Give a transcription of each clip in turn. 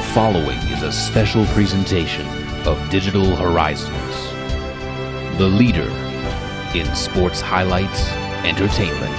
The following is a special presentation of Digital Horizons, the leader in sports highlights entertainment.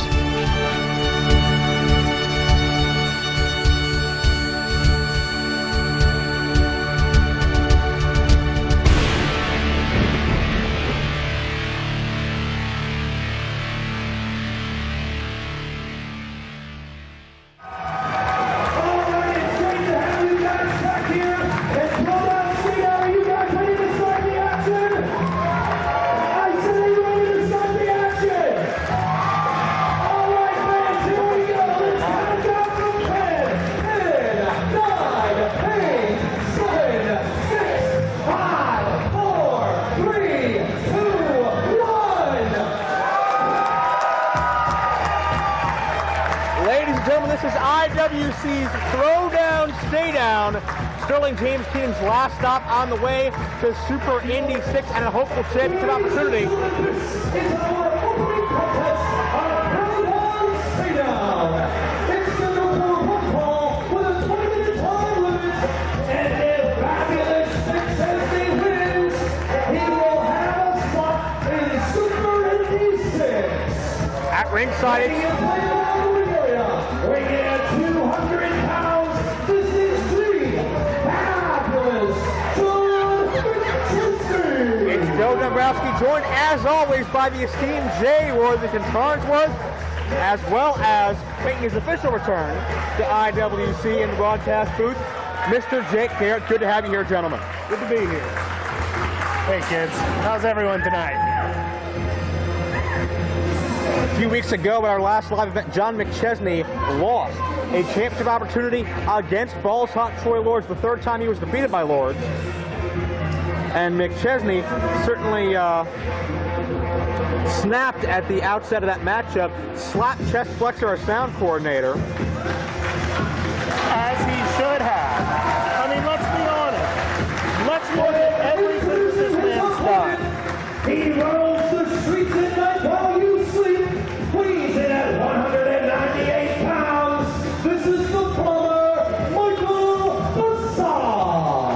This is IWC's Throwdown Staydown. Sterling James Keenan's last stop on the way to Super Indy 6 and a hopeful championship opportunity. This is our opening contest on Throwdown Staydown. It's the number one ball with a 20-minute time limit. And if fabulous McChesney wins, he will have a spot in Super Indy 6. At ringside, weighing at 200 pounds, this is the fabulous John McChesney. It's Joe Dombrowski, joined as always by the esteemed J-Rocc and Farnsworth, as well as making his official return to IWC in the broadcast booth, Mr. Jake Garrett. Good to have you here, gentlemen. Good to be here. Hey, kids. How's everyone tonight? A few weeks ago at our last live event, John McChesney lost a championship opportunity against Balls Hot Troy Lords, the third time he was defeated by Lords. And McChesney certainly snapped at the outset of that matchup, slapped chest flexor, our sound coordinator. As he should have. I mean, let's be honest. Let's look at everything this man's done. He roams the streets at night while you sleep, squeezing at 198 pounds. This is the plumber, Michael Facade.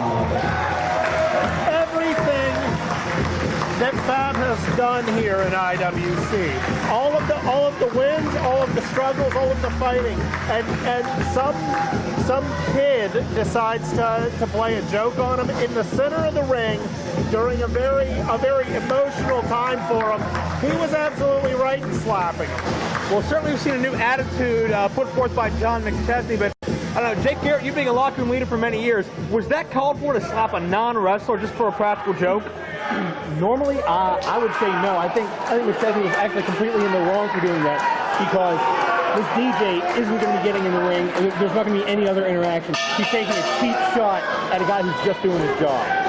Everything that Fab has done here in IWC, all of the wins, all of the struggles, all of the fighting, and some kid decides to play a joke on him in the center of the ring during a very emotional time for him. He was absolutely right in slapping him. Well, certainly we've seen a new attitude put forth by John McChesney, but I don't know, Jake Garrett, you being a locker room leader for many years, was that called for to slap a non-wrestler just for a practical joke? Normally, I would say no. I think McChesney was actually completely in the wrong for doing that, because this DJ isn't going to be getting in the ring. There's not going to be any other interaction. He's taking a cheap shot at a guy who's just doing his job.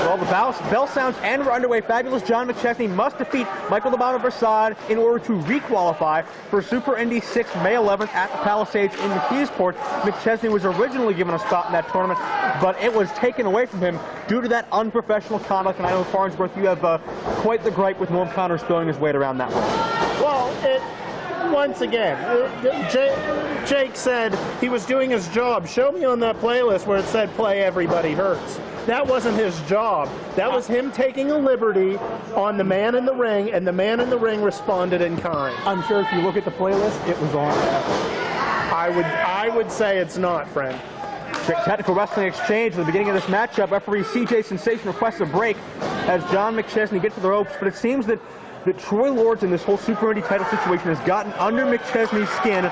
Well, the bell sounds and we're underway. Fabulous John McChesney must defeat Michael the Bomber Facade in order to re-qualify for Super Indy 6 May 11th at the Palisades in McKeesport. McChesney was originally given a spot in that tournament, but it was taken away from him due to that unprofessional conduct. And I know, Farnsworth, you have quite the gripe with Norm Connor spilling his weight around that one. Well, once again, Jake said he was doing his job. Show me on that playlist where it said play Everybody Hurts. That wasn't his job. That was him taking a liberty on the man in the ring, and the man in the ring responded in kind. I'm sure if you look at the playlist, it was on. I would say it's not, friend. Technical wrestling exchange at the beginning of this matchup. Referee CJ Sensation requests a break as John McChesney gets to the ropes, but it seems that Troy Lords in this whole Super Indy title situation has gotten under McChesney's skin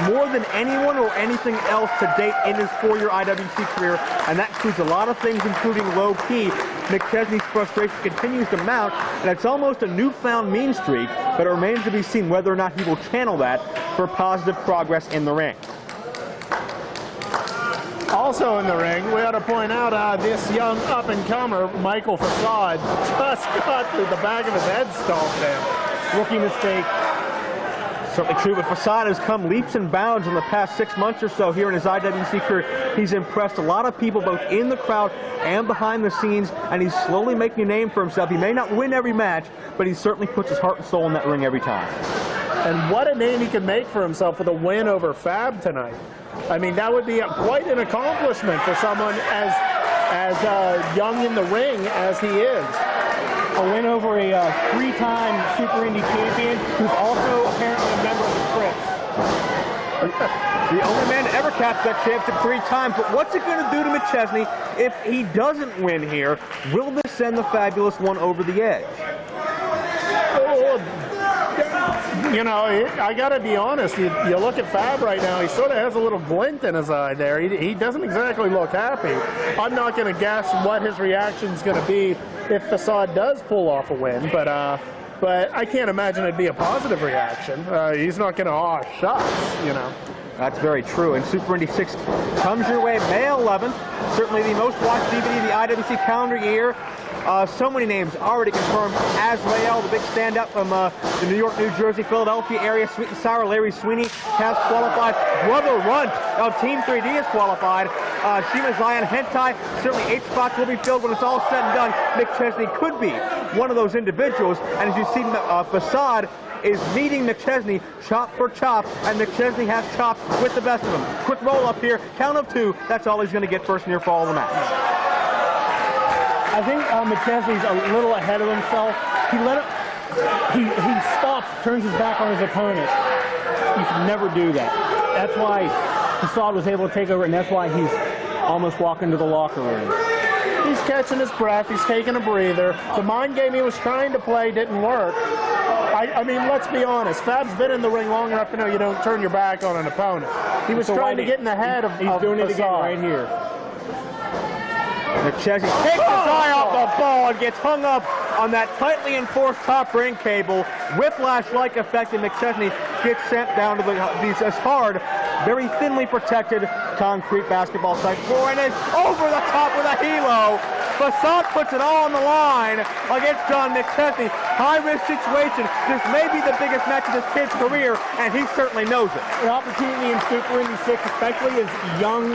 more than anyone or anything else to date in his 4-year IWC career, and that includes a lot of things, including low-key. McChesney's frustration continues to mount, and it's almost a newfound mean streak, but it remains to be seen whether or not he will channel that for positive progress in the ring. Also in the ring, we ought to point out this young up-and-comer, Michael Facade, just got through the back of his head stomped in. Rookie mistake. Certainly true, but Facade has come leaps and bounds in the past 6 months or so here in his IWC career. He's impressed a lot of people both in the crowd and behind the scenes, and he's slowly making a name for himself. He may not win every match, but he certainly puts his heart and soul in that ring every time. And what a name he can make for himself with a win over Fab tonight. I mean, that would be quite an accomplishment for someone as young in the ring as he is. A win over a three-time Super Indy champion who's also apparently a member of the Crips. The only man to ever catch that championship 3 times. But what's it going to do to McChesney if he doesn't win here? Will this send the Fabulous One over the edge? You know, I got to be honest. You look at Fab right now, he sort of has a little glint in his eye there. He doesn't exactly look happy. I'm not going to guess what his reaction is going to be if Facade does pull off a win, but I can't imagine it'd be a positive reaction. He's not going to shucks, you know. That's very true. And Super Indy 6 comes your way May 11th. Certainly the most watched DVD of the IWC calendar year. So many names already confirmed. Azrael, the big standout from the New York, New Jersey, Philadelphia area. Sweet and Sour Larry Sweeney has qualified. Brother Runt of Team 3D is qualified. Shiima, Xion, Hentai. Certainly 8 spots will be filled when it's all said and done. McChesney could be one of those individuals. And as you see, Facade is meeting McChesney chop for chop, and McChesney has chopped with the best of them. Quick roll up here, count of 2. That's all he's going to get first near fall of the match. I think McChesney's a little ahead of himself. He stops, turns his back on his opponent. You should never do that. That's why Facade was able to take over, and that's why he's almost walking to the locker room. He's catching his breath. He's taking a breather. The mind game he was trying to play didn't work. I mean, let's be honest. Fab's been in the ring long enough to know you don't turn your back on an opponent. He was trying to get in the head of He's doing it again right here. McChesney takes his eye off the ball and gets hung up on that tightly enforced top ring cable. Whiplash-like effect, and McChesney gets sent down to these hard, very thinly protected concrete basketball type floor, and it's over the top with a helo. Facade puts it all on the line against John McChesney. High-risk situation. This may be the biggest match of this kid's career, and he certainly knows it. The opportunity in Super Indy 6, especially as young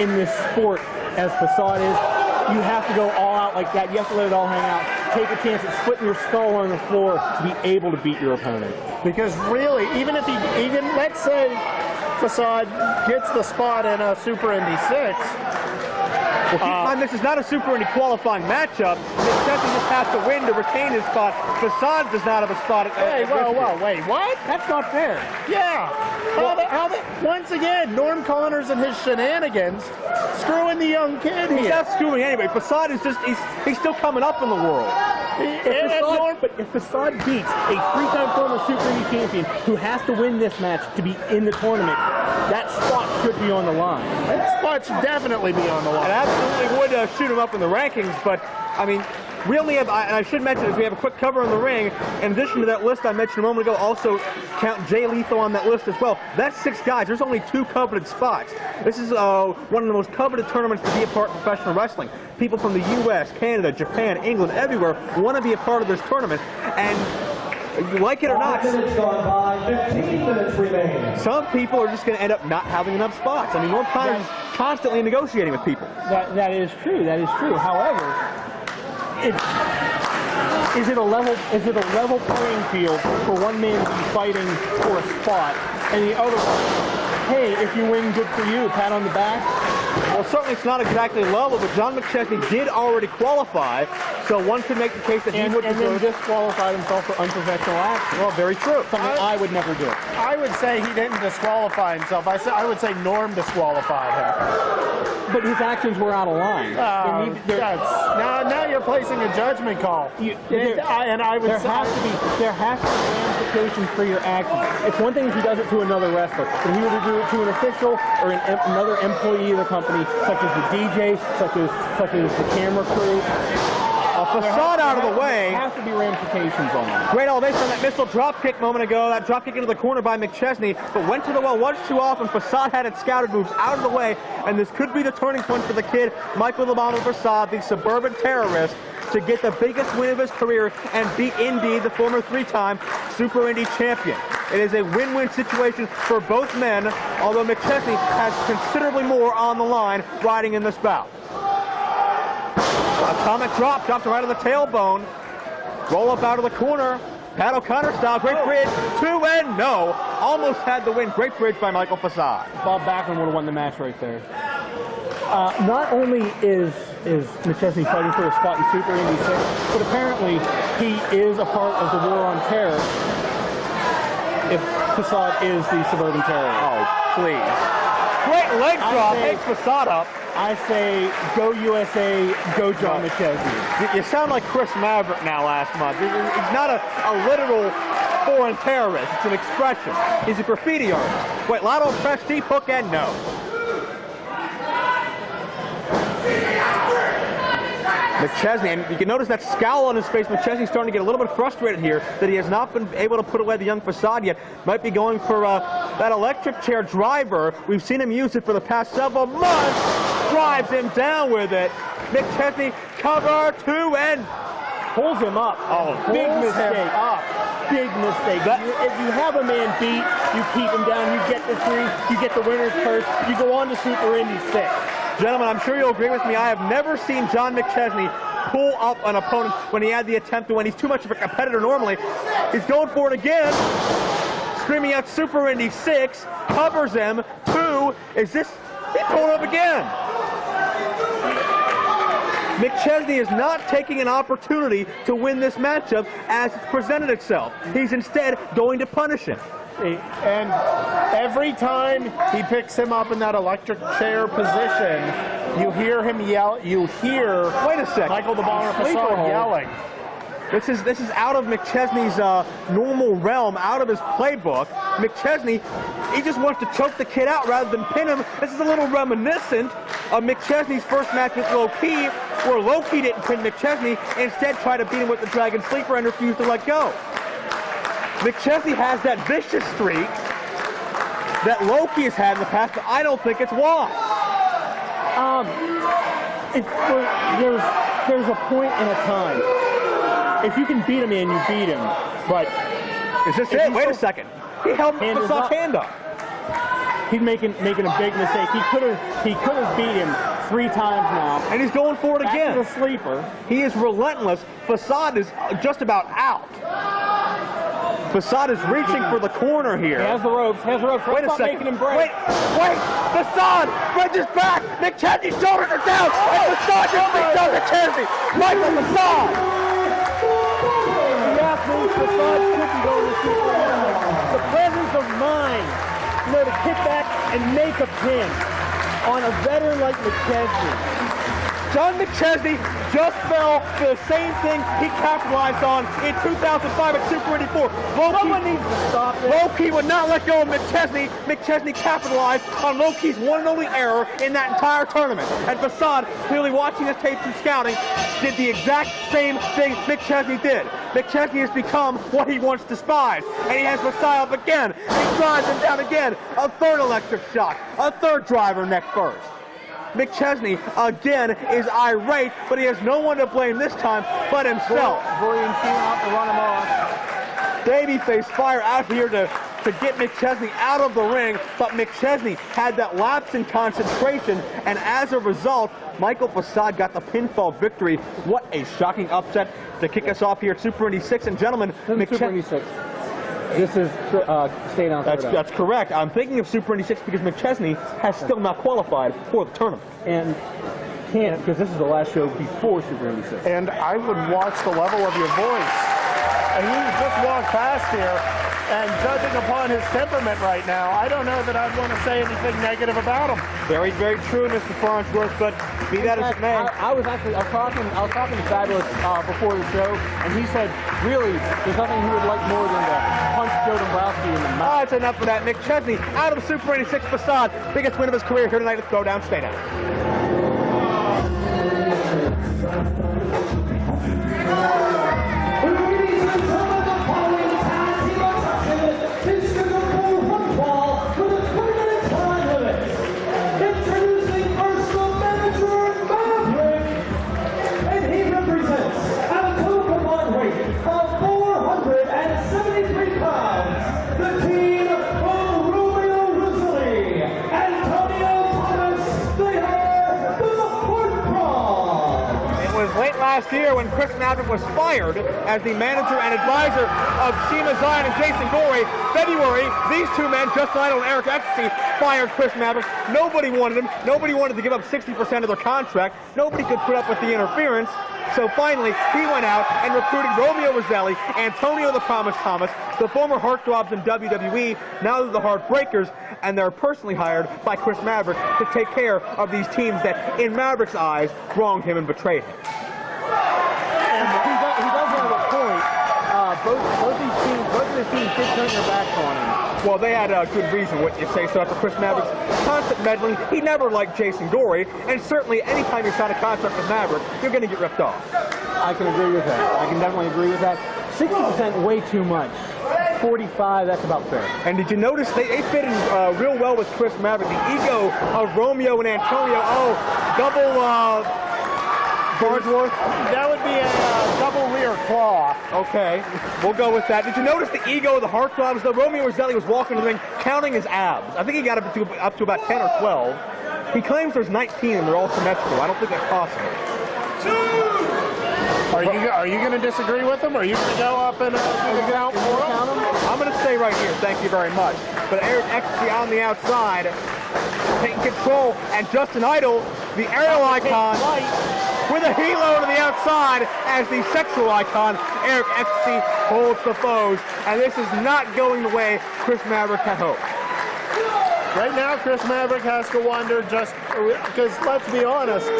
in this sport as Facade is, you have to go all out like that. You have to let it all hang out. Take a chance at splitting your skull on the floor to be able to beat your opponent. Because really, even let's say Facade gets the spot in a Super Indy 6. Well, keep in mind, this is not a Super Indy qualifying matchup. McChesney just has to win to retain his spot. Facade does not have a spot. Wait, what? That's not fair. Yeah. Once again, Norm Connors and his shenanigans screwing the young kid here. He's not screwing anybody. Facade is just, he's still coming up in the world. If Facade beats a 3-time former Super Indy champion who has to win this match to be in the tournament, that spot should be on the line. That spot should definitely be on the line. It absolutely would shoot him up in the rankings, but, I mean, we only have, and I should mention, as we have a quick cover in the ring, in addition to that list I mentioned a moment ago, also count Jay Lethal on that list as well. That's 6 guys. There's only 2 coveted spots. This is one of the most coveted tournaments to be a part of professional wrestling. People from the U.S., Canada, Japan, England, everywhere want to be a part of this tournament, and like it or not, 5 minutes gone by, 15 minutes remain. some people are just going to end up not having enough spots. I mean, Norm Connors is constantly negotiating with people. That is true. That is true. However, is it a level playing field for one man to be fighting for a spot and the other one, hey, if you win, good for you, pat on the back? Well, certainly it's not exactly level, but John McChesney did already qualify, so one could make the case that he would then disqualified himself for unprofessional action. Well, very true. Something I would never do. I would say he didn't disqualify himself. I would say Norm disqualified him. But his actions were out of line. Now you're placing a judgment call. There has to be ramifications for your actions. It's one thing if he does it to another wrestler, but he would do it to an official or another employee of the company, such as the DJ, such as the camera crew. Facade out of the way. There has to be ramifications on that. Great elevation on that missile drop kick moment ago. That drop kick into the corner by McChesney, but went to the well once too often. Facade had it scouted, moves out of the way, and this could be the turning point for the kid, Michael the Bomber Facade, the suburban terrorist, to get the biggest win of his career and beat Indy, the former 3-time Super Indy champion. It is a win-win situation for both men, although McChesney has considerably more on the line riding in this bout. Atomic drop, drops right on the tailbone. Roll up out of the corner. Pat O'Connor style, great bridge, 2 and no. almost had the win. Great bridge by Michael Facade. Bob Backlund would have won the match right there. Not only is McChesney fighting for a spot in Super Indy 6, but apparently he is a part of the war on terror if Facade is the Suburban Terror. Oh, please. Great leg drop. Takes Facade up. I say go USA, go John McChesney. You sound like Chris Maverick now last month. He's not a literal foreign terrorist. It's an expression. He's a graffiti artist. Wait, lateral press, deep hook, and no. McChesney, and you can notice that scowl on his face. McChesney's starting to get a little bit frustrated here that he has not been able to put away the young Facade yet. Might be going for that electric chair driver. We've seen him use it for the past several months. Drives him down with it. McChesney cover 2 and pulls him up. Oh, big mistake. Big mistake. If you have a man beat, you keep him down, you get the 3, you get the winner's purse, you go on to Super Indy 6. Gentlemen, I'm sure you'll agree with me. I have never seen John McChesney pull up an opponent when he had the attempt to win. He's too much of a competitor normally. He's going for it again. Screaming out Super Indy 6. Covers him. 2. Is this? He pulled up again. McChesney is not taking an opportunity to win this matchup as it's presented itself. He's instead going to punish him. And every time he picks him up in that electric chair position, you hear him yell. You hear wait a second, Michael the Bomber Facade yelling. This is out of McChesney's normal realm, out of his playbook. McChesney, he just wants to choke the kid out rather than pin him. This is a little reminiscent of McChesney's first match with Low-Key, where Low-Key didn't pin McChesney, instead tried to beat him with the Dragon Sleeper and refused to let go. McChesney has that vicious streak that Low-Key has had in the past, but I don't think it's wise. There's a point in a time. If you can beat a man, you beat him. But is this it? Wait a second. He held Facade's hand up. He's making a big mistake. He could have beat him 3 times now. And he's going for it again. Back to the sleeper. He is relentless. Facade is just about out. Facade is reaching for the corner here. He has the ropes. Wait a second. Making him break. Wait! Facade bridges back. McChesney's shoulders are down. And Facade just beats down McChesney. Michael Facade. Facade couldn't go to Super Indy. The presence of mind, to kick back and make a pin on a veteran like McChesney. John McChesney just fell for the same thing he capitalized on in 2005 at Super Indy 4. Someone needs to stop this. Low-Key would not let go of McChesney. McChesney capitalized on Low-Key's one and only error in that entire tournament. And Facade, clearly watching his tapes and scouting, did the exact same thing McChesney did. McChesney has become what he once despised. And he has Facade up again. He drives him down again. A 3rd electric shock. A 3rd driver neck first. McChesney, again, is irate, but he has no one to blame this time but himself. Gory and Keenan out to run him off. Babyface fire out here to get McChesney out of the ring, but McChesney had that lapse in concentration, and as a result, Michael Facade got the pinfall victory. What a shocking upset to kick us off here at Super Indy 6. And gentlemen, Super Indy 6. This is Staydown. That's correct. I'm thinking of Super Indy 6 because McChesney has still not qualified for the tournament. And can't, because this is the last show before Super Indy 6. And I would watch the level of your voice. And you just walked past here, and judging upon his temperament right now, I don't know that I'd want to say anything negative about him. Very, very true, Mr. Farnsworth, but be that as it may. I was talking to Fabulous before the show, and he said, really, there's nothing he would like more than to punch Joe Dombrowski in the mouth. That's enough of that. McChesney out of the Super 86 Facade. Biggest win of his career here tonight at Throwdown Staydown. The team of Romeo, Roselli, Antonio Thomas, they are last year when Chris Maverick was fired as the manager and advisor of Shiima, Xion, and Jason Gory. February, these two men, Justin Idol and Eric Ecstasy, fired Chris Maverick. Nobody wanted him. Nobody wanted to give up 60% of their contract. Nobody could put up with the interference. So finally, he went out and recruited Romeo Roselli, Antonio the Promise Thomas, the former Heartthrobs in WWE, now they're the Heartbreakers, and they're personally hired by Chris Maverick to take care of these teams that, in Maverick's eyes, wronged him and betrayed him. And he does have a point. Both of these teams did turn their backs on him. Well, they had good reason, wouldn't you say so, after Chris Maverick's constant meddling. He never liked Jason Gory, and certainly anytime you sign a contract with Maverick, you're going to get ripped off. I can agree with that. I can definitely agree with that. 60% way too much. 45, that's about fair. And did you notice they fit in real well with Chris Maverick? The ego of Romeo and Antonio. Oh, double Barnsworth. That would be a double rear claw. Okay, we'll go with that. Did you notice the ego of the Heartthrobs? Though Romeo Roselli was walking the ring counting his abs. I think he got up to about 10 or 12. He claims there's 19 and they're all symmetrical. I don't think that's possible. Are you going to disagree with him? Or are you going to go up and count for him? I'm going to stay right here. Thank you very much. But Eric Ecstasy on the outside, taking control, and Justin Idol, the aerial icon, with a helo to the outside as the sexual icon. Eric Ecstasy holds the foes, and this is not going the way Chris Maverick had hoped. Right now, Chris Maverick has to wonder just because, let's be honest,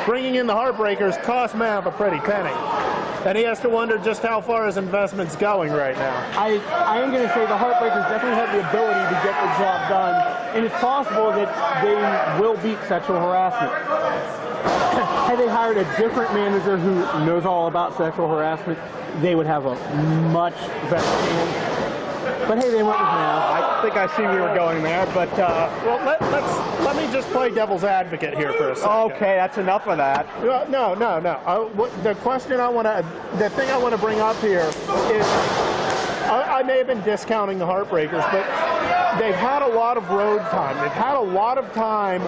bringing in the Heartbreakers cost Mav a pretty penny. And he has to wonder just how far his investment's going right now. I am going to say the Heartbreakers definitely have the ability to get the job done, and it's possible that they will beat sexual harassment. Had they hired a different manager who knows all about sexual harassment, they would have a much better chance. But hey, they went with Mav. I think I see where you were going there, but well, let me just play devil's advocate here for a second. Okay, that's enough of that. No. The thing I want to bring up here is, I may have been discounting the Heartbreakers, but they've had a lot of road time. They've had a lot of time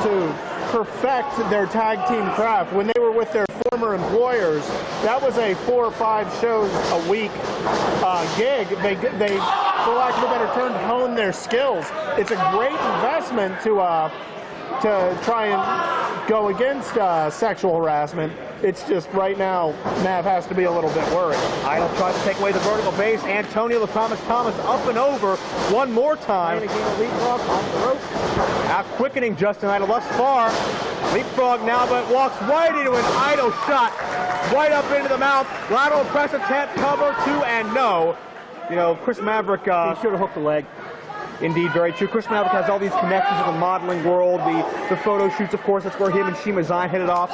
to perfect their tag team craft. When they were with their former employers, that was a 4 or 5 shows a week gig. They, for lack of a better term, hone their skills. It's a great investment to try and go against sexual harassment. It's just right now, Mav has to be a little bit worried. Idol tries to take away the vertical base. Antonio the Promise Thomas up and over one more time. And again, a leapfrog off the rope. Out quickening Justin Idol thus far. Leapfrog now, but walks right into an Idol shot. Right up into the mouth. Lateral press attempt, cover, 2 and no. You know, Chris Maverick... he should have hooked the leg. Indeed, very true. Chris Maverick has all these connections to the modeling world, the photo shoots, of course. That's where him and Shiima Xion hit it off.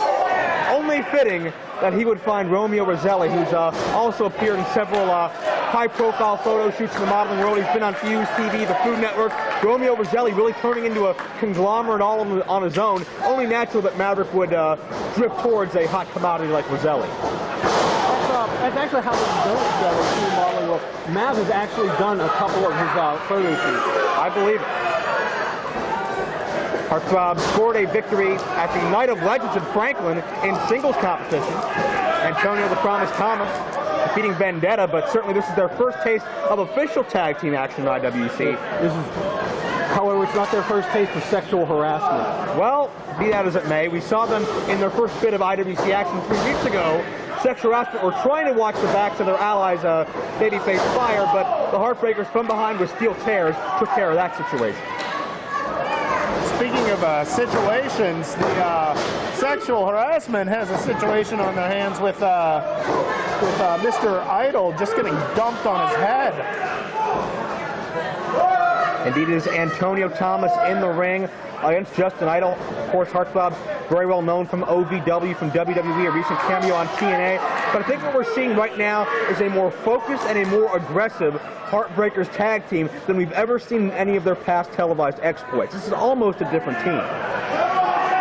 Only fitting that he would find Romeo Roselli, who's also appeared in several high-profile photo shoots in the modeling world. He's been on Fuse TV, the Food Network. Romeo Roselli really turning into a conglomerate all on his own. Only natural that Maverick would drift towards a hot commodity like Roselli. That's actually how they've done it together in the modeling world. Mav has actually done a couple of his photo shoots. I believe it. Heartthrob scored a victory at the Night of Legends in Franklin in singles competition. Antonio the Promise Thomas defeating Vendetta, but certainly this is their first taste of official tag team action in IWC. However, it's not their first taste of sexual harassment. Well, be that as it may, we saw them in their first bit of IWC action 3 weeks ago. Sexual harassment were trying to watch the backs of their allies, Babyface Fire, but the Heartbreakers from behind with steel chairs took care of that situation. Speaking of situations, the sexual harassment has a situation on their hands with Mr. Idol just getting dumped on his head. Indeed, it is Antonio Thomas in the ring against Justin Idol. Of course, Heartthrob, very well known from OVW, from WWE, a recent cameo on TNA. But I think what we're seeing right now is a more focused and a more aggressive Heartbreakers tag team than we've ever seen in any of their past televised exploits. This is almost a different team.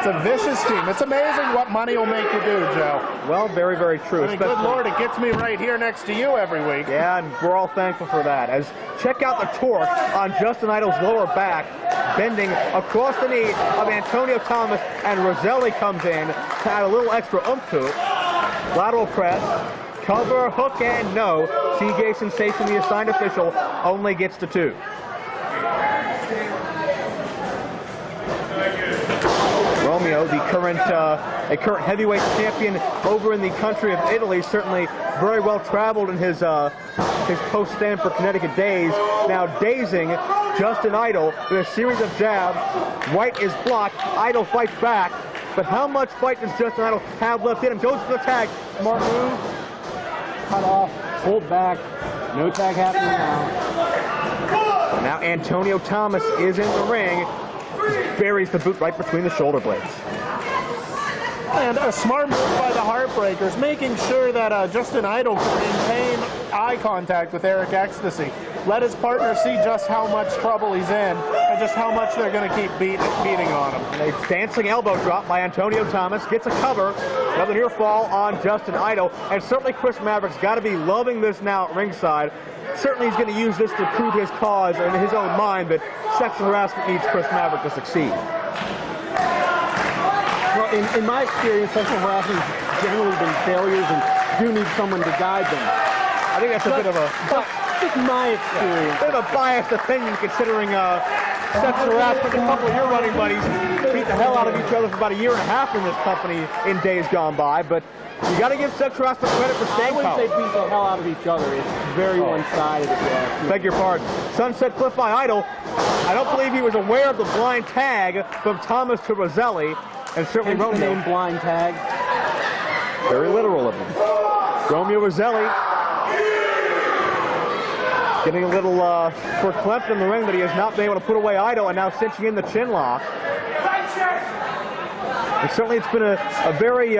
It's a vicious team. It's amazing what money will make you do, Joe. Well, very, very true. I mean, good Lord, it gets me right here next to you every week. Yeah, and we're all thankful for that. As check out the torque on Justin Idol's lower back, bending across the knee of Antonio Thomas, and Roselli comes in to add a little extra oomph to it. Lateral press, cover, hook, and no. CJ Sensation, the assigned official, only gets to 2. Romeo, the current heavyweight champion over in the country of Italy, certainly very well traveled in his post-Stanford, Connecticut days. Now dazing Justin Idol with a series of jabs. White is blocked. Idol fights back. But how much fight does Justin Idol have left in him? Goes for the tag. Smart move. Cut off. Pulled back. No tag happening now. Now Antonio Thomas is in the ring. Buries the boot right between the shoulder blades. And a smart move by the Heartbreakers, making sure that Justin Idol can maintain eye contact with Eric Ecstasy. Let his partner see just how much trouble he's in and just how much they're going to keep beating on him. A dancing elbow drop by Antonio Thomas. Gets a cover. Another near fall on Justin Idol. And certainly Chris Maverick's got to be loving this now at ringside. Certainly he's going to use this to prove his cause in his own mind that sexual harassment needs Chris Maverick to succeed. Well, in my experience, sexual harassment has generally been failures and do need someone to guide them. I think that's a bit of a... Just my experience. Bit of a biased opinion considering sexual harassment. A couple of your running buddies beat the hell out of each other for about a year and a half in this company in days gone by, but you got to give sexual harassment credit for staying power. I wouldn't say beat the hell out of each other. It's very one-sided. Beg your pardon. Sunset flip by Idol. I don't believe he was aware of the blind tag from Thomas to Roselli, and certainly Romeo. Name blind tag. Very literal of him. Romeo Roselli getting a little verklempt in the ring that he has not been able to put away Idol, and now cinching in the chin lock. And certainly it's been a very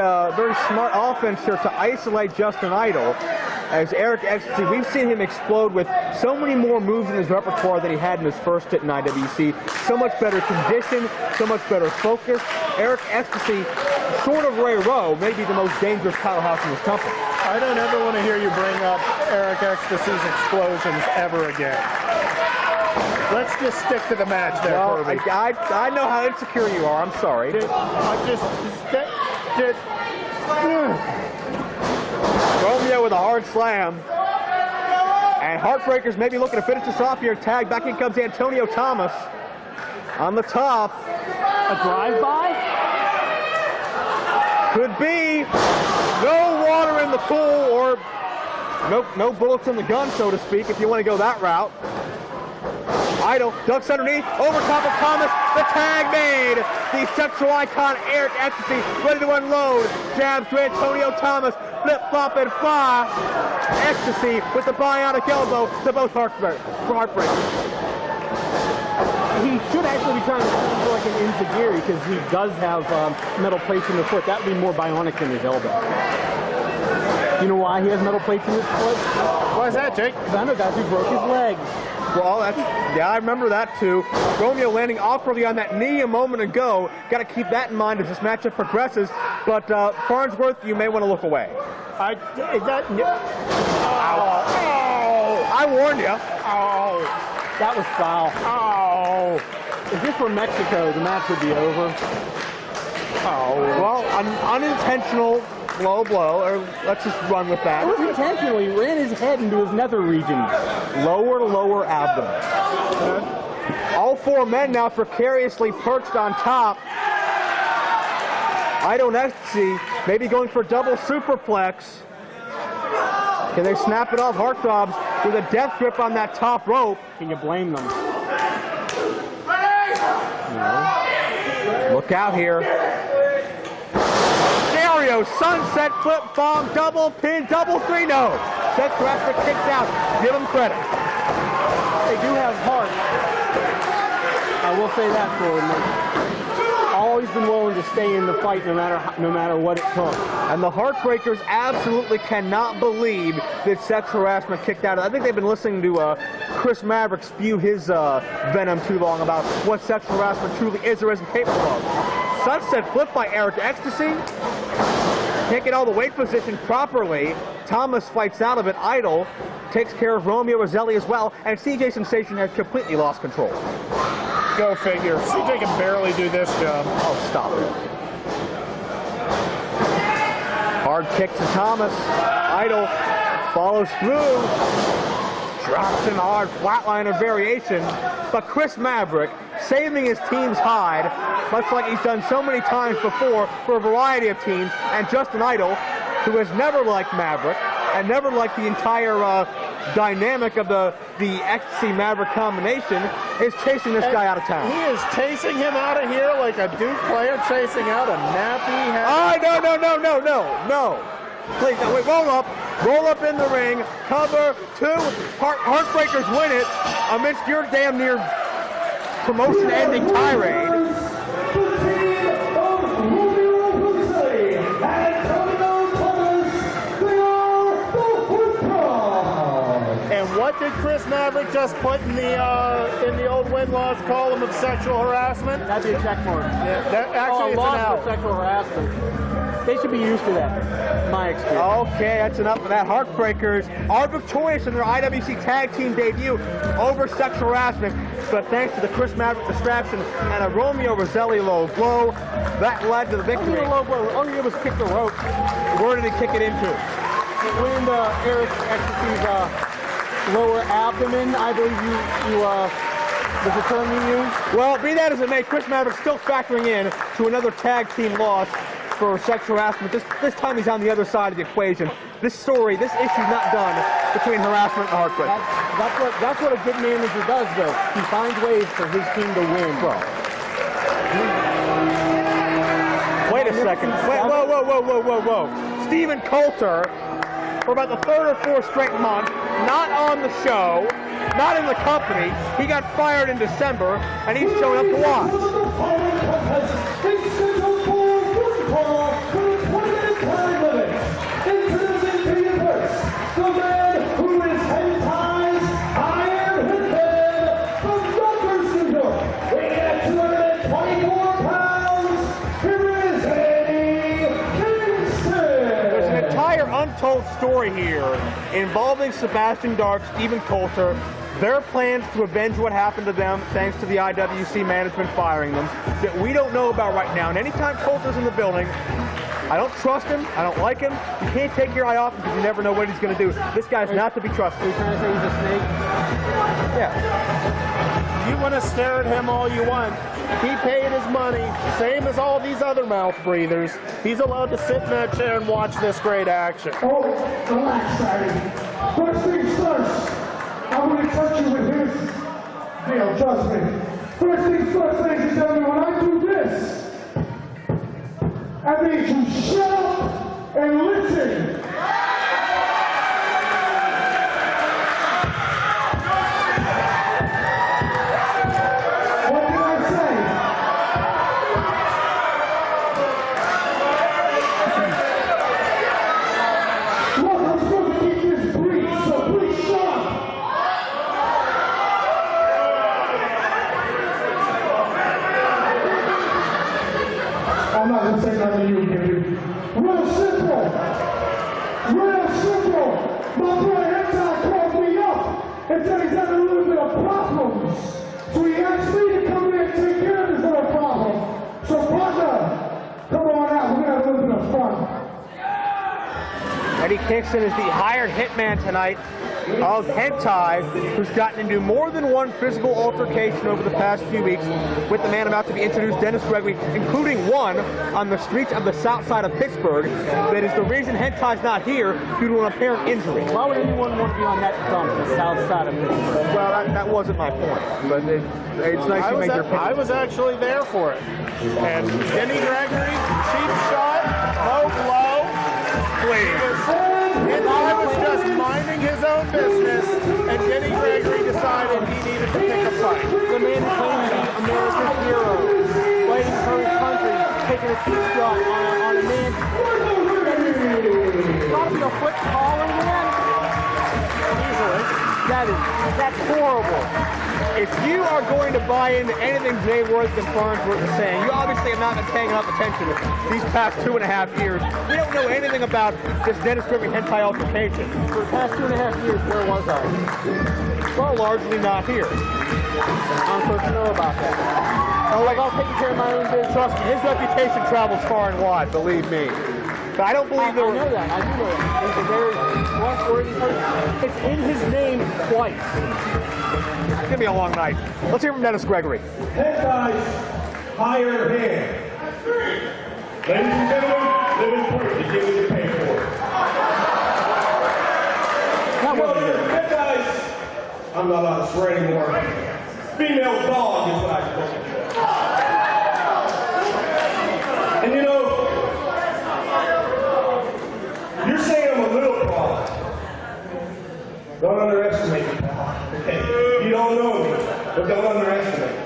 smart offense here to isolate Justin Idol. As Eric Ecstasy, we've seen him explode with so many more moves in his repertoire than he had in his first hit in IWC. So much better condition, so much better focus. Eric Ecstasy, short of Ray Rowe, may be the most dangerous powerhouse in this company. I don't ever want to hear you bring up Eric Ecstasy's explosions ever again. Let's just stick to the match there, well, Kirby. I know how insecure you are. I'm sorry. Romeo with a hard slam. And Heartbreakers maybe looking to finish this off here. Tag, back in comes Antonio Thomas. On the top. A drive-by? Could be. No water in the pool, or no bullets in the gun, so to speak, if you want to go that route. Idol ducks underneath, over top of Thomas, the tag made. The sexual icon Eric Ecstasy ready to unload. Jabs to Antonio Thomas, flip, flop, and fly. Ecstasy with the bionic elbow to both Heartbreakers. He should actually be trying to do like an enziguri because he does have metal plates in the foot. That would be more bionic than his elbow. You know why he has metal plates in his foot? Why is that, Jake? Because I know guys who broke his leg. Well, yeah, I remember that too. Romeo landing awkwardly on that knee a moment ago. Got to keep that in mind as this matchup progresses. But Farnsworth, you may want to look away. I warned you. Oh, that was foul. Oh, if this were Mexico, the match would be over. Oh, well, an unintentional low blow, or let's just run with that. It was intentional. He ran his head into his nether region. Lower abdomen. All four men now precariously perched on top. Idol Ecstasy maybe going for double superplex. Can they snap it off? Heartthrobs with a death grip on that top rope. Can you blame them? No. Look out here. Sunset flip bomb, double pin, double three, no. Seth Harassment kicks out. Give him credit. They do have heart. I will say that for them. They've always been willing to stay in the fight no matter what it took. And the Heartbreakers absolutely cannot believe that sexual harassment kicked out. I think they've been listening to Chris Maverick spew his venom too long about what sexual harassment truly is or isn't capable of. sunset flip by Eric Ecstasy. Can't get all the weight position properly. Thomas fights out of it. Idol takes care of Romeo Roselli as well, and CJ Sensation has completely lost control. Go figure. CJ can barely do this job. Oh, stop it. Hard kick to Thomas. Idol follows through. Drops in hard flatliner variation. But Chris Maverick, saving his team's hide, much like he's done so many times before for a variety of teams, and Justin Idol, who has never liked Maverick and never liked the entire dynamic of the Ecstasy Maverick combination, is chasing this guy out of town. He is chasing him out of here like a Duke player chasing out a nappy. Oh, no. Please, no, wait, roll up in the ring, cover, 2, Heartbreakers win it amidst your damn near promotion-ending tirade. And what did Chris Maverick just put in the old win-loss column of sexual harassment? That'd be a check mark. Yeah, that actually it's an loss for L. sexual harassment. They should be used to that, my experience. Okay, that's enough of that. Heartbreakers are victorious in their IWC Tag Team debut over sexual harassment, but thanks to the Chris Maverick distraction and a Romeo Roselli low blow, that led to the victory. Low blow. All he did was kick the rope. Where did he kick it into? It went into Eric Ecstasy's lower abdomen, I believe was the term you used. Well, be that as it may, Chris Maverick still factoring in to another tag team loss for sexual harassment. This time he's on the other side of the equation. This issue's not done between harassment and Heartbreak. That's what a good manager does, though. He finds ways for his team to win. Wait a second. Wait, whoa. Stephen Coulter, for about the 3rd or 4th straight month, not on the show, not in the company. He got fired in December, and he's showing up to watch. The man who is 10 times higher than the Rutgers syndrome, weighing at 224 pounds, here is Eddie Kingston. There's an entire untold story here involving Sebastian Dark, Stephen Coulter, their plans to avenge what happened to them thanks to the IWC management firing them that we don't know about right now. And anytime Coulter's in the building, I don't trust him. I don't like him. You can't take your eye off him because you never know what he's going to do. This guy's not to be trusted. Are you trying to say he's a snake? Yeah. You want to stare at him all you want. He paid his money, same as all these other mouth breathers. He's allowed to sit in that chair and watch this great action. Oh, relax, Eddie. First things first, I'm going to touch you with his deal, trust me. First things first, ladies and gentlemen, when I do this, I need you to shut up and listen. What can I say? Look, I'm supposed to keep this brief, so please shut up. I'm not going to say nothing to you, baby. Real simple. Real simple. My boy Hentai called me up and said he's having a little bit of problems. So he asked me to come in and take care of his little problem. So, partner, come on out. We're going to have a little bit of fun. Eddie Kingston is the hired hitman tonight of Hentai, who's gotten into more than one physical altercation over the past few weeks with the man about to be introduced, Dennis Gregory, including one on the streets of the south side of Pittsburgh that is the reason Hentai's not here due to an apparent injury. Why would anyone want to be on that dump, the south side of Pittsburgh? Well, that wasn't my point, but it's nice you make your opinion. I was actually there for it. And Denny Gregory, cheap shot, low blow. I was just minding his own business, and Denny Gregory decided he needed to pick a fight. The man who claimed to be America's hero, fighting for his country, taking a cheap shot on a man. Got to be a foot taller than him. Easily. That's horrible. if you are going to buy into anything Jay Worth and Farnsworth are saying, you obviously have not been paying enough attention these past 2.5 years. We don't know anything about this Dennis Gregory hentai altercation. For the past 2.5 years, where was I? Well, largely not here. I'm supposed to know about that. Oh, Like, I'll take care of my own business. trust me, his reputation travels far and wide, believe me. But I don't believe I know that. I do know that. He's a very trustworthy person. It's in his name twice. It's going to be a long night. Let's hear from Dennis Gregory. Headguy's higher hand. Ladies and gentlemen, live in proof. You get what you pay for. That wasn't good. Headguy's, I'm not allowed to swear anymore. Female dog is what I call it. And you know, you're saying I'm a little fraud. Don't underestimate me, pal. Okay? You don't know me, but don't underestimate me.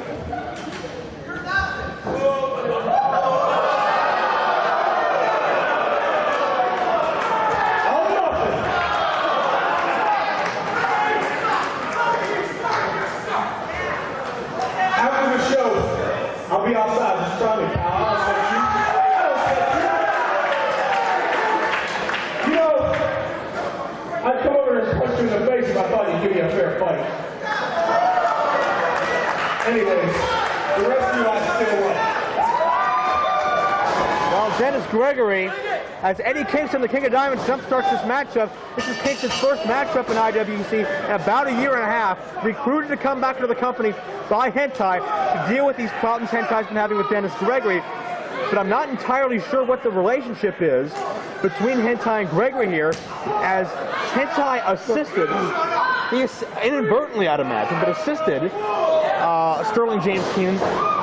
After the show, I'll be outside. Just try me, pal. I'll set you. You know, I'd come over and punch you in the face if I thought you'd give me a fair fight. Anyways, the rest of you I still like. Well, Dennis Gregory, as Eddie Kingston, the King of Diamonds, jumpstarts this matchup. This is Kingston's first matchup in IWC in about a year and a half. Recruited to come back to the company by Hentai to deal with these problems Hentai's been having with Dennis Gregory. But I'm not entirely sure what the relationship is between Hentai and Gregory here, as Hentai assisted, he inadvertently I'd imagine, but assisted Sterling James Keenan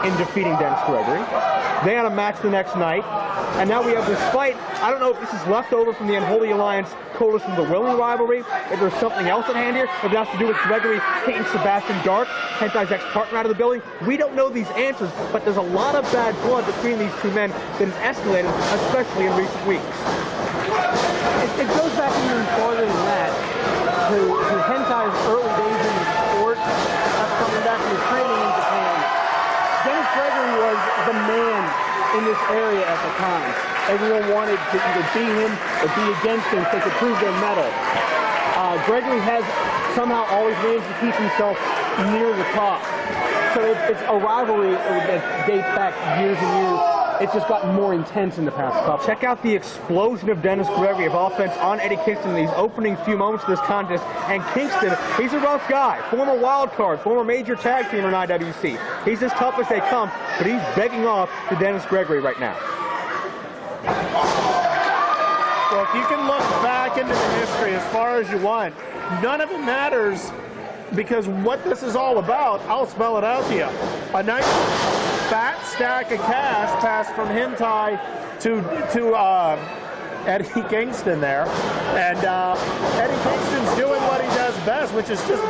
in defeating Dennis Gregory. They had a match the next night, and now we have this fight. I don't know if this is left over from the Unholy Alliance Coalition of the Willing rivalry, if there's something else at hand here, if it has to do with Gregory taking Sebastian Dark, Hentai's ex-partner, out of the building. We don't know these answers, but there's a lot of bad blood between these two men that has escalated, especially in recent weeks. It goes back even farther than that to Hentai's early days in the sport, coming back from his training in Japan. Dennis Gregory was the man in this area at the time. Everyone wanted to either be him or be against him so they could prove their mettle. Gregory has somehow always managed to keep himself near the top. So it's a rivalry that dates back years and years. It's just gotten more intense in the past couple. Check out the explosion of Dennis Gregory of offense on Eddie Kingston in these opening few moments of this contest. And Kingston, he's a rough guy. Former wild card, former major tag teamer in IWC. He's as tough as they come, but he's begging off to Dennis Gregory right now. Well, if you can look back into the history as far as you want, none of it matters, because what this is all about, I'll spell it out to you. A nice fat stack of cash passed from Hentai to Eddie Kingston there. And Eddie Kingston's doing what he does best, which is just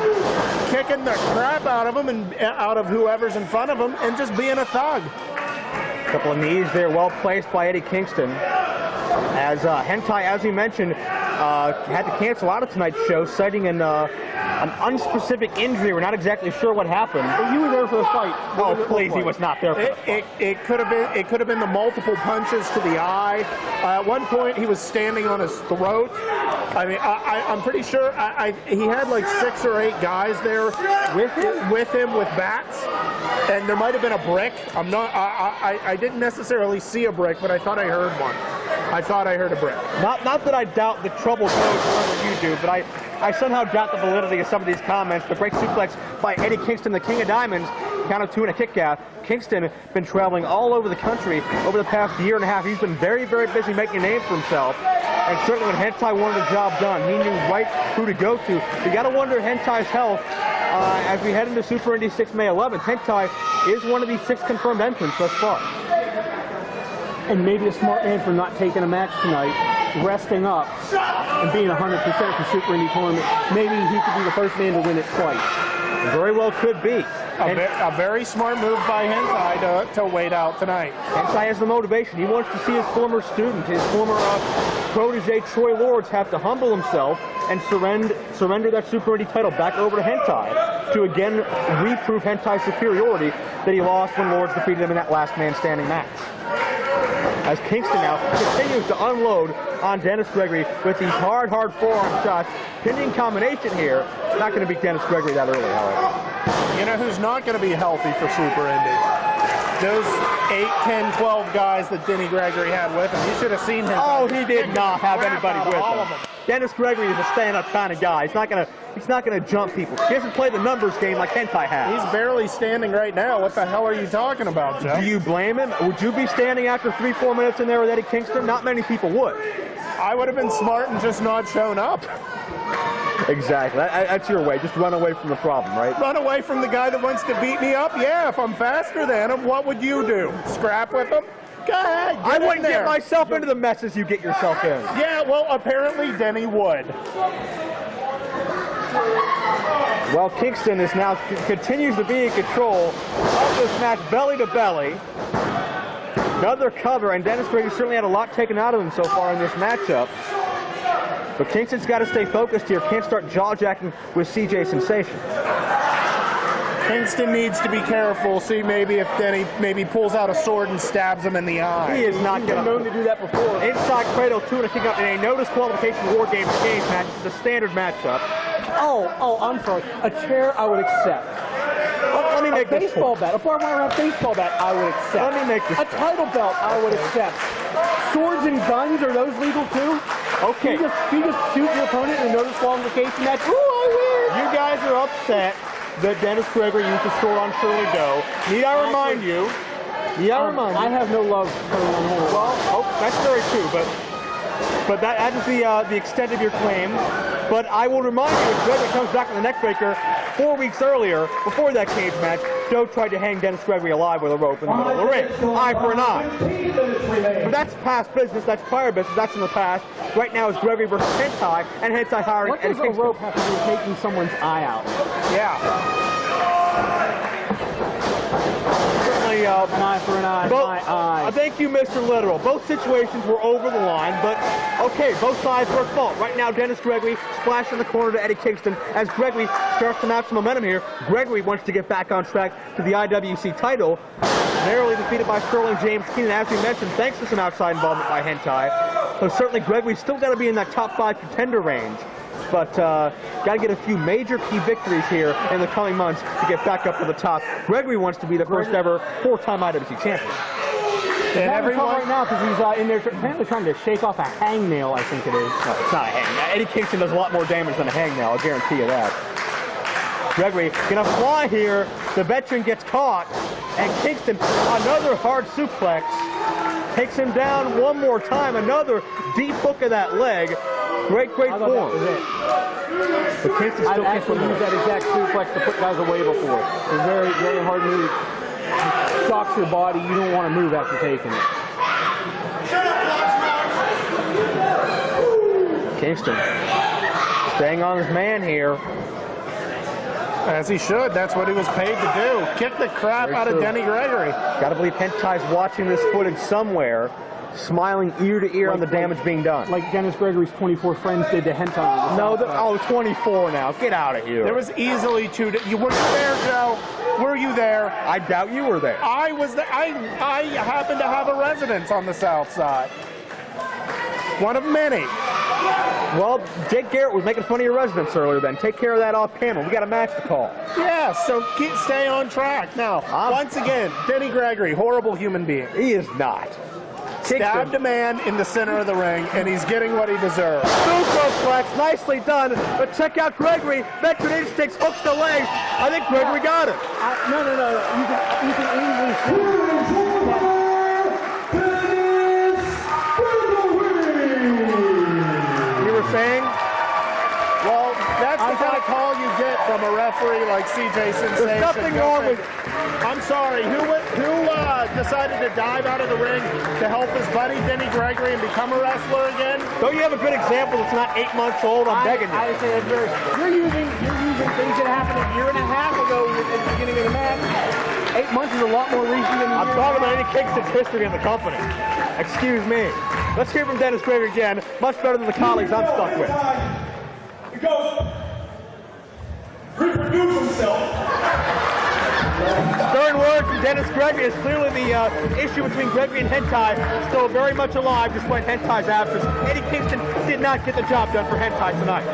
kicking the crap out of him and out of whoever's in front of him and just being a thug. Couple of knees there, well placed by Eddie Kingston. As Hentai, as we mentioned, had to cancel out of tonight's show, citing an unspecific injury. We're not exactly sure what happened. But you were there for the fight. Oh, please, he was not there for the fight. It could have been the multiple punches to the eye. At one point, he was standing on his throat. I mean, I'm pretty sure he had like 6 or 8 guys there with him with bats, and there might have been a brick. I didn't necessarily see a brick, but I thought I heard one. I thought I heard a brick. Not that I doubt the trouble goes wherever you do, but I somehow doubt the validity of some of these comments. The great suplex by Eddie Kingston, the King of Diamonds, count of 2 and a kick out. Kingston been traveling all over the country over the past year and a half. He's been very, very busy making a name for himself. And certainly when Hentai wanted the job done, he knew right who to go to. You got to wonder Hentai's health as we head into Super Indy 6 May 11th. Hentai is one of the 6 confirmed entrants thus far. And maybe a smart man for not taking a match tonight, resting up, and being 100% for Super Indy tournament. Maybe he could be the first man to win it twice. Very well could be. A very smart move by Hentai to wait out tonight. Hentai has the motivation. He wants to see his former student, his former protege Troy Lords have to humble himself and surrender that Super Indy title back over to Hentai to again reprove Hentai's superiority that he lost when Lords defeated him in that last man standing match. As Kingston now continues to unload on Dennis Gregory with these hard forearm shots. Pinning combination here. Not going to beat Dennis Gregory that early, however. You know who's not going to be healthy for Super Indy? Those 8, 10, 12 guys that Denny Gregory had with him. You should have seen him. Oh, he did not have anybody with him. Dennis Gregory is a stand-up kind of guy. He's not gonna jump people. He doesn't play the numbers game like Hentai has. He's barely standing right now. What the hell are you talking about, Joe? Do you blame him? Would you be standing after 3-4 minutes in there with Eddie Kingston? Not many people would. I would have been smart and just not shown up. Exactly. That's your way. Just run away from the problem, right? Run away from the guy that wants to beat me up? Yeah, if I'm faster than him, what would you do? Scrap with him? Go ahead, I wouldn't get myself into the messes you get yourself in. Yeah, well, apparently Denny would. Well, Kingston is now continues to be in control of this match, belly to belly. Another cover, and Dennis Gregory certainly had a lot taken out of him so far in this matchup. But Kingston's got to stay focused here. Can't start jaw-jacking with CJ Sensation. Kingston needs to be careful. See, maybe if Denny maybe pulls out a sword and stabs him in the eye. He is not going to. known to do that before. Inside cradle, 2 and a kick out in a no disqualification war game match. It's a standard matchup. Oh, I'm sorry. A chair I would accept. Let me make A this baseball point. bat, a barbed wire baseball bat, I would accept. Let me make this A point. title belt, I would accept. Swords and guns, are those legal too? Okay. You just shoot your opponent in a no disqualification match. Ooh, I You guys are upset that Dennis Gregory used a sword on Shirley Doe. Need I remind you? I have no love for Lenore. Well, that's very true, but that is the extent of your claim. But I will remind you, if Gregory comes back in the neck breaker 4 weeks earlier, before that cage match, Doe tried to hang Dennis Gregory alive with a rope in the middle of the ring. Eye for an eye. But that's past business, that's prior business, that's in the past. Right now is Gregory versus Hentai, and Hentai hiring What Eddie does a Kingston. rope have to do with taking someone's eye out? Yeah. Certainly, An eye for an eye, my eye. Thank you, Mr. Literal. Both situations were over the line, but okay, both sides were at fault. Right now, Dennis Gregory splashed in the corner to Eddie Kingston as Gregory starts to map some momentum here. Gregory wants to get back on track to the IWC title. Narrowly defeated by Sterling James Keenan, as we mentioned, thanks to some outside involvement by Hentai. So certainly Gregory's still got to be in that top 5 contender range. But got to get a few major key victories here in the coming months to get back up to the top. Gregory wants to be the first ever 4-time IWC champion. And everyone right now because he's in there apparently trying to shake off a hangnail, I think it is. No, it's not a hangnail. Eddie Kingston does a lot more damage than a hangnail, I'll guarantee you that. Gregory gonna fly here. The veteran gets caught, and Kingston another hard suplex takes him down one more time. Another deep hook of that leg. Great form. But Kingston I've still actually used that exact suplex to put guys away before. It's a very, very hard move. It shocks your body. You don't want to move after taking it. Kingston staying on his man here. As he should. That's what he was paid to do. Kick the crap Very out true. of Denny Gregory. Gotta believe Hentai's watching this footage somewhere, smiling ear to ear on the damage being done. Like Dennis Gregory's 24 friends did to Hentai. No, 24 now. Get out of here. There was easily 2. Were you there, Joe? Were you there? I doubt you were there. I was there. I happen to have a residence on the south side. One of many. Well, Jake Garrett was making fun of your residence earlier then. Take care of that off camera. We got a match to call. Yeah, so stay on track. Now, once again, Denny Gregory, horrible human being. He is not. Stabbed a man in the center of the ring, and he's getting what he deserves. Superplex, nicely done. But check out Gregory. Veteran instincts, hooks the leg. I think Gregory got it. No. You can easily see You were saying? Well, that's the kind of call you get from a referee like CJ Sensation. There's nothing wrong with. I'm sorry. Who decided to dive out of the ring to help his buddy Denny Gregory and become a wrestler again? Don't you have a good example that's not 8 months old? I'm begging you. I say you're using things that happened a year and a half ago at the beginning of the match. 8 months is a lot more recent than I'm talking about any Kingston's history in the company. Excuse me. Let's hear from Dennis Gregory again. Much better than the colleagues I'm stuck with. He goes, reproduce himself. Stern words from Dennis Gregory is clearly the issue between Gregory and Hentai still very much alive despite Hentai's absence. Eddie Kingston did not get the job done for Hentai tonight.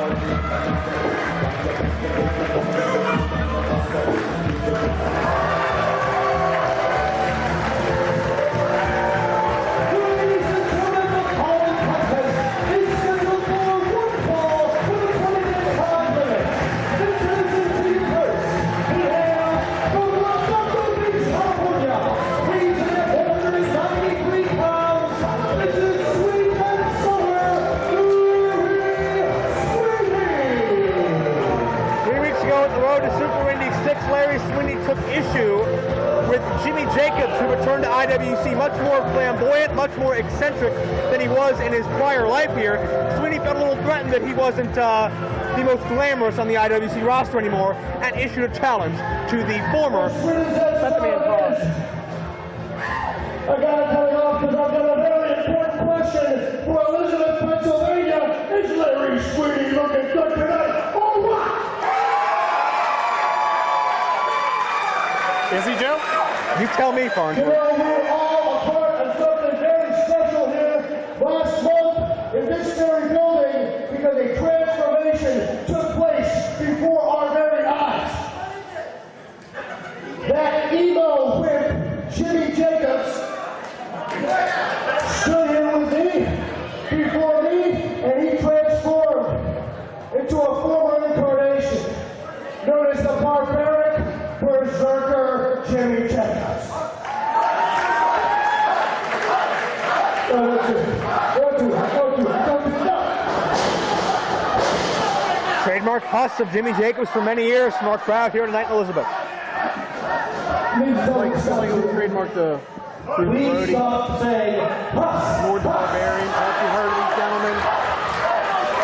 Sweeney took issue with Jimmy Jacobs, who returned to IWC much more flamboyant, much more eccentric than he was in his prior life here. Sweeney felt a little threatened that he wasn't the most glamorous on the IWC roster anymore and issued a challenge to the former Sentiment Cross. I gotta cut it off because I've got a very important question for Elizabeth, Pennsylvania. Is Larry Sweeney looking good tonight or what? Is he, Joe? You tell me, Farnsworth. You know, we're all a part of something very special here last month in this very building because a transformation took place before our very eyes. That emo wimp, Jimmy Jacobs, stood here with me, before me, and he transformed into a former incarnation known as the barbaric berserker Jimmy Jacobs. Trademark huss of Jimmy Jacobs for many years from our crowd here tonight in Elizabeth. trademark the Please stop saying huss. Lord the Barbarian. Have you heard of these gentlemen?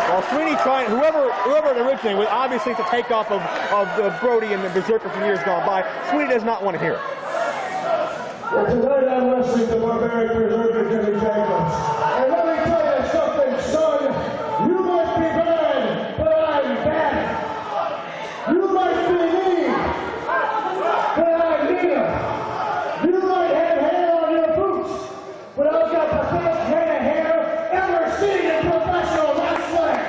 Well, Sweeney trying, whoever it originated with, obviously it's a takeoff of Brody and the Berserker from years gone by. Sweeney does not want to hear it. Well, tonight I'm wrestling the barbaric Berserker Jimmy Jacobs. And let me tell you something, son. You might be bad, but I'm bad. You might be mean, but I'm meaner. You might have hair on your boots, but I've got the best head of hair ever seen in professional wrestling.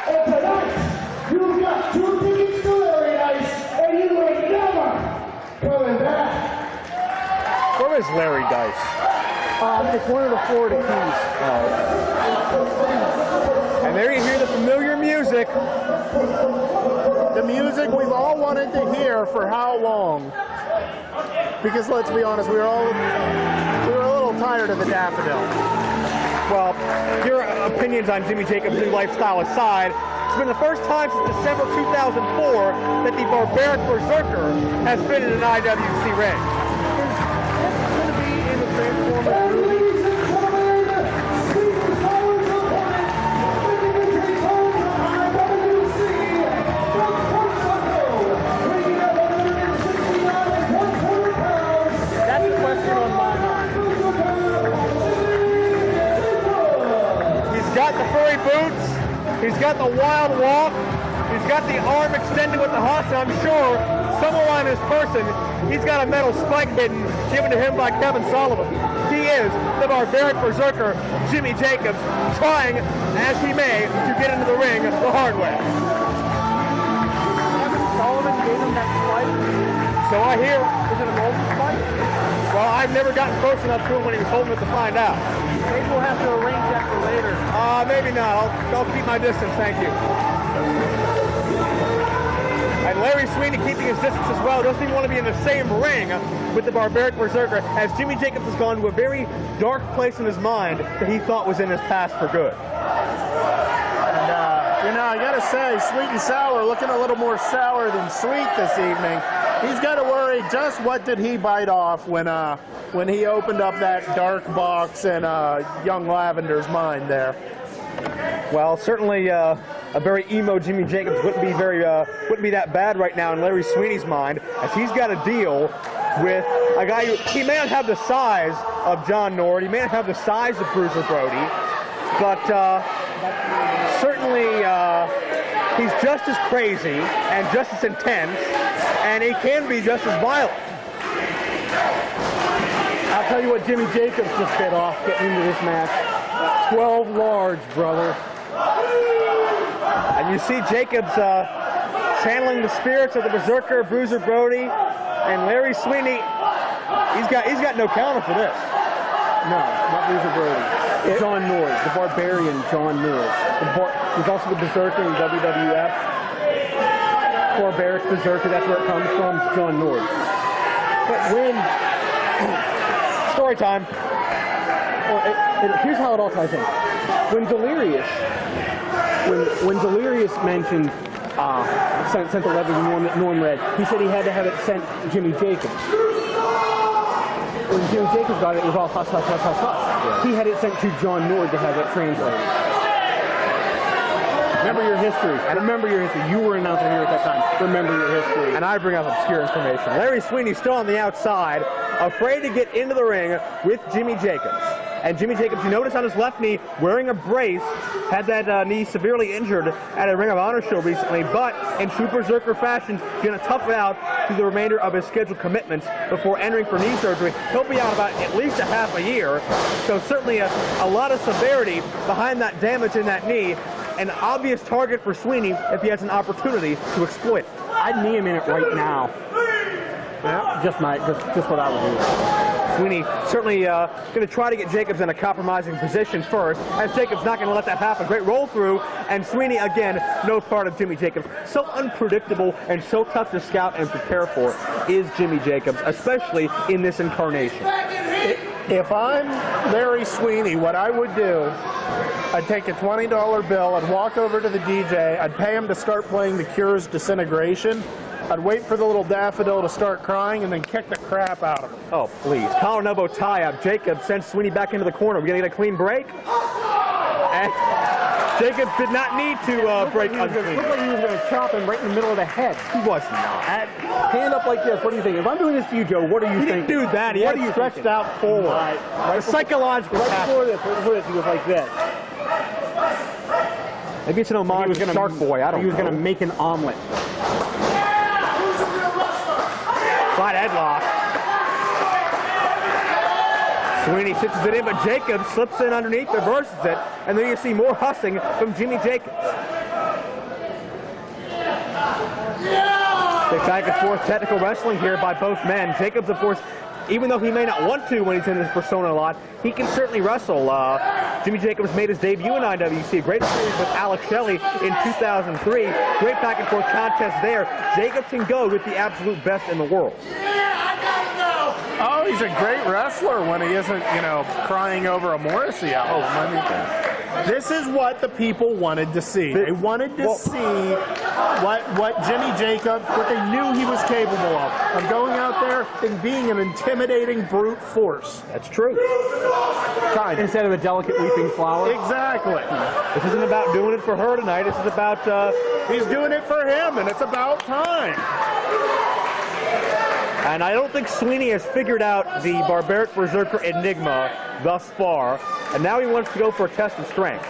And tonight, you've got 2 tickets to Larry Ice, and you ain't never coming back. Where is Larry Dice? It's one of the Florida Keys. And there you hear the familiar music. The music we've all wanted to hear for how long? Because let's be honest, we were a little tired of the daffodil. Well, your opinions on Jimmy Jacobs' new lifestyle aside, it's been the first time since December 2004 that the Barbaric Berserker has been in an IWC ring. Boots, he's got the wild walk, he's got the arm extended with the huss, and I'm sure somewhere on his person he's got a metal spike hidden given to him by Kevin Sullivan. He is the Barbaric Berserker Jimmy Jacobs, trying as he may to get into the ring the hard way. Kevin Sullivan gave him that spike. So I hear. Is it a golden spike? Well, I've never gotten close enough to him when he was holding it to find out. Maybe we'll have to arrange that for later. Maybe not. I'll keep my distance, thank you. And Larry Sweeney keeping his distance as well. Doesn't even want to be in the same ring with the Barbaric Berserker, as Jimmy Jacobs has gone to a very dark place in his mind that he thought was in his past for good. And You know, I gotta say, sweet and sour, looking a little more sour than sweet this evening. He's got to worry just what did he bite off when he opened up that dark box in young Lavender's mind there. Well, certainly a very emo Jimmy Jacobs wouldn't be that bad right now in Larry Sweeney's mind, as he's got to deal with a guy who, he may not have the size of John Nord, he may not have the size of Bruiser Brody, but certainly he's just as crazy and just as intense, and he can be just as violent. I'll tell you what Jimmy Jacobs just bit off getting into this match. 12 large, brother. And you see Jacobs channeling the spirits of the Berserker, Bruiser Brody, and Larry Sweeney. He's got no counter for this. No, not Bruiser Brody. John Nord, the Barbarian John Nord. He's also the Berserker in WWF. Barbaric Berserker, that's where it comes from, it's John Nord. But when... Story time. Here's how it all ties in. When Delirious mentioned sent the letter to Norm read, he said he had to have it sent to Jimmy Jacobs. When Jimmy Jacobs got it, it was all hush, hush, hush, hush, hush. Yeah. He had it sent to John Nord to have it translated. Remember your history. And remember your history. You were an announcer here at that time. Remember your history. And I bring up obscure information. Larry Sweeney still on the outside, afraid to get into the ring with Jimmy Jacobs. And Jimmy Jacobs, you notice on his left knee, wearing a brace, had that knee severely injured at a Ring of Honor show recently, but in true Berserker fashion, he's going to tough it out through the remainder of his scheduled commitments before entering for knee surgery. He'll be out about at least a half a year, so certainly a lot of severity behind that damage in that knee. An obvious target for Sweeney if he has an opportunity to exploit it. I'd knee him in it right now. Yeah, just what I would do. Sweeney certainly going to try to get Jacobs in a compromising position first, as Jacobs not going to let that happen. Great roll through, and Sweeney again, no part of Jimmy Jacobs. So unpredictable and so tough to scout and prepare for is Jimmy Jacobs, especially in this incarnation. If I'm Larry Sweeney, what I would do, I'd take a $20 bill, I'd walk over to the DJ, I'd pay him to start playing The Cure's Disintegration, I'd wait for the little daffodil to start crying, and then kick the crap out of him. Oh, please. Collar elbow tie-up. Jacobs sends Sweeney back into the corner. We're going to get a clean break. And Jacobs did not need to break on Sweeney. It looked like he was going to chop him right in the middle of the head. He was not. Hand up like this. What do you think? If I'm doing this to you, Joe, what are you thinking? He didn't do that. He had it stretched out forward. Right psychological right before this, he was like this. Maybe it's an homage to Shark Boy. I don't know. He was going to make an omelet. Side headlock. Sweeney sits it in, but Jacobs slips in underneath, reverses it, and then you see more hussing from Jimmy Jacobs. The back and forth technical wrestling here by both men. Jacobs, of course, even though he may not want to when he's in his persona a lot, he can certainly wrestle. Jimmy Jacobs made his debut in IWC. Great series with Alex Shelley in 2003. Great back and forth contest there. Jacobs can go with the absolute best in the world. Oh, he's a great wrestler when he isn't, crying over a Morrissey album. I mean, this is what the people wanted to see. They wanted to see what Jimmy Jacobs, what they knew he was capable of going out there and being an intimidating brute force. That's true. Kind of. Instead of a delicate weeping flower. Exactly. This isn't about doing it for her tonight. This is about... he's doing it for him, and it's about time. And I don't think Sweeney has figured out the Barbaric Berserker enigma thus far. And now he wants to go for a test of strength.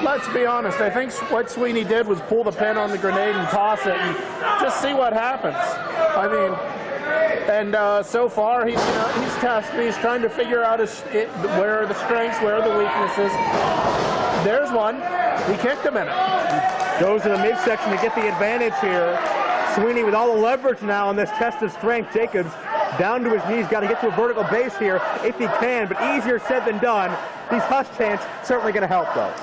Let's be honest. I think what Sweeney did was pull the pin on the grenade and toss it and just see what happens. I mean, and so far he's testing. He's trying to figure out where are the strengths, where are the weaknesses. There's one. He kicked him in it. Goes to the midsection to get the advantage here. Sweeney with all the leverage now on this test of strength. Jacobs down to his knees, got to get to a vertical base here if he can, but easier said than done. These hush chants certainly going to help though.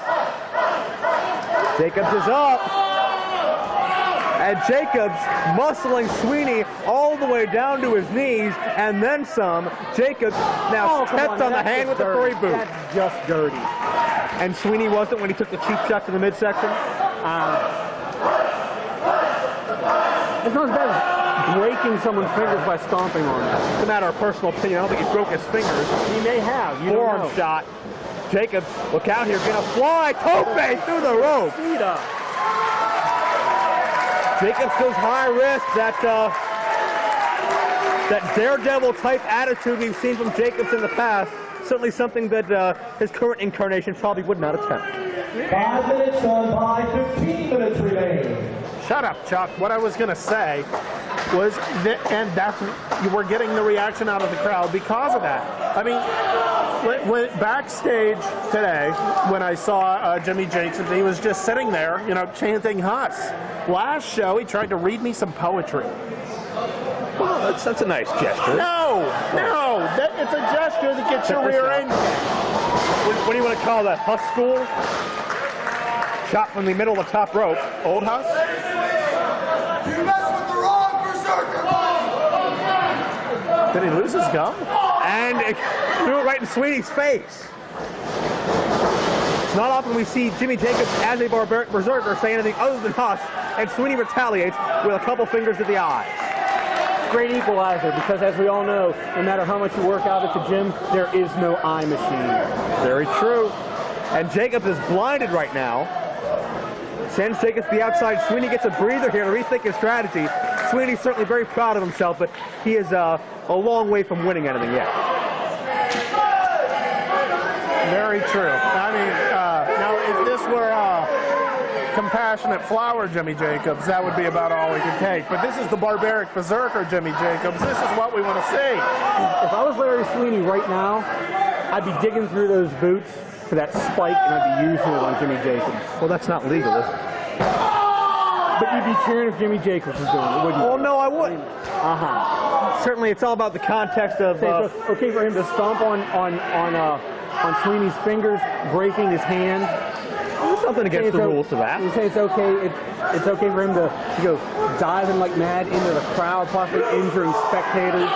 Jacobs is up. And Jacobs muscling Sweeney all the way down to his knees and then some. Jacobs now steps on the hand with the furry boot. That's just dirty. And Sweeney wasn't when he took the cheap shot to the midsection? It's not as bad as breaking someone's fingers by stomping on them. It's a matter of personal opinion. I don't think he broke his fingers. He may have. You don't Forearm know. shot. Jacobs, look out here, gonna fly. Tope through the rope. Speed up. Jacobs goes high risk. That daredevil type attitude we've seen from Jacobs in the past. Certainly something that his current incarnation probably would not attempt. 5 minutes gone by, 15 minutes remain. Shut up, Chuck. What I was going to say was, and that's, we're getting the reaction out of the crowd because of that. I mean, when backstage today, when I saw Jimmy Jacobs, he was just sitting there, you know, chanting Huss. Last show, he tried to read me some poetry. Well, that's a nice gesture. No, it's a gesture that gets your rear end. What do you want to call that? Huss school? Shot from the middle of the top rope. Old Huss? You mess with the wrong berserker! Did he lose his gum? And it threw it right in Sweeney's face. It's not often we see Jimmy Jacobs as a barbaric berserker say anything other than Huss, and Sweeney retaliates with a couple fingers to the eyes. Great equalizer, because as we all know, no matter how much you work out at the gym, there is no eye machine. Very true. And Jacobs is blinded right now. Sends Jacobs to the outside. Sweeney gets a breather here to rethink his strategy. Sweeney's certainly very proud of himself, but he is a long way from winning anything yet. Very true. I mean, now if this were compassionate flower Jimmy Jacobs, that would be about all we could take. But this is the barbaric berserker Jimmy Jacobs. This is what we want to see. If I was Larry Sweeney right now, I'd be digging through those boots for that spike, and I'd be using it on Jimmy Jacobs. Well, that's not legal, is it? But you'd be cheering if Jimmy Jacobs was doing it, wouldn't you? Oh, no, I wouldn't. Certainly, it's all about the context of... It's okay for him to stomp on Sweeney's fingers, breaking his hand. There's nothing against the rules to that. You say it's okay. It's okay for him to go diving like mad into the crowd, possibly injuring spectators.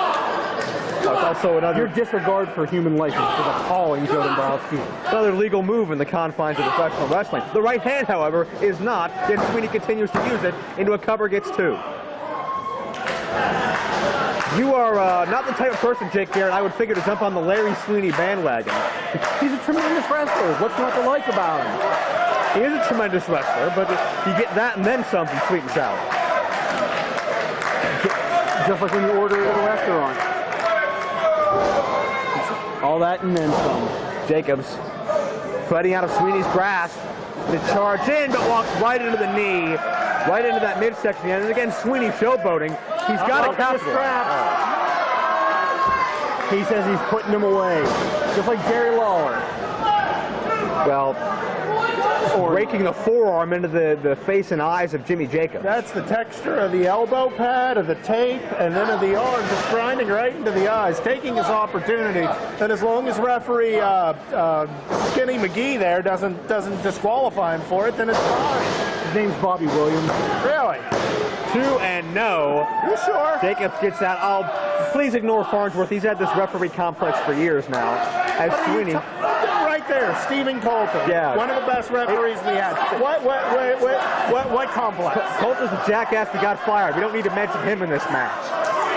It's also Your disregard for human life is appalling, Joe Dombrowski. another legal move in the confines of professional wrestling. The right hand, however, is not. Yet Sweeney continues to use it into a cover, gets two. You are not the type of person, Jake Garrett, I would figure to jump on the Larry Sweeney bandwagon. He's a tremendous wrestler. What's not to like about him? He is a tremendous wrestler, but you get that and then some from Sweet and Sour. Just like when you order at a restaurant. All that and then some. Jacobs fighting out of Sweeney's grasp. The charge in, but walks right into the knee, right into that midsection. And again, Sweeney showboating. He's got a capture. He says he's putting him away, just like Jerry Lawler. Well, breaking the forearm into the face and eyes of Jimmy Jacobs. That's the texture of the elbow pad, of the tape, and then of the arm, just grinding right into the eyes, taking his opportunity. And as long as referee Skinny McGee there doesn't disqualify him for it, then it's fine. His name's Bobby Williams. Really? 2-0. You sure? Jacobs gets out. Please ignore Farnsworth. He's had this referee complex for years now. As Sweeney. Right there, Stephen Colton. Yeah. One of the best referees we had. What complex? Colton's a jackass that got fired. We don't need to mention him in this match.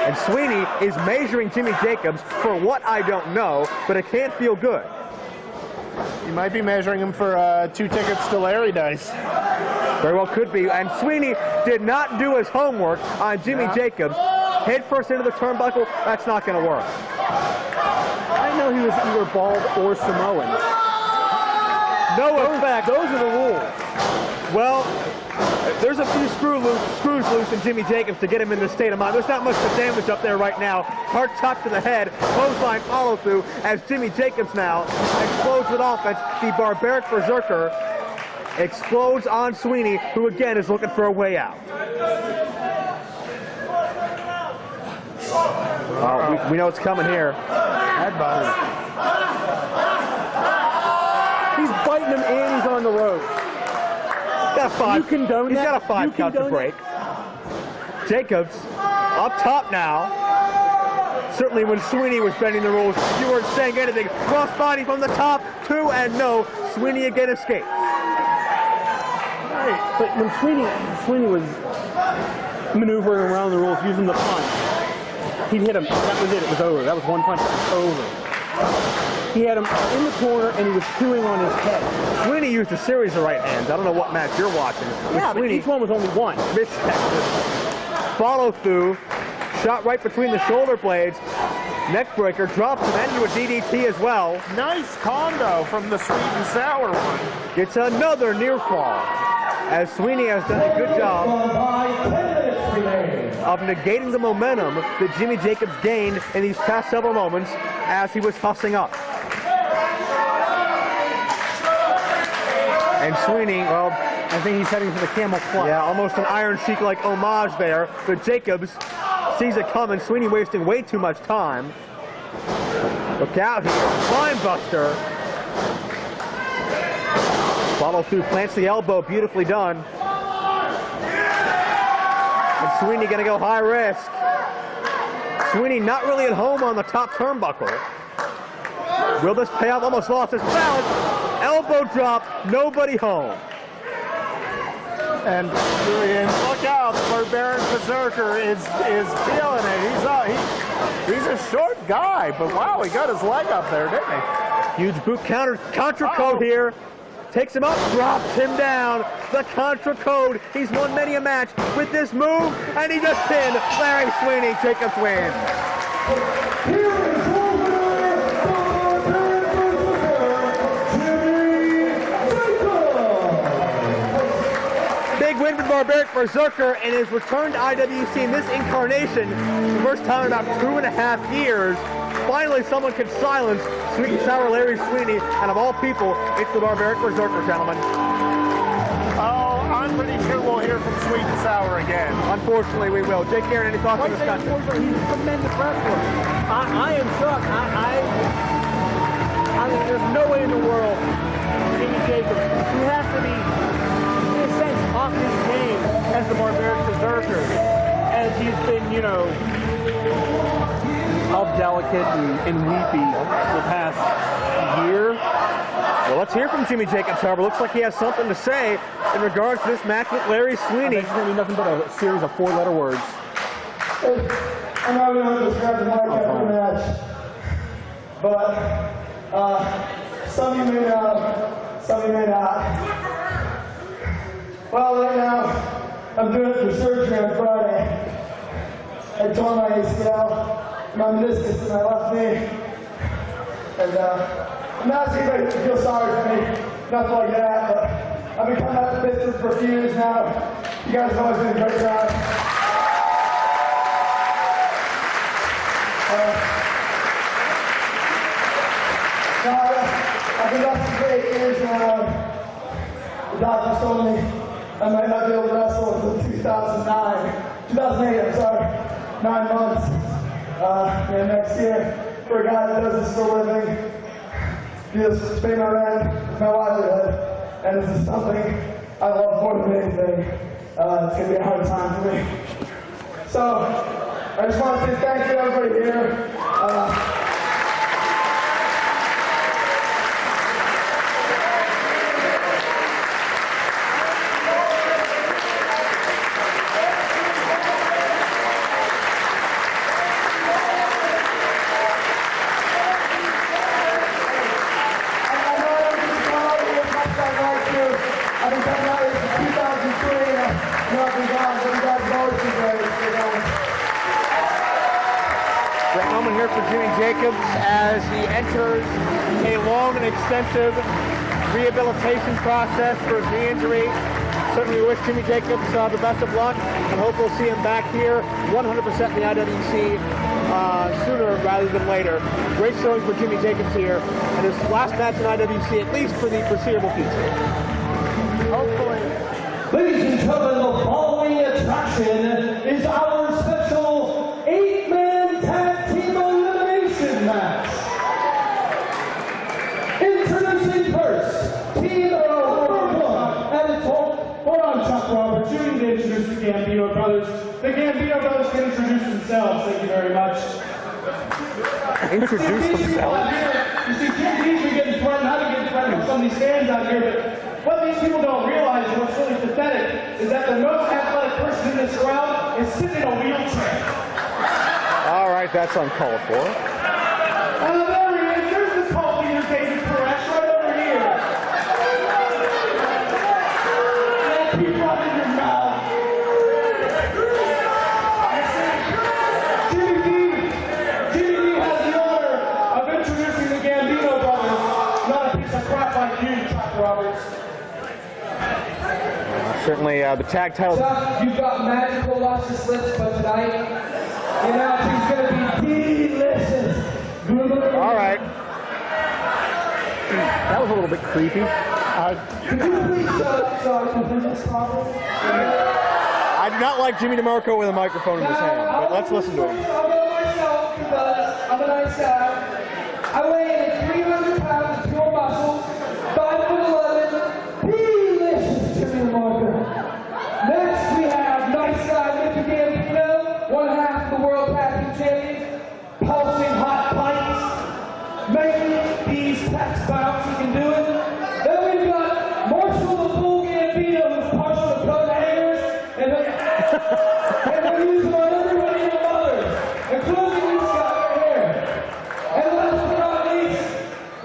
And Sweeney is measuring Jimmy Jacobs for what I don't know, but it can't feel good. You might be measuring him for 2 tickets to Larry Dice. Very well could be. And Sweeney did not do his homework on Jimmy Jacobs. Head first into the turnbuckle. That's not going to work. I know he was either bald or Samoan. No effect. Those are the rules. Well, there's a few screws loose in Jimmy Jacobs to get him in this state of mind. There's not much of damage up there right now. Hard chop to the head. Clothesline follow through as Jimmy Jacobs now explodes with offense. The barbaric berserker explodes on Sweeney, who again is looking for a way out. We know it's coming here. He's biting him and he's on the ropes. He's got a 5. You condone He's that? got a 5 You count to condone break. Jacobs up top now. Certainly when Sweeney was bending the rules, you weren't saying anything. Crossbody from the top, 2 and no. Sweeney again escapes. Right. But when Sweeney was maneuvering around the rules using the punch, he'd hit him. That was it. It was over. That was one punch. It was over. He had him in the corner, and he was chewing on his head. Sweeney used a series of right hands. I don't know what match you're watching. Yeah, but each one was only one. Follow through. Shot right between the shoulder blades. Neck breaker. Drops him into a DDT as well. Nice combo from the sweet and sour one. Gets another near fall. As Sweeney has done a good job of negating the momentum that Jimmy Jacobs gained in these past several moments as he was hussing up. And Sweeney, well, I think he's heading for the camel clutch. yeah, almost an Iron Sheik-like homage there. But Jacobs sees it coming. Sweeney wasting way too much time. Look out here, Spine Buster. Follow through, plants the elbow, beautifully done. And Sweeney gonna go high risk. Sweeney not really at home on the top turnbuckle. Will this pay off? Almost lost his balance. Elbow drop, nobody home. And look out, Barbarian Berserker is feeling it. He's a short guy, but wow, he got his leg up there, didn't he? Huge boot contra code here. Takes him up, drops him down. The contra code. He's won many a match with this move, and he just pinned Larry Sweeney. Jacobs wins. Big win for Barbaric Berserker in his return to IWC in this incarnation. The first time in about 2.5 years. Finally, someone can silence Sweet and Sour Larry Sweeney, and of all people, it's the Barbaric Berserker, gentlemen. Oh, I'm pretty sure we'll hear from Sweet and Sour again. Unfortunately, we will. Jake Aaron, any thoughts on this contest? He's a tremendous wrestler. I am shocked. I think there's no way in the world Jimmy Jacobs, who has to be, in a sense, off his game as the Barbaric Berserker, as he's been, you know, all delicate and weepy the past year. Well, let's hear from Jimmy Jacobs, however. Looks like he has something to say in regards to this match with Larry Sweeney. It's going to be nothing but a series of 4-letter words. I'm not going to describe the mic after the match, but some of you may know, some of you may not. Well, right now, I'm doing it for surgery on Friday. I tore my ACL, my meniscus in my left knee, and I'm not asking anybody to feel sorry for me, nothing like that, but I've been coming out to business for a few years now. You guys have always been a great time. I've been up for 8 years now. The doctor told me I might not be able to wrestle until 2008, I'm sorry, 9 months. And next year, for a guy that does this for a living, just pay my rent, my livelihood, and this is something I love more than anything. It's going to be a hard time for me. So, I just want to say thank you to everybody here. Jacobs as he enters a long and extensive rehabilitation process for his knee injury. Certainly wish Jimmy Jacobs the best of luck and hope we'll see him back here 100% in the IWC sooner rather than later. Great showing for Jimmy Jacobs here and his last match in IWC, at least for the foreseeable future. Hopefully. Ladies and gentlemen, the following attraction is our special 8-man tag team elimination match. Introducing first, Team Romeo, and it's hold on, Chuck Roberts. You need to introduce the Gambino brothers. The Gambino brothers can introduce themselves. Thank you very much. introduce themselves. You see, kids are getting threatened, how to get threatened from some of these fans out here, but what these people don't realize, and what's really pathetic, is that the most athletic person in this crowd is sitting in a wheelchair. All right, that's uncalled for. There he is. There's the tall leader, David Koresh, right over here. Yeah, keep running your mouth. Jimmy D has the honor of introducing the Gambino brothers. Not a piece of crap like you, Chuck Roberts. Certainly the tag title. Chuck, you've got magical luscious lips, but tonight, you know, she's going to be delicious. All right. That was a little bit creepy. Could you please shut up so I can do this properly? I do not like Jimmy DeMarco with a microphone in his hand, but let's listen to him. I'll go myself because I'm a nice guy. I weigh 300 pounds of pure muscle, 5'11", delicious Jimmy DeMarco. Next we have nice guy Mr. Gambino, one half of the world tag team champion, pulsing hot pints, making these pecs bounce, he can do it. Then we've got Marshall the Bull Gambino, who's partial to coat hangers, and we're using on everybody in the mothers, including this guy right here. And last but not least,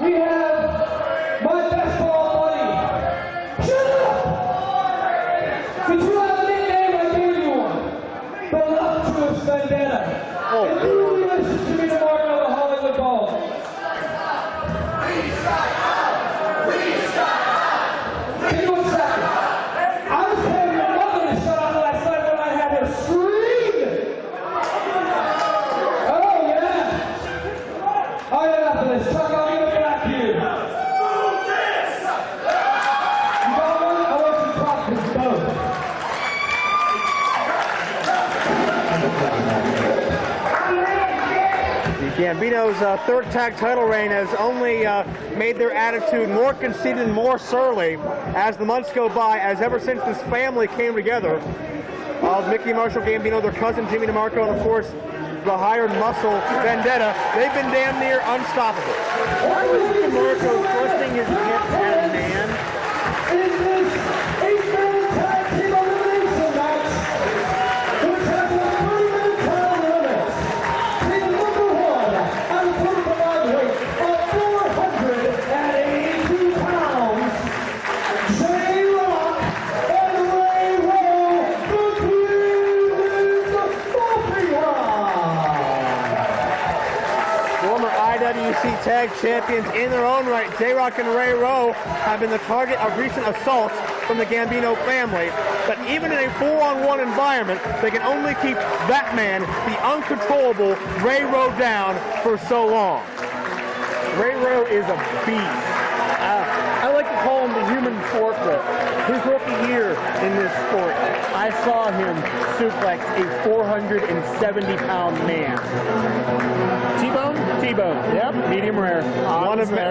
we have my best ball buddy. Shut up! Did you have a nickname? I gave you one. Voluptuous Vendetta. Oh. And DeeeeLicious to be the mark of the Hollywood Bowl. Give me 1 second. I was telling your mother to shut up last night when I had her screaming. Oh, yeah. Oh, yeah, enough of this. Chuck, I'll give it back to you. You got one? I want some popcorn, both. Gambino's third tag title reign has only made their attitude more conceited and more surly as the months go by, as ever since this family came together. Mickey and Marshall Gambino, their cousin Jimmy DeMarco, and of course the hired muscle Vendetta, they've been damn near unstoppable. Why was DeMarco thrusting his hips at a man? In this 8-man tag team elimination match, which has a 30-minute time limit, team number 1 at a total weight of 482 pounds, J-Rocc and Rowe, the Queens of Mafia. Former IWC Tag Champions in their own right, J-Rocc and Rowe have been the target of recent assaults from the Gambino family. But even in a 4-on-1 environment, they can only keep that man, the uncontrollable Rowe, down for so long. Rowe is a beast. I like to call him the human forklift. His rookie year in this sport, I saw him suplex a 470-pound man. T-bone? T-bone. Yep, medium rare.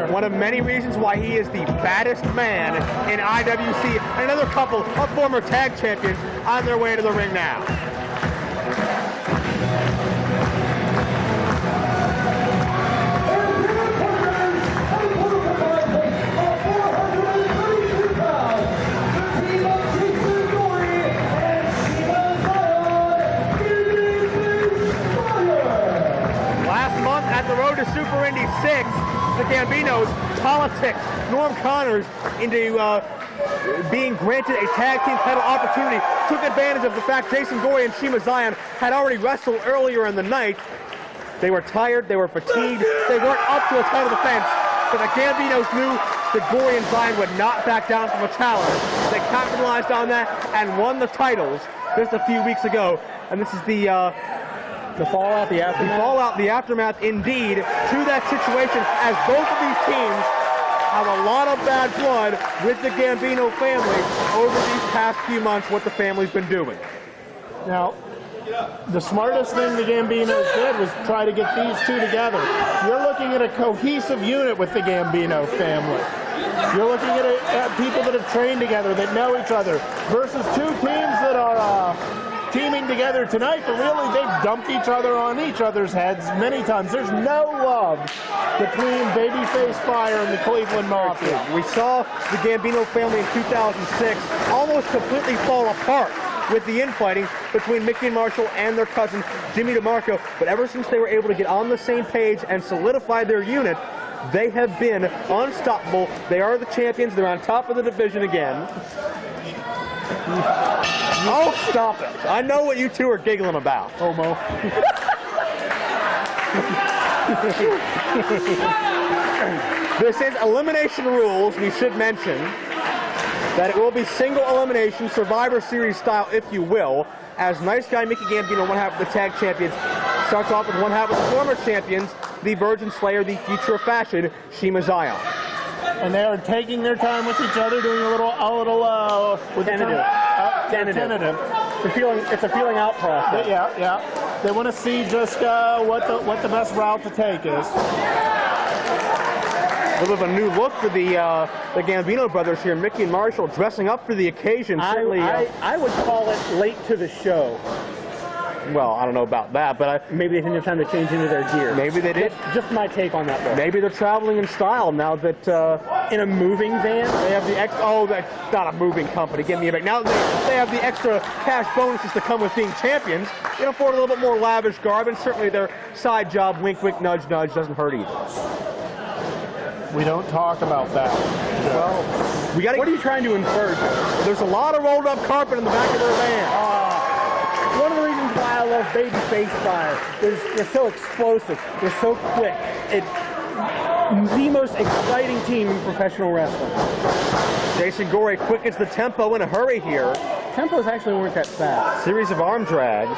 One of many reasons why he is the baddest man in IWC. And another couple of former tag champions on their way to the ring now. At the road to Super Indy 6, the Gambinos politicked Norm Connors into being granted a tag team title opportunity, took advantage of the fact Jason Gory and Shiima Xion had already wrestled earlier in the night. They were tired, they were fatigued, they weren't up to a title defense, but the Gambinos knew that Gory and Xion would not back down from a challenge. They capitalized on that and won the titles just a few weeks ago, and this is the fallout, the aftermath? The fallout, the aftermath, indeed, to that situation, as both of these teams have a lot of bad blood with the Gambino family over these past few months, what the family's been doing. Now, the smartest thing the Gambinos did was try to get these two together. You're looking at a cohesive unit with the Gambino family. You're looking at people that have trained together, that know each other, versus two teams that are teaming together tonight, but really they've dumped each other on each other's heads many times. There's no love between Babyface Fire and the Cleveland Mafia. We saw the Gambino family in 2006 almost completely fall apart with the infighting between Mickey and Marshall and their cousin Jimmy DeMarco. But ever since they were able to get on the same page and solidify their unit, they have been unstoppable. They are the champions. They're on top of the division again. Oh, stop it. I know what you two are giggling about. Homo. This is elimination rules. We should mention that it will be single elimination, Survivor Series style, if you will, as nice guy Mickey Gambino, one half of the tag champions, starts off with one half of the former champions, the Virgin Slayer, the future of fashion, Shiima Xion. And they are taking their time with each other, doing a little Tentative. tentative. It's a feeling out process. Yeah. They want to see just what the best route to take is. A little bit of a new look for the Gambino brothers here. Mickey and Marshall dressing up for the occasion. Certainly, I would call it late to the show. well, I don't know about that, but Maybe they didn't have time to change into their gear. maybe they did. Just my take on that one. Maybe they're traveling in style now that In a moving van? they have the extra. Oh, that's not a moving company. Give me a break. Now they have the extra cash bonuses to come with being champions. They can afford a little bit more lavish garb, and certainly their side job, wink, wink, nudge, nudge, doesn't hurt either. We don't talk about that. Well, we got. What are you trying to infer? There's a lot of rolled up carpet in the back of their van. One of the reasons why I love Babyface Fire is they're so explosive. They're so quick. It's the most exciting team in professional wrestling. Jason Gory quickens the tempo in a hurry here. Tempos actually weren't that fast. Series of arm drags.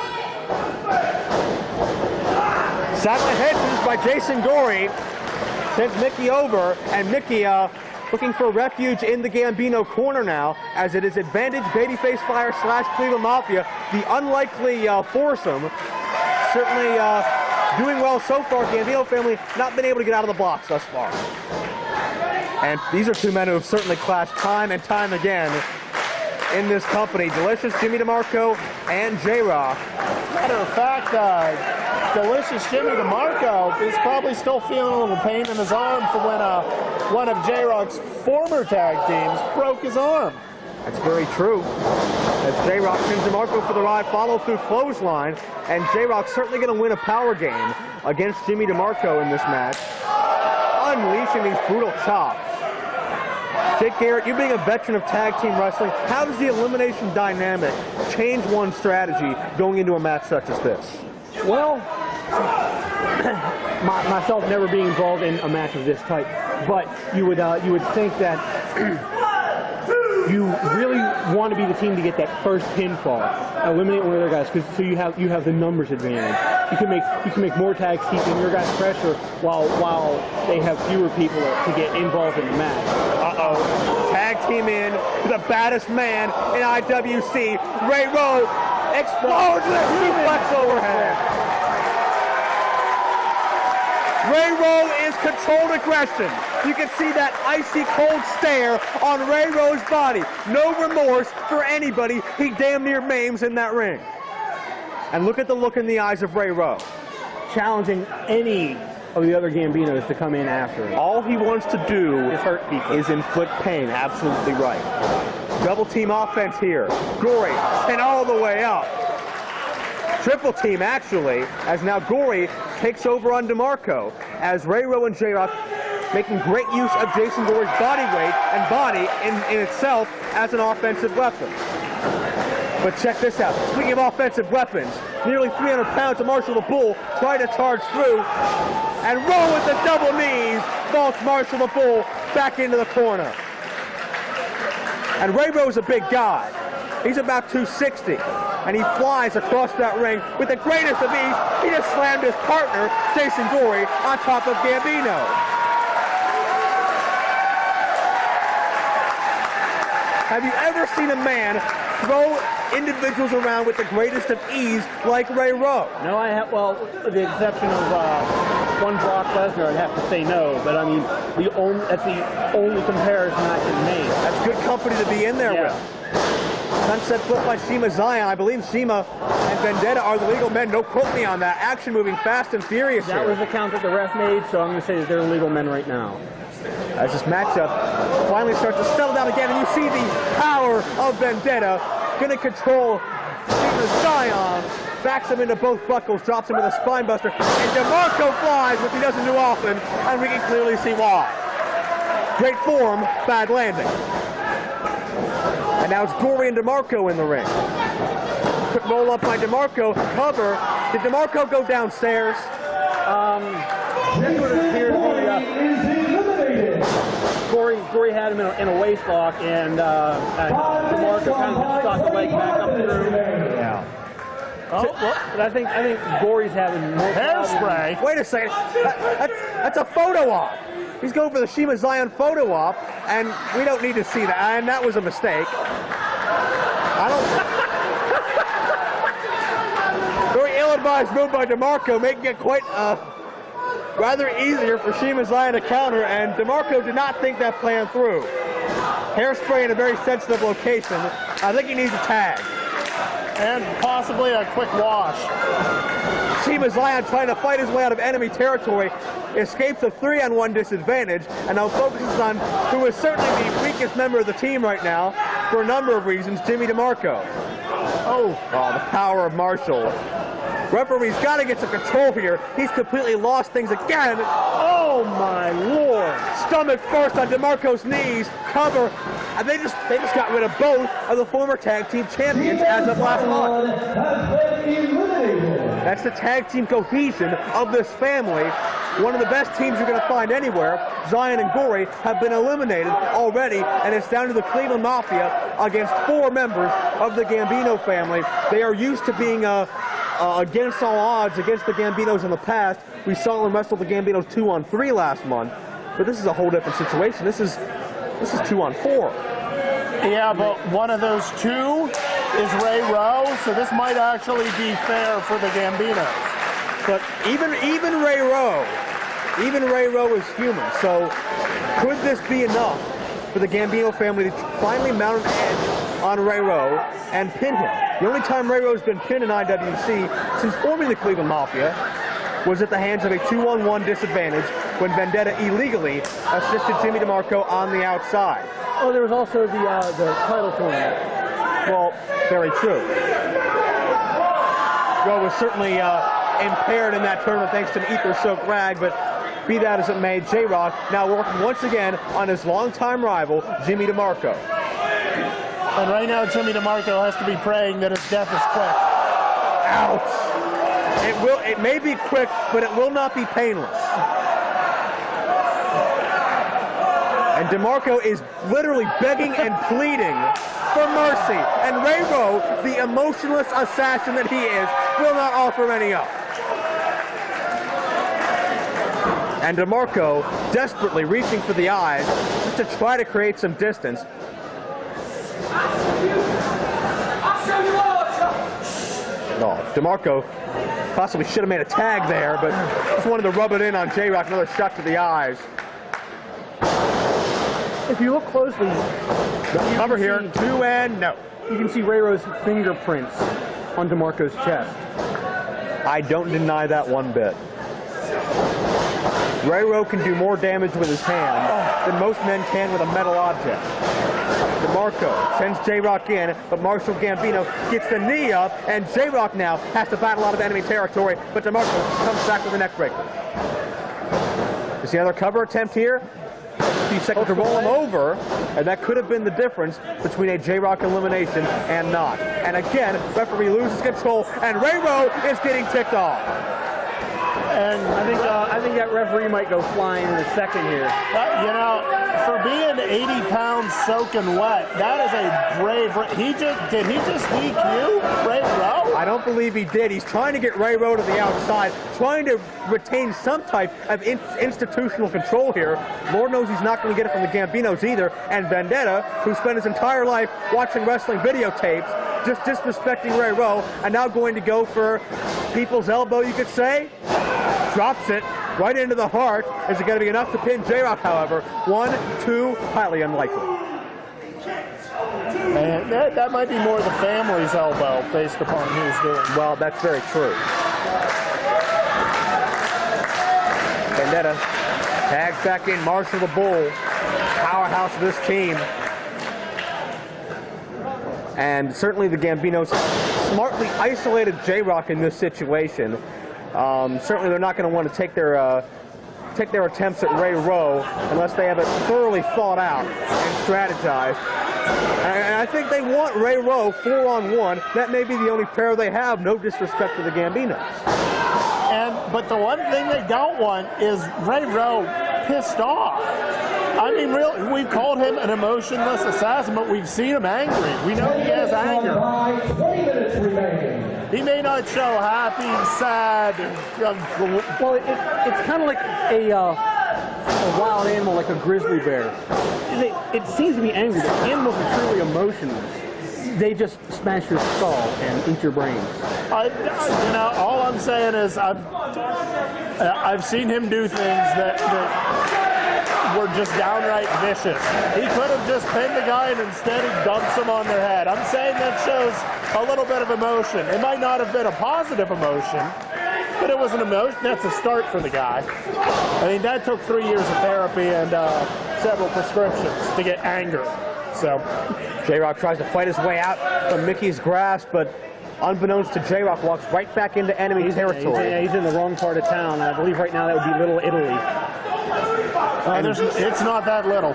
Sat the heads by Jason Gory. Sends Mickey over, and Mickey looking for refuge in the Gambino corner now, as it is advantage Babyface Fire / Cleveland Mafia, the unlikely foursome. Certainly doing well so far. Gambino family not been able to get out of the blocks thus far. And these are two men who have certainly clashed time and time again in this company. DeeeeLicious, Jimmy DeMarco, and J-Rocc. Matter of fact, DeeeeLicious Jimmy DeMarco is probably still feeling a little pain in his arm from when one of J-Rocc's former tag teams broke his arm. That's very true. As J-Rocc sends DeMarco for the ride, follow through clothesline, and J-Rocc certainly going to win a power game against Jimmy DeMarco in this match, unleashing these brutal chops. Jake Garrett, you being a veteran of tag team wrestling, how does the elimination dynamic change one's strategy going into a match such as this? Well, myself never being involved in a match of this type, but you would think that you really want to be the team to get that first pinfall, eliminate one of their guys, because so you have the numbers advantage. You can make more tags keeping your guys pressure while they have fewer people to get involved in the match. Tag team in to the baddest man in IWC. Rowe explodes with a suplex overhead. Rowe is controlled aggression. You can see that icy cold stare on Rowe's body. No remorse for anybody he damn near maims in that ring. And look at the look in the eyes of Rowe. Challenging any of the other Gambinos to come in after him. All he wants to do Is hurt people. is inflict pain. Absolutely right. Double team offense here. Gory and all the way up. Triple team, actually, as now Gory takes over on DeMarco, as Rowe and J-Rocc making great use of Jason Gory's body weight and body in itself as an offensive weapon. But check this out. Speaking of offensive weapons, nearly 300 pounds of Marshall the Bull trying to charge through, and Rowe with the double knees vaults Marshall the Bull back into the corner. And Rowe's a big guy. He's about 260, and he flies across that ring with the greatest of ease. He just slammed his partner, Jason Gory, on top of Gambino. Have you ever seen a man throw individuals around with the greatest of ease like Rowe? No, I have. Well, with the exception of one Brock Lesnar, I'd have to say no. But I mean, that's the only comparison I can make. That's good company to be in there with. Sunset flip by Shiima Xion. I believe Shiima and Vendetta are the legal men. Don't quote me on that. Action moving fast and furious That here. was the count that the ref made, so I'm going to say that they're legal men right now. As this matchup finally starts to settle down again, and you see the power of Vendetta. Going to control Shiima Xion. Backs him into both buckles, drops him with a spine buster, and DeMarco flies, which he doesn't do often, and we can clearly see why. Great form, bad landing. And now it's Gory and DeMarco in the ring. Quick roll up by DeMarco, cover. Did DeMarco go downstairs? This would appear to be Gory had him in a waist lock, and DeMarco kind of shot the leg back up through. Yeah. Oh, well, but I think Gory's having more Hairspray. Wait a second. That's a photo op. He's going for the Shiima Xion photo op, and we don't need to see that. And that was a mistake. I don't. Very ill-advised move by DeMarco, making it quite rather easier for Shiima Xion to counter, and DeMarco did not think that plan through. Hairspray in a very sensitive location. I think he needs a tag. And possibly a quick wash. Shiima Xion trying to fight his way out of enemy territory, escapes a 3-on-1 disadvantage, and now focuses on who is certainly the weakest member of the team right now, for a number of reasons, Jimmy DeMarco. Oh, the power of Marshall. Referee's got to get some control here. He's completely lost things again. Oh my lord! Stomach first on DeMarco's knees, cover, and they just got rid of both of the former tag team champions as of last month. That's the tag team cohesion of this family. One of the best teams you're going to find anywhere. Xion and Gory have been eliminated already, and it's down to the Cleveland Mafia against 4 members of the Gambino family. They are used to being against all odds against the Gambinos in the past. We saw them wrestle the Gambinos 2-on-3 last month, but this is a whole different situation. This is 2-on-4. Yeah, but one of those 2 is Rowe, so this might actually be fair for the Gambinos. But even Ray Rowe is human. So could this be enough for the Gambino family to finally mount an edge on Ray Rowe and pin him? The only time Ray Rowe's been pinned in IWC since forming the Cleveland Mafia was at the hands of a 2-on-1 disadvantage when Vendetta illegally assisted Jimmy DeMarco on the outside. Oh, there was also the title tournament. Well, very true. Rowe was certainly impaired in that tournament thanks to an ether-soaked rag, but be that as it may, J-Rocc now working once again on his longtime rival, Jimmy DeMarco. And right now, Jimmy DeMarco has to be praying that his death is quick. Ouch! It may be quick, but it will not be painless. And DeMarco is literally begging and pleading for mercy. And Ray Rowe, the emotionless assassin that he is, will not offer any up. And DeMarco desperately reaching for the eyes just to try to create some distance. Oh, DeMarco possibly should have made a tag there, but just wanted to rub it in on J-Rocc. Another shot to the eyes. If you look closely, Cover here, 2 and no. You can see Ray Rowe's fingerprints on DeMarco's chest. I don't deny that one bit. Ray Rowe can do more damage with his hand than most men can with a metal object. DeMarco sends J-Rocc in, but Marshall Gambino gets the knee up, and J-Rocc now has to battle out of enemy territory, but DeMarco comes back with a neck breaker. You see another cover attempt here? A few seconds to roll him over, and that could have been the difference between a J-Rocc elimination and not. And again, referee loses control, and Ray Rowe is getting ticked off. And I think that referee might go flying in a second here. You know, for being 80 pounds soaking wet, that is a brave. Did he just DQ Ray Rowe? I don't believe he did. He's trying to get Ray Rowe to the outside, trying to retain some type of institutional control here. Lord knows he's not going to get it from the Gambinos either. And Vendetta, who spent his entire life watching wrestling videotapes, just disrespecting Ray Rowe, and now going to go for people's elbow, you could say. Drops it right into the heart. Is it going to be enough to pin J-Rocc, however? 1, 2, highly unlikely. And that might be more the family's elbow based upon who's doing it. Well, that's very true. Vendetta tags back in, Marshall the Bull, powerhouse of this team. And certainly the Gambinos smartly isolated J-Rocc in this situation. Certainly they're not going to want to take their attempts at Ray Rowe unless they have it thoroughly thought out and strategized. And I think they want Ray Rowe 4-on-1. That may be the only pair they have, no disrespect to the Gambinos. But the one thing they don't want is Ray Rowe pissed off. I mean, really, we've called him an emotionless assassin, but we've seen him angry. We know he has anger. 20 minutes remaining. He may not show happy, sad. Well, it's kind of like a wild animal, like a grizzly bear. It seems to be angry, but animals are truly emotionless. They just smash your skull and eat your brains. All I'm saying is I've seen him do things that were just downright vicious. He could have just pinned the guy and instead he dumps them on their head. I'm saying that shows a little bit of emotion. It might not have been a positive emotion, but it was an emotion. That's a start for the guy. I mean, that took 3 years of therapy and several prescriptions to get anger. So J-Rocc tries to fight his way out from Mickey's grasp, but unbeknownst to J-Rocc, walks right back into enemy territory. He's in the wrong part of town. I believe right now that would be Little Italy. It's not that little.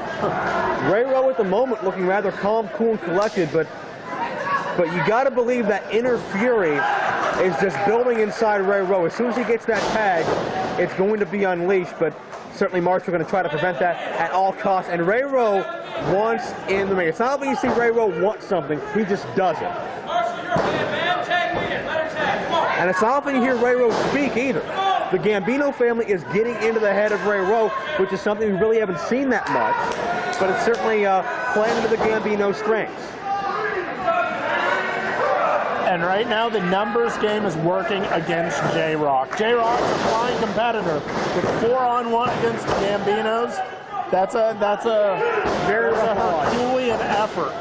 Ray Rowe at the moment looking rather calm, cool, and collected, but you got to believe that inner fury is just building inside Ray Rowe. As soon as he gets that tag, it's going to be unleashed, but certainly Marshall going to try to prevent that at all costs. And Ray Rowe wants in the ring. It's not when you see Ray Rowe want something, he just does it. And it's not often you hear Ray Rowe speak either. The Gambino family is getting into the head of Ray Rowe, which is something we really haven't seen that much, but it's certainly playing into the Gambino strengths. And right now the numbers game is working against J-Rocc. J-Rocc is a flying competitor with 4-on-1 against the Gambinos. That's a very Herculean effort.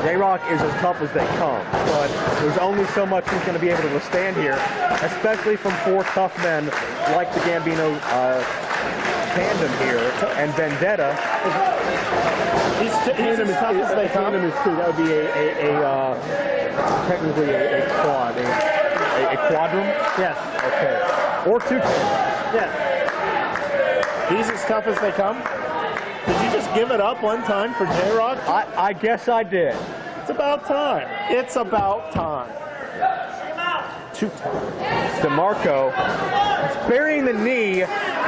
J-Rocc is as tough as they come, but there's only so much he's going to be able to withstand here, especially from 4 tough men like the Gambino tandem here, and Vendetta. He's as tough as they come. Tandem is 2. That would be technically a quad. A quadrum? Yes. Okay. Or 2 tandems. Yes. He's as tough as they come. Did you just give it up one time for J-Rocc? I guess I did. It's about time. It's about time. 2 times. DeMarco burying the knee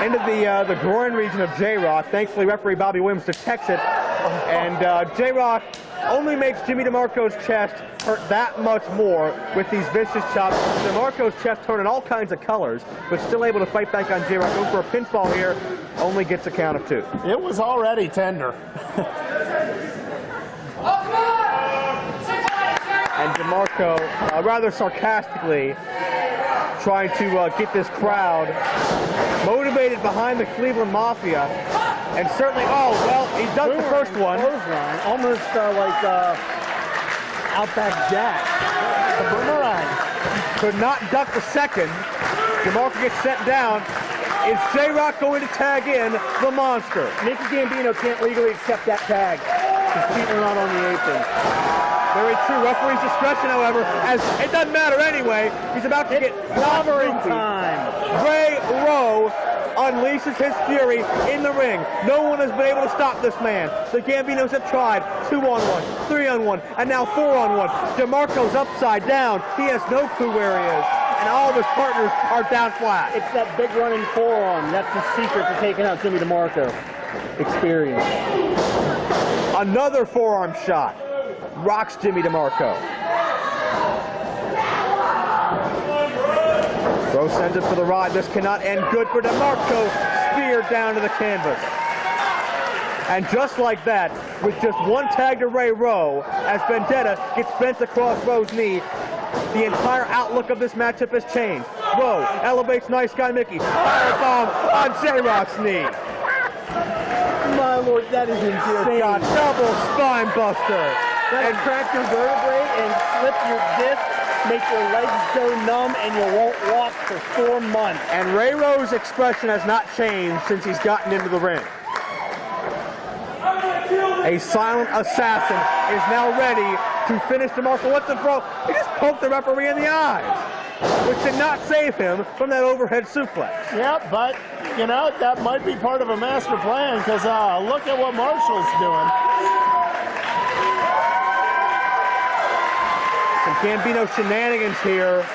into the groin region of J-Rocc. Thankfully, referee Bobby Williams detects it. And J-Rocc only makes Jimmy DeMarco's chest hurt that much more with these vicious chops. DeMarco's chest turning all kinds of colors, but still able to fight back on J-Rocc. Going for a pinfall here, only gets a count of 2. It was already tender. And DeMarco, rather sarcastically, trying to get this crowd motivated behind the Cleveland Mafia. And certainly, he ducked the first one. Almost like Outback Jack. The boomerang. Could not duck the second. DeMarco gets sent down. Is J-Rocc going to tag in the monster? Nicky Gambino can't legally accept that tag. His feet are not on the apron. Very true. Referee's discretion, however, as it doesn't matter anyway. He's about to get clobbering time. Ray Rowe unleashes his fury in the ring. No one has been able to stop this man. The Gambinos have tried 2-on-1, 3-on-1, and now 4-on-1. DeMarco's upside down. He has no clue where he is. And all of his partners are down flat. It's that big running forearm. That's the secret to taking out Jimmy DeMarco. Experience. Another forearm shot. Rocks Jimmy DeMarco. Rowe sends it for the ride. This cannot end good for DeMarco. Spear down to the canvas. And just like that, with just one tag to Ray Rowe, as Vendetta gets bent across Rowe's knee, the entire outlook of this matchup has changed. Rowe elevates nice guy Mickey. Firebomb on J-Rocc's knee. My lord, that is insane. Got double spine buster. and crack your vertebrae and slip your disc, make your legs go numb, and you won't walk for 4 months. And Ray Rowe's expression has not changed since he's gotten into the ring. A silent assassin is now ready to finish DeMarco. What's the throw? He just poked the referee in the eyes, which did not save him from that overhead suplex. Yeah, but, you know, that might be part of a master plan, because look at what Marshall's doing. Some Gambino shenanigans here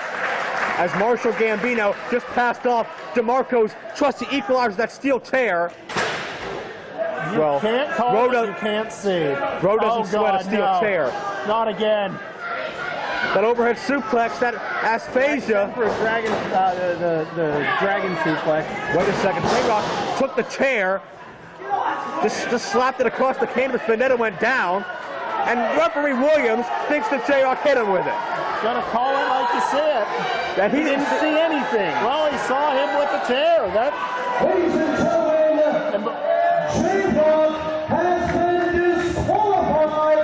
as Marshall Gambino just passed off DeMarco's trusty equalizer, that steel chair. You can't call Rowe it, you can't see. Rowe doesn't sweat a steel chair. Not again. That overhead suplex, that aphasia. For a dragon, the dragon suplex. Wait a second, J-Rocc took the chair, just slapped it across the canvas. Vendetta went down, and referee Williams thinks that J-Rocc hit him with it. Gonna call it like you see it. That He didn't see anything. Well, he saw him with the chair. Ladies and gentlemen, J-Rocc has been disqualified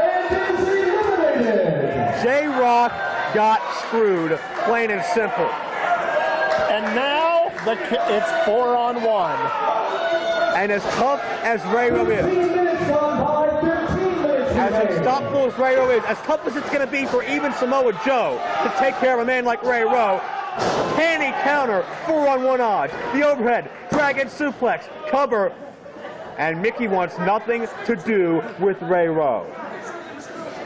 and is eliminated. J-Rocc got screwed, plain and simple. And now it's 4-on-1. And as tough as Ray Rowe is, 15 minutes gone by, 15 minutes as remaining. unstoppable as Ray Rowe is, as tough as it's going to be for even Samoa Joe to take care of a man like Ray Rowe, can he counter 4-on-1 odds? The overhead, dragon suplex, cover, and Mickey wants nothing to do with Ray Rowe.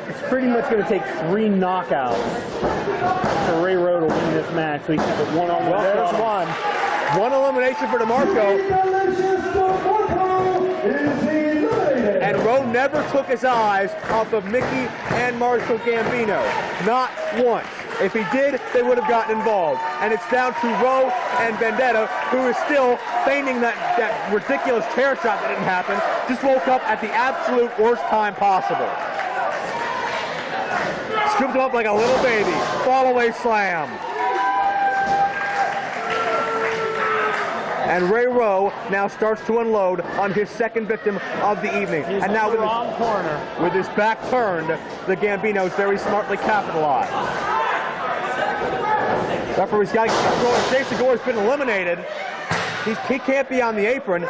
It's pretty much going to take 3 knockouts for Ray Rowe to win this match. So he keeps it 1-on-1. Well, There's done. one. One elimination for DeMarco, DeeeeLicious DeMarco is eliminated. and Rowe never took his eyes off of Mickey and Marshall Gambino. Not once. If he did, they would have gotten involved. And it's down to Rowe and Vendetta, who is still feigning that ridiculous chair shot that didn't happen. Just woke up at the absolute worst time possible. Scooped him up like a little baby. Fall away slam. And Ray Rowe now starts to unload on his second victim of the evening. He's and now in the wrong corner. with his back turned, the Gambinos very smartly capitalized. Referee's got to get going. Jason Gore's been eliminated. He can't be on the apron.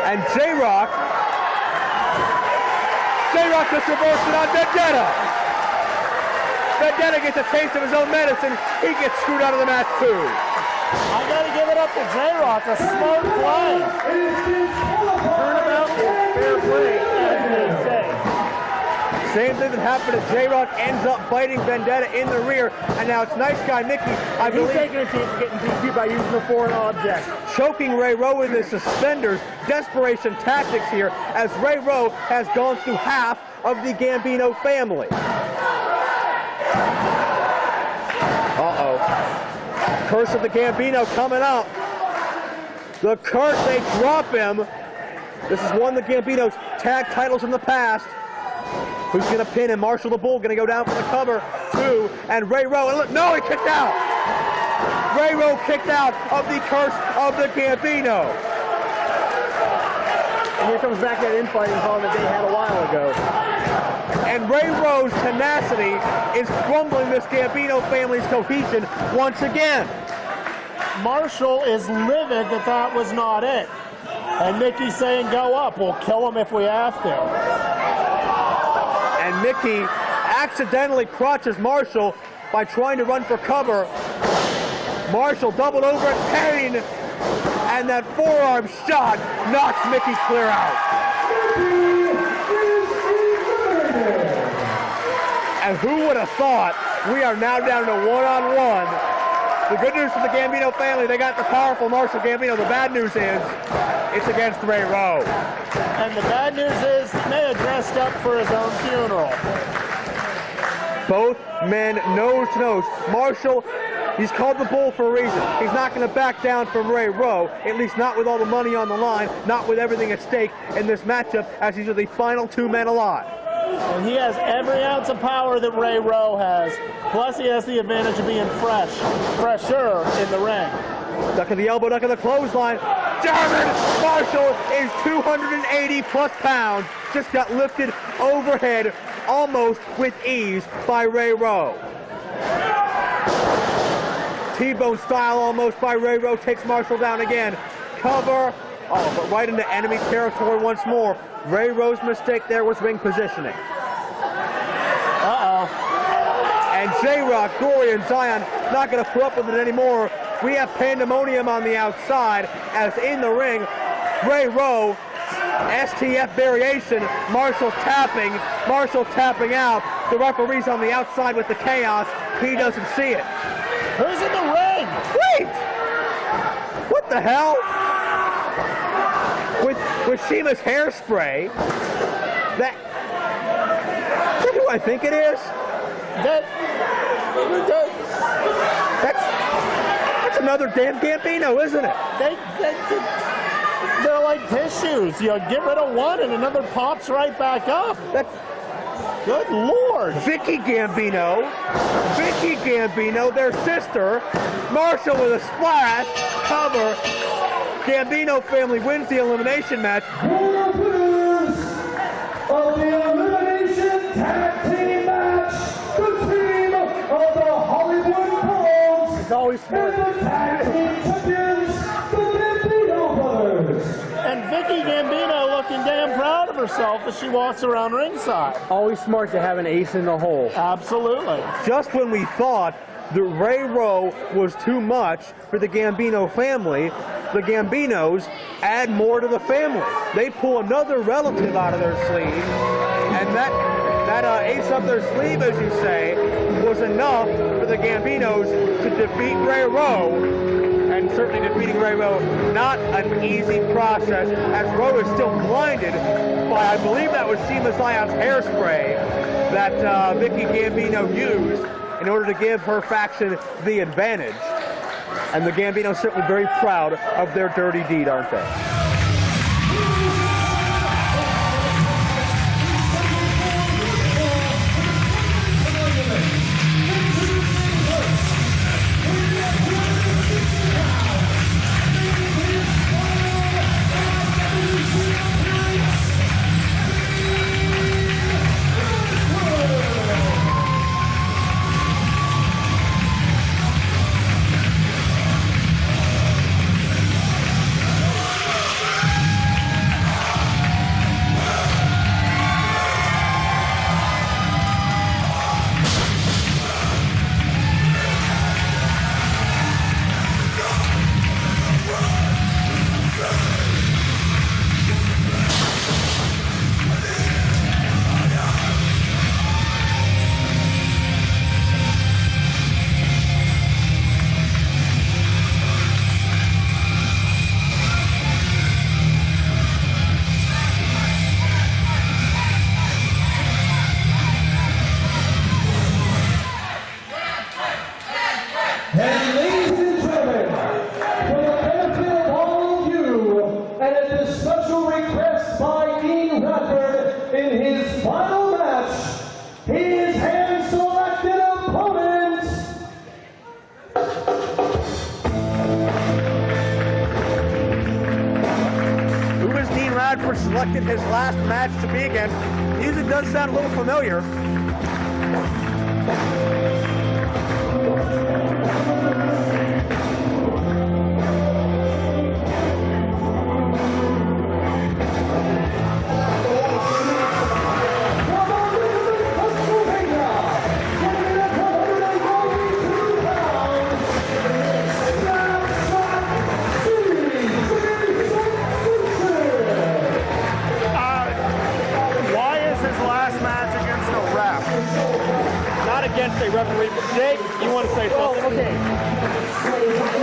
And J-Rocc just reversed it on Vendetta. Vendetta gets a taste of his own medicine. He gets screwed out of the match too. I gotta give it up to J-Rocc, a smart play. Turnabout is fair play, as they say. Same thing that happened to J-Rocc, ends up biting Vendetta in the rear, and now it's nice guy Mickey, I He's believe, taking a chance of getting DQ by using a foreign object. choking Ray Rowe with his suspenders. Desperation tactics here, as Ray Rowe has gone through half of the Gambino family. Uh-oh. Curse of the Gambino coming up. The curse, they drop him. This is one of the Gambino's tag titles in the past. Who's going to pin him? Marshall the Bull going to go down for the cover. 2, and Ray Rowe. And look, no, he kicked out. Ray Rowe kicked out of the curse of the Gambino. And here comes back that infighting problem that they had a while ago. And Ray Rowe's tenacity is crumbling this Gambino family's cohesion once again. Marshall is livid that was not it. And Mickey's saying, go up. We'll kill him if we have to. And Mickey accidentally crotches Marshall by trying to run for cover. Marshall doubled over in pain, and that forearm shot knocks Mickey clear out. And who would have thought we are now down to 1-on-1. The good news for the Gambino family, they got the powerful Marshall Gambino. The bad news is it's against Ray Rowe. And the bad news is he may have dressed up for his own funeral. Both men nose to nose. Marshall, he's called the Bull for a reason. He's not going to back down from Ray Rowe, at least not with all the money on the line, not with everything at stake in this matchup, as these are the final 2 men alive. And he has every ounce of power that Ray Rowe has. Plus he has the advantage of being fresher in the ring. Duck of the elbow, duck of the clothesline. German! Marshall is 280 plus pounds. Just got lifted overhead almost with ease by Rowe. T-bone style almost by Rowe. Takes Marshall down again. Cover. Oh, but right into enemy territory once more. Rowe's mistake there was ring positioning. And J-Rocc, Gory, and Xion not going to put up with it anymore. We have pandemonium on the outside as in the ring, Rowe, STF variation, Marshall tapping out. The referee's on the outside with the chaos. He doesn't see it. Who's in the ring? Wait! What the hell? With Shiima's hairspray, what do I think it is? That's another damn Gambino, isn't it? They're like tissues. You get rid of one and another pops right back up. Good Lord. Vicky Gambino, their sister. Marshall with a splash, cover. Gambino family wins the elimination match. Winners of the elimination tag team match, the team of the Hollywood Pros. It's always smart. And the tag team champions, the Gambino brothers. And Vicky Gambino looking damn proud of herself as she walks around ringside. Always smart to have an ace in the hole. Absolutely. Just when we thought that Rowe was too much for the Gambino family, the Gambinos add more to the family. They pull another relative out of their sleeve, and that ace up their sleeve, as you say, was enough for the Gambinos to defeat Rowe. And certainly defeating Rowe, not an easy process, as Rowe is still blinded by, I believe that was Shiima Xion's hairspray that Vicky Gambino used in order to give her faction the advantage. And the Gambinos certainly very proud of their dirty deed, aren't they? And ladies and gentlemen, for the benefit of all of you, and at the special request by Radford in his final match, his hand-selected opponent. Who has Radford selected his last match to be against? Music does sound a little familiar. Against a referee. Jake, you want to say something? Okay.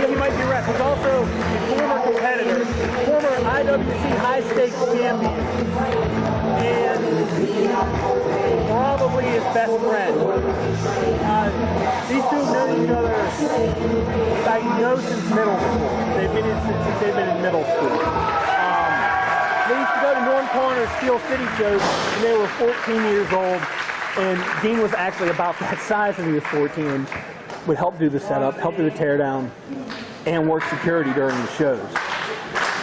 He might be right. He's also a former competitor, former IWC high-stakes champion, and probably his best friend. These two have known each other since middle school. They've been in middle school. They used to go to Norm Corner's Steel City shows when they were 14 years old. And Dean was actually about that size when he was 14 and would help do the setup, help do the teardown, and work security during the shows.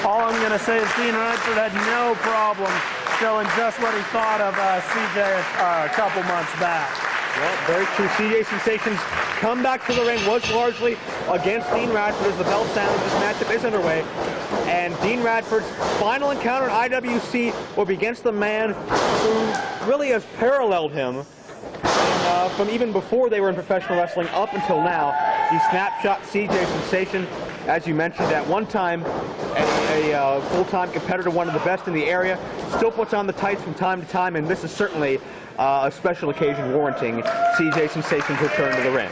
All I'm going to say is Dean Radford had no problem showing just what he thought of CJ a couple months back. Well, very true. CJ Sensation's comeback to the ring was largely against Dean Radford as the bell sounds. This matchup is underway. And Dean Radford's final encounter in IWC will be against the man who really has paralleled him from even before they were in professional wrestling up until now. The Snapshot CJ Sensation, as you mentioned, at one time a full-time competitor, one of the best in the area, still puts on the tights from time to time, and this is certainly a special occasion warranting CJ Sensation's return to the ring.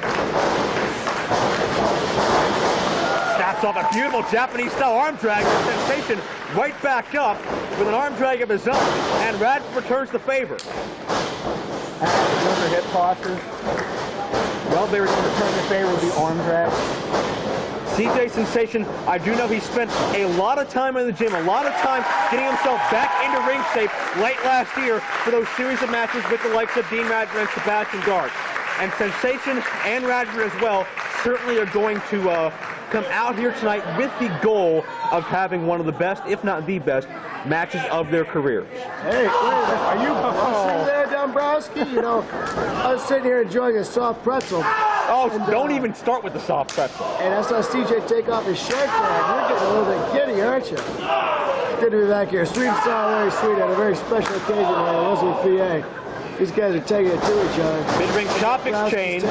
Snaps off a beautiful Japanese-style arm drag. Sensation right back up with an arm drag of his own, and Radford returns the favor. Those are hip tosses. Well, they were going to return the favor with the arm drag. CJ Sensation, I do know he spent a lot of time in the gym, a lot of time getting himself back into ring shape late last year for those series of matches with the likes of Dean Radford and Sebastian Gard. And Sensation and Radford as well certainly are going to come out here tonight with the goal of having one of the best, if not the best, matches of their careers. Hey, are you sitting there, Dombrowski? You know, I was sitting here enjoying a soft pretzel. Oh, and, don't even start with the soft pretzel. And I saw CJ take off his shirt tag. You're getting a little bit giddy, aren't you? Good to be back here. Sweet style, very sweet, on a very special occasion here in Elizabeth, PA. These guys are taking it to each other. Mid-ring chop exchange.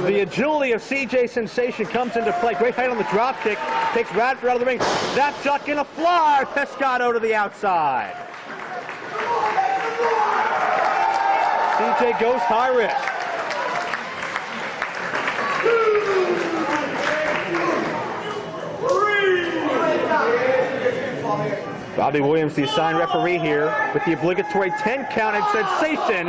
The agility of CJ Sensation comes into play. Great height on the drop kick. Takes Radford out of the ring. Snapshot gonna fly. Pescado to the outside. CJ goes high risk. Bobby Williams, the assigned referee here, with the obligatory 10 count, and Sensation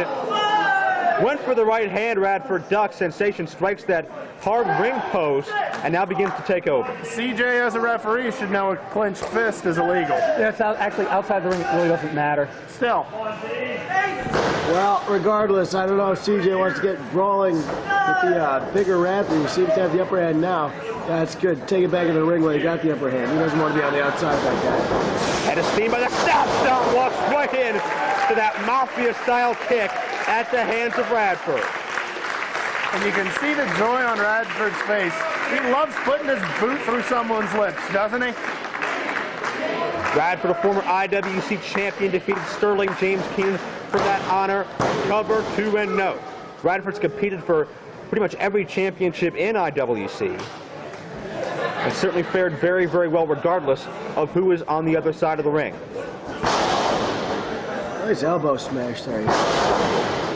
went for the right hand. Radford ducks. Sensation strikes that hard ring post and now begins to take over. CJ, as a referee, should know a clenched fist is illegal. That's actually outside the ring. It really doesn't matter. Still. Well, regardless, I don't know if CJ wants to get brawling with the bigger Radford. He seems to have the upper hand now. That's good. Take it back in the ring where he got the upper hand. He doesn't want to be on the outside of that guy. And a steam by the Snapshot walks right in to that Mafia-style kick at the hands of Radford. And you can see the joy on Radford's face. He loves putting his boot through someone's lips, doesn't he? Radford, a former IWC champion, defeated Sterling James Keenan for that honor. Cover 2-0. Radford's competed for pretty much every championship in IWC. And certainly fared very, very well regardless of who is on the other side of the ring. Nice elbow smash there.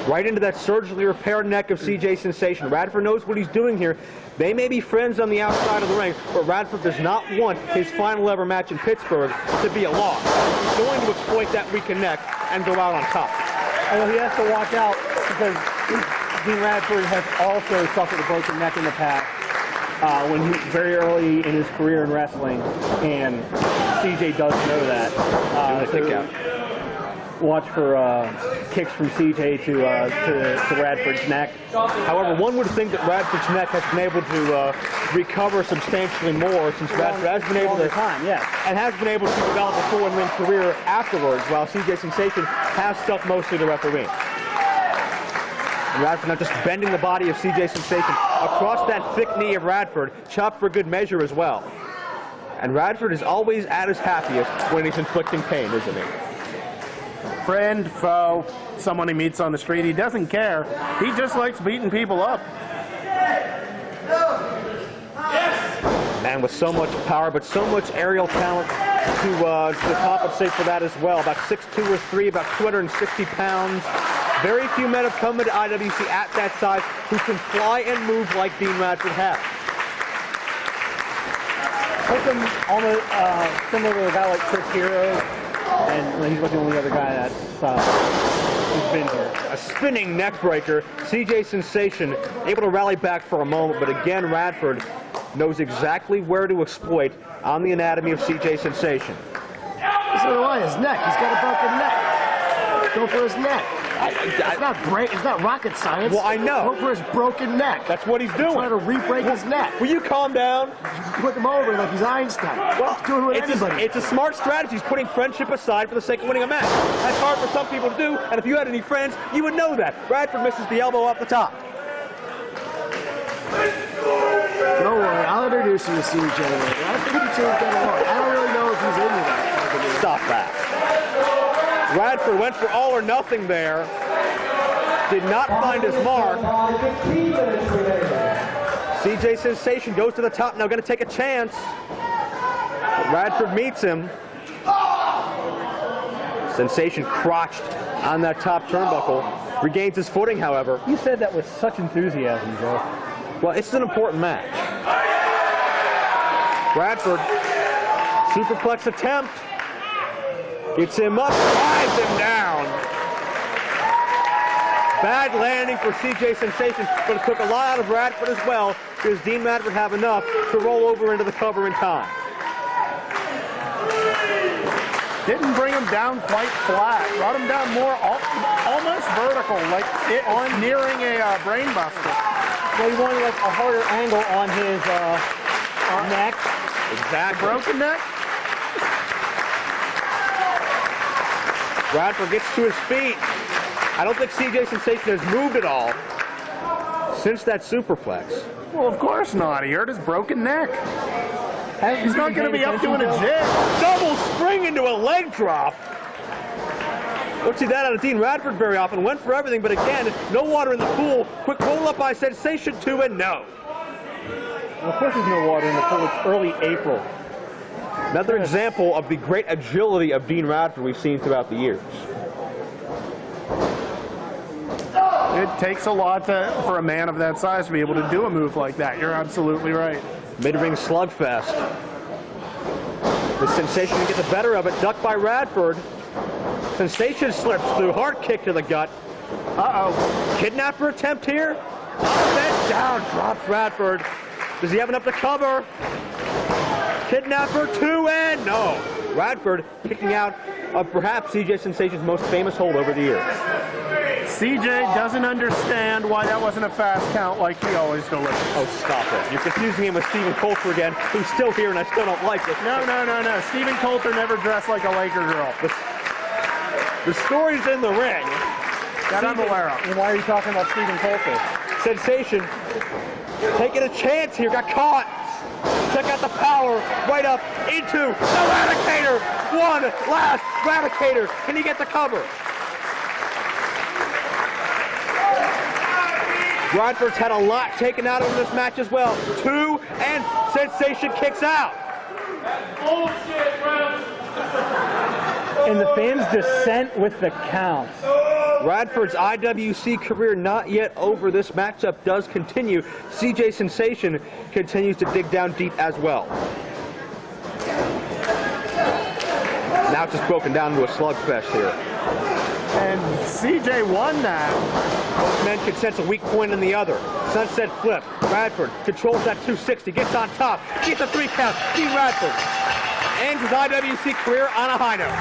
Right into that surgically repaired neck of CJ Sensation. Radford knows what he's doing here. They may be friends on the outside of the ring, but Radford does not want his final ever match in Pittsburgh to be a loss. He's going to exploit that weakened neck and go out on top. Although he has to watch out because Dean Radford has also suffered a broken neck in the past. When he very early in his career in wrestling, and CJ does know that. Watch for kicks from CJ to Radford's neck. However, one would think that Radford's neck has been able to recover substantially more since Radford has been able to and has been able to develop a full and win career afterwards, while CJ Sensation has stuck mostly to refereeing. And Radford now just bending the body of CJ Sensation across that thick knee of Radford, chopped for good measure as well. And Radford is always at his happiest when he's inflicting pain, isn't he? Friend, foe, someone he meets on the street, he doesn't care. He just likes beating people up. Man with so much power, but so much aerial talent to compensate for that as well. About 6'2" or 3", about 260 pounds. Very few men have come into IWC at that size who can fly and move like Dean Radford has. Put him almost similar to a guy like Chris Hero, and he's like the only other guy who's been here. A spinning neck breaker. CJ Sensation able to rally back for a moment, but again Radford knows exactly where to exploit on the anatomy of CJ Sensation. So do I, his neck. He's got a broken neck. Go for his neck. It's not great. It's not rocket science. Well, I know. Go for his broken neck. That's what he's doing. Trying to re-break his neck. Will you calm down? Put him over like he's Einstein. Well, he's doing with anybody. it's a smart strategy. He's putting friendship aside for the sake of winning a match. That's hard for some people to do, and if you had any friends, you would know that. Radford misses the elbow off the top. Don't worry, I'll introduce you to CJ later. I think the two get along. I don't really know if he's into that. Stop that. Radford went for all or nothing there. Did not find his mark. CJ Sensation goes to the top, now going to take a chance. But Radford meets him. Sensation crotched on that top turnbuckle. Regains his footing, however. You said that with such enthusiasm, Joe. Well, it's an important match. Radford, superplex attempt. Gets him up, drives him down. Bad landing for CJ Sensation, but it took a lot out of Radford as well, because Dean Radford have enough to roll over into the cover in time. Didn't bring him down quite flat. Brought him down more almost vertical, like on nearing a brain buster. Well, he wanted like a harder angle on his neck. Exactly. Broken neck? Radford gets to his feet. I don't think CJ Sensation has moved at all since that superplex. Well, of course not. He hurt his broken neck. He's not going to be up doing a jig. Double spring into a leg drop. Don't see that out of Dean Radford very often. Went for everything, but again, no water in the pool. Quick roll up by Sensation 2 and no. Well, of course there's no water in the pool. It's early April. Another example of the great agility of Dean Radford we've seen throughout the years. It takes a lot for a man of that size to be able to do a move like that. You're absolutely right. Mid-ring slugfest. The Sensation can get the better of it. Ducked by Radford. Sensation slips through. Hard kick to the gut. Uh-oh. Kidnapper attempt here. Bent down. Drops Radford. Does he have enough to cover? Kidnapper 2 and no. Radford kicking out of perhaps CJ Sensation's most famous hold over the years. CJ doesn't understand why that wasn't a fast count like he always delivers. Oh, stop it. You're confusing him with Stephen Coulter again, who's still here and I still don't like it. No. Stephen Coulter never dressed like a Laker girl. The story's in the ring. That I'm aware of. And why are you talking about Stephen Coulter? Sensation taking a chance here, got caught. Check out the power, right up into the Radicator. One last Radicator. Can he get the cover? Radford's had a lot taken out of him this match as well. 2 and Sensation kicks out. And the fans dissent with the count. Radford's IWC career not yet over. This matchup does continue. CJ Sensation continues to dig down deep as well. Now it's just broken down into a slugfest here. And CJ won that. Both men can sense a weak point in the other. Sunset flip. Radford controls that 260, gets on top, gets a 3 count. Dean Radford ends his IWC career on a high note.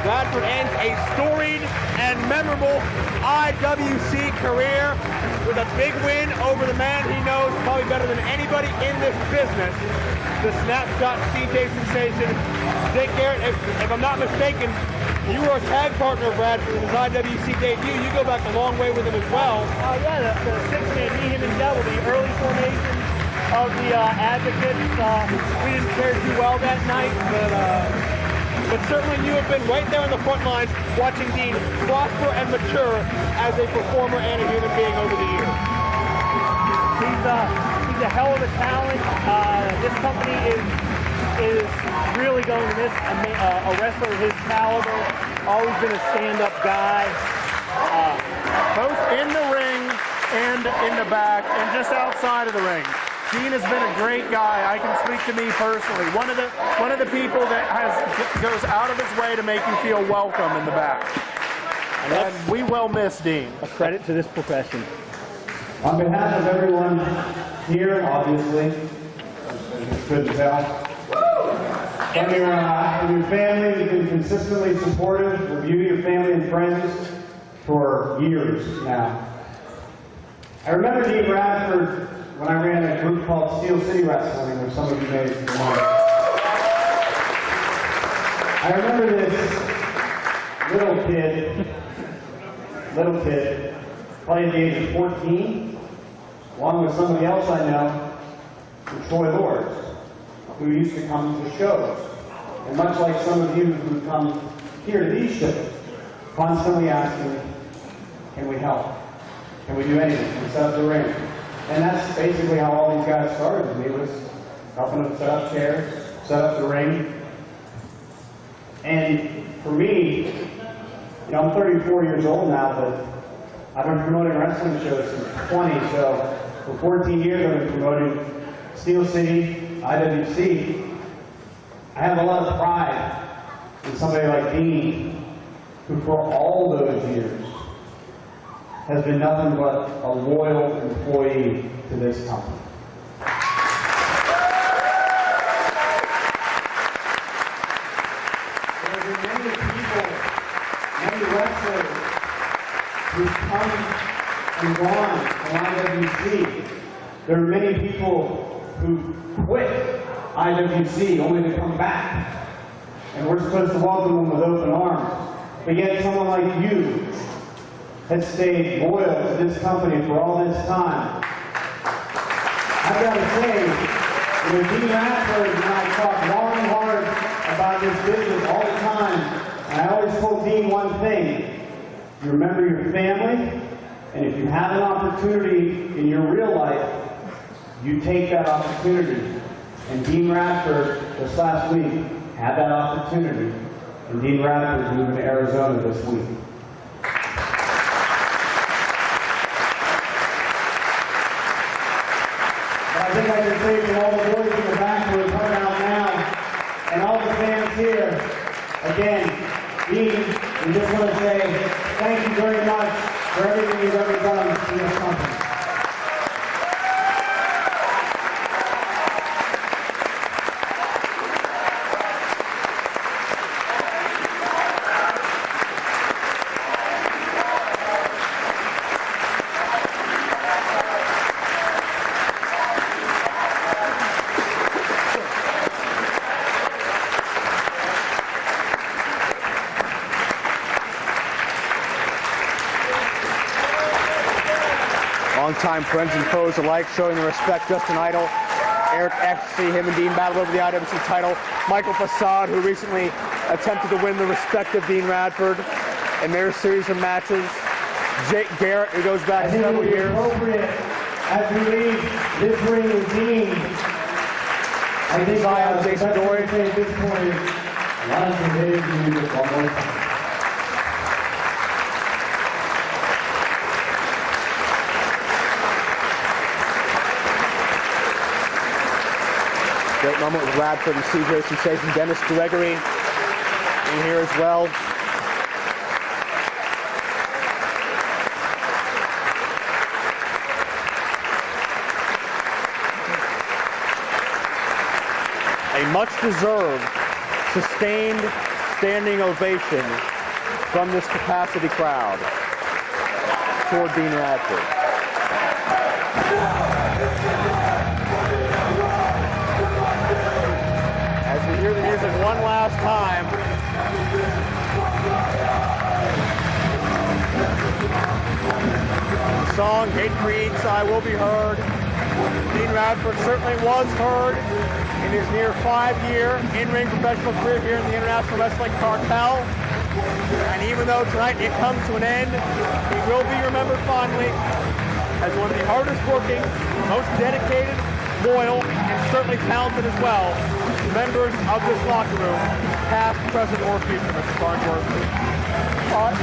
Radford ends a storied and memorable IWC career with a big win over the man he knows probably better than anybody in this business, the Snapshot CJ Sensation. Dick Garrett, if I'm not mistaken, you were a tag partner of Radford in his IWC debut. You go back a long way with him as well. Yeah, the six-man, me, him, and Devil, the early formation of the Advocates. We didn't fare too well that night, but certainly you have been right there on the front lines watching Dean prosper and mature as a performer and a human being over the years. He's a hell of a talent. This company is really going to miss a wrestler of his caliber. Always been a stand-up guy. Both in the ring and in the back and just outside of the ring. Dean has been a great guy. I can speak to me personally. One of the people that goes out of his way to make you feel welcome in the back. And we will miss Dean. A credit to this profession. On behalf of everyone here, obviously, just couldn't tell. From your family, you've been consistently supportive of you, your family, and friends for years now. I remember Dean Radford when I ran a group called Steel City Wrestling, which some of you may remember. I remember this little kid, probably at the age of 14, along with somebody else I know, Troy Lords, who used to come to shows. And much like some of you who come here to these shows, constantly asking, can we help? Can we do anything? Can we set up the ring? And that's basically how all these guys started with me, was helping them set up chairs, set up the ring. And for me, you know, I'm 34 years old now, but I've been promoting wrestling shows since 20, so for 14 years I've been promoting Steel City, IWC. I have a lot of pride in somebody like Dean, who for all those years has been nothing but a loyal employee to this company. There have been many people, many wrestlers who've come and gone from IWC. There are many people who quit IWC only to come back. And we're supposed to welcome them with open arms. But yet someone like you has stayed loyal to this company for all this time. I've got to say, you know, Dean Radford and I talk long and hard about this business all the time. And I always told Dean one thing: you remember your family, and if you have an opportunity in your real life, you take that opportunity. And Dean Radford, just last week, had that opportunity. And Dean Radford's moving to Arizona this week. But I think I can say to all the boys in the back who are coming out now, and all the fans here, again, Dean, we just want to say thank you very much for everything you've ever done in this company. Longtime friends and foes alike showing the respect. Justin Idol, Eric Ecstasy, him and Dean battled over the IWC title. Michael Facade, who recently attempted to win the respect of Dean Radford in their series of matches. Jake Garrett, who goes back several years. As we leave this ring with Dean, I think Jason Gory. At this point is a lot of days to do this one more time. Great moment with Radford and CJ Sensation. Dennis Gregory in here as well. A much-deserved, sustained standing ovation from this capacity crowd toward Dean Radford. As we hear the music one last time. The song, Hate Creeds, I Will Be Heard. Dean Radford certainly was heard in his near 5-year in-ring professional career here in the International Wrestling Cartel. And even though tonight it comes to an end, he will be remembered fondly as one of the hardest working, most dedicated, loyal, and certainly talented as well members of this locker room, past, present, or future, Mr. Farnsworth.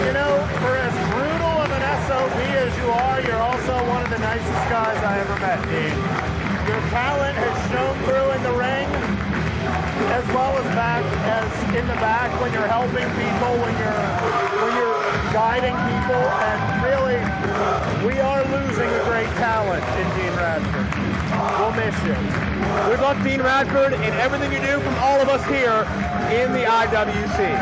You know, for as brutal of an SOB as you are, you're also one of the nicest guys I ever met, Dean. Your talent has shown through in the ring, as well as in the back when you're helping people, when you're guiding people, and really, we are losing a great talent in Dean Radford. We'll miss you. Good luck, Dean Radford, in everything you do from all of us here in the IWC.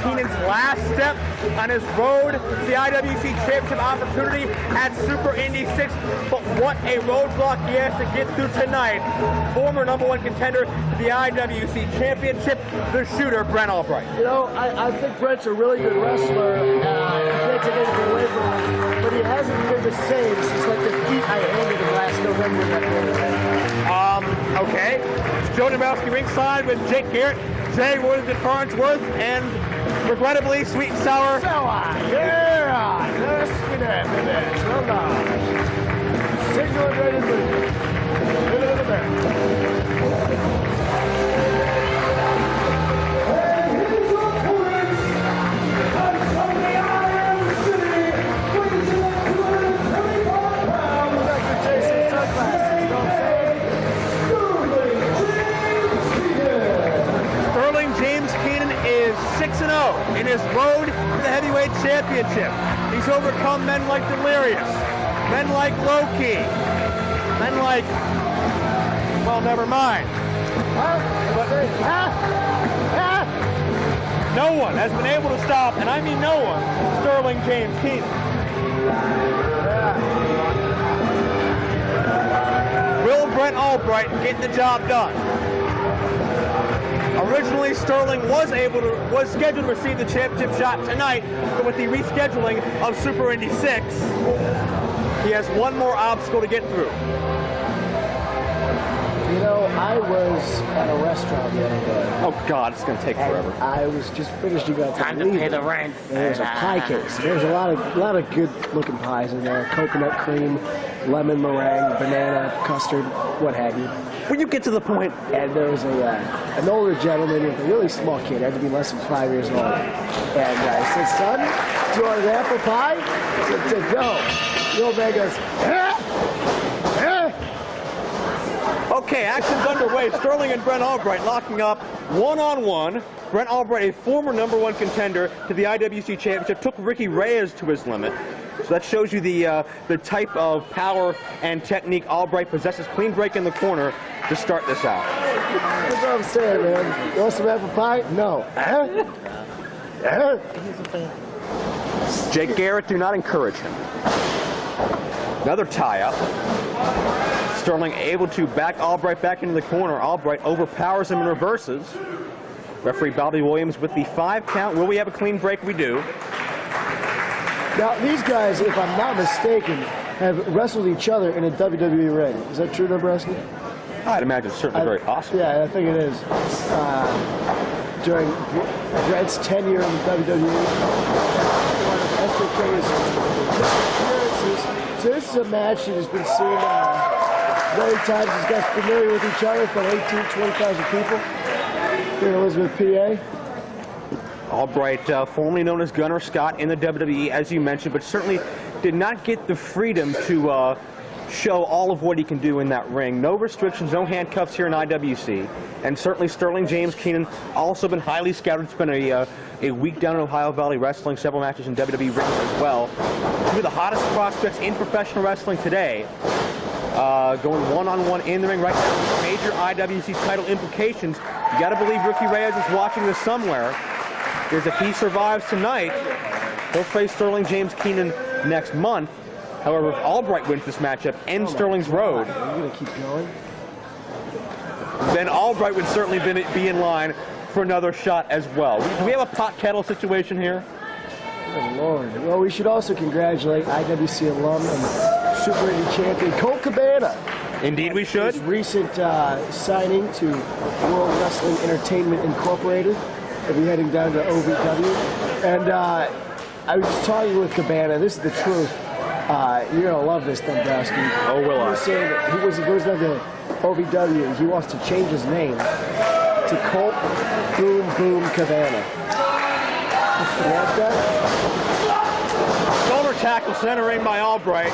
Keenan's last step on his road to the IWC Championship opportunity at Super Indy 6. But what a roadblock he has to get through tonight. Former #1 contender to the IWC Championship, the shooter, Brent Albright. You know, I think Brent's a really good wrestler. You can't take anything away from him, but he hasn't been the same since like the defeat I handed him last November in that tournament. Okay. It's Joe Dombrowski ringside with Jake Garrett, Jay Worthington Farnsworth, and regrettably, Sweet and Sour. Yeah! Let's get that, baby. Well done. Signal and ready to move. Look at the back. And his opponent road, in his road to the heavyweight championship. He's overcome men like DeeeeLicious, men like Loki, men like, well, never mind. No one has been able to stop, and I mean no one, Sterling James Keenan. Will Brent Albright getting the job done? Originally, Sterling was scheduled to receive the championship shot tonight, but with the rescheduling of Super Indy 6, he has one more obstacle to get through. You know, I was at a restaurant the other day. Oh God, it's going to take forever. I was just finishing up. Time to pay the rent. And there's a pie case. There's a lot of good-looking pies in there. Coconut cream, lemon meringue, banana, custard, what have you. When you get to the point, and there was an older gentleman with a really small kid, had to be less than 5 years old. And I said, "Son, do you want an apple pie?" He said, "No." The old man goes, Okay, action's underway. Sterling and Brent Albright locking up one-on-one. Brent Albright, a former #1 contender to the IWC Championship, took Reyes to his limit. So that shows you the type of power and technique Albright possesses. Clean break in the corner to start this out. That's what I'm saying, man. You want some apple pie? No. Jake Garrett, do not encourage him. Another tie-up. Sterling able to back Albright back into the corner. Albright overpowers him and reverses. Referee Bobby Williams with the 5 count. Will we have a clean break? We do. Now, these guys, if I'm not mistaken, have wrestled each other in a WWE ring. Is that true, Nebraska? I'd imagine it's certainly very possible. Yeah, I think it is. During Brent's tenure in the WWE, so this is a match that has been seen many times. These guys familiar with each other from 18,000 to 20,000 people here in Elizabeth, PA. Albright, formerly known as Gunner Scott in the WWE, as you mentioned, but certainly did not get the freedom to show all of what he can do in that ring. No restrictions, no handcuffs here in IWC. And certainly Sterling James Keenan also been highly scouted. Spent a week down in Ohio Valley wrestling, several matches in WWE rings as well. Two of the hottest prospects in professional wrestling today. Going one-on-one in the ring right now with major IWC title implications. You got to believe Ricky Reyes is watching this somewhere, because if he survives tonight, he'll face Sterling James Keenan next month. However, if Albright wins this matchup and Sterling's road, I'm going to keep going. then Albright would certainly be in line for another shot as well. Do we have a pot kettle situation here? Oh, Lord. Well, we should also congratulate IWC alum and Super Indy champion Colt Cabana. Indeed we should. His recent signing to World Wrestling Entertainment Incorporated. He'll be heading down to OVW. And I was just talking with Cabana. This is the truth. You're going to love this, Dombrowski. Oh, will I? He was saying that he goes down to OVW. He wants to change his name to Colt Boom Boom Cabana. You like that? Shoulder tackle centering by Albright.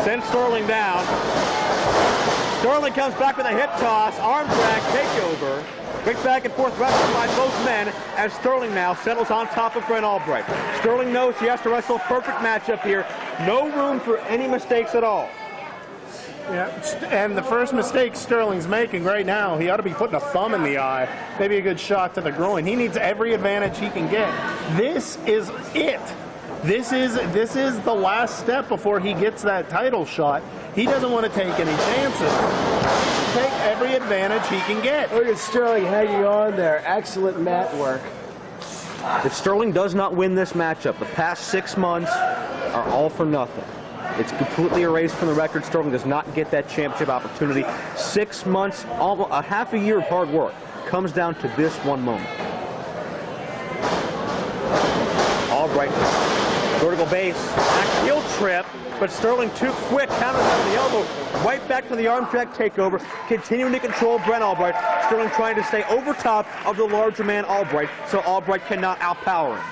Sends Sterling down. Sterling comes back with a hip toss, arm drag, takeover. Quick back and forth wrestling by both men as Sterling now settles on top of Brent Albright. Sterling knows he has to wrestle a perfect matchup here. No room for any mistakes at all. Yeah, and the first mistake Sterling's making right now, he ought to be putting a thumb in the eye, maybe a good shot to the groin. He needs every advantage he can get. This is it. This is the last step before he gets that title shot. He doesn't want to take any chances. Take every advantage he can get. Look at Sterling hanging on there. Excellent mat work. If Sterling does not win this matchup, the past 6 months are all for nothing. It's completely erased from the record. Sterling does not get that championship opportunity. 6 months, almost a half a year of hard work comes down to this one moment. Albright, vertical base, back heel trip, but Sterling too quick, counters on the elbow, right back to the arm drag takeover, continuing to control Brent Albright. Sterling trying to stay over top of the larger man Albright, so Albright cannot outpower him.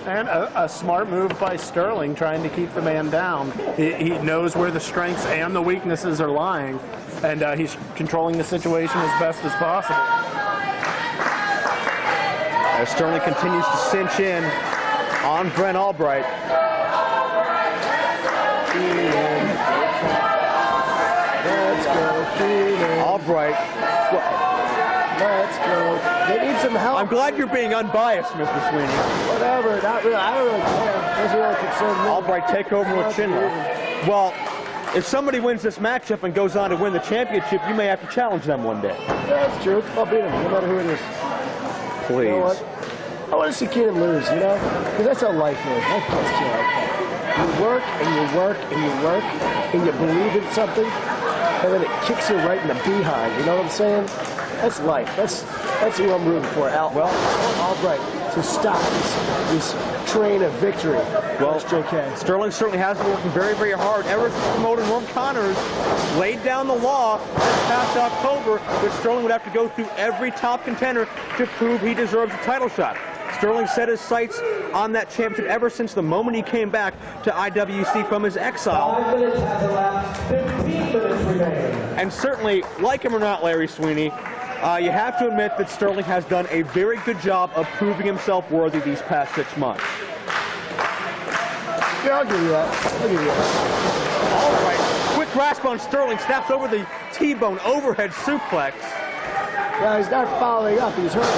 And a smart move by Sterling, trying to keep the man down. He knows where the strengths and the weaknesses are lying, and he's controlling the situation as best as possible. As Sterling continues to cinch in on Brent Albright. Let's go, Keenan. Albright. Let's go. They need some help. I'm glad you're being unbiased, Mr. Sweeney. Whatever. Not really. I don't really care. Doesn't really concern me. Albright take over with chin lock. Well, if somebody wins this matchup and goes on to win the championship, you may have to challenge them one day. Yeah, that's true. I'll beat him, no matter who it is. Please. You know what? I want to see Keenan lose, you know? Because that's how life is. Life gets you like that. You work and you work and you work and you believe in something, and then it kicks you right in the behind. You know what I'm saying? That's life. That's who I'm rooting for. Albright to stop this train of victory. Well, JK. Sterling certainly has been working very, very hard ever since promoter Norm Connors laid down the law this past October that Sterling would have to go through every top contender to prove he deserves a title shot. Sterling set his sights on that championship ever since the moment he came back to IWC from his exile. 5 minutes has elapsed, 15 minutes remaining. And certainly, like him or not, Larry Sweeney, you have to admit that Sterling has done a very good job of proving himself worthy these past 6 months. Yeah, I'll give you that. I'll give you that. All right, quick grasp on Sterling, snaps over the T-bone overhead suplex. Well, he's not following up. He's hurt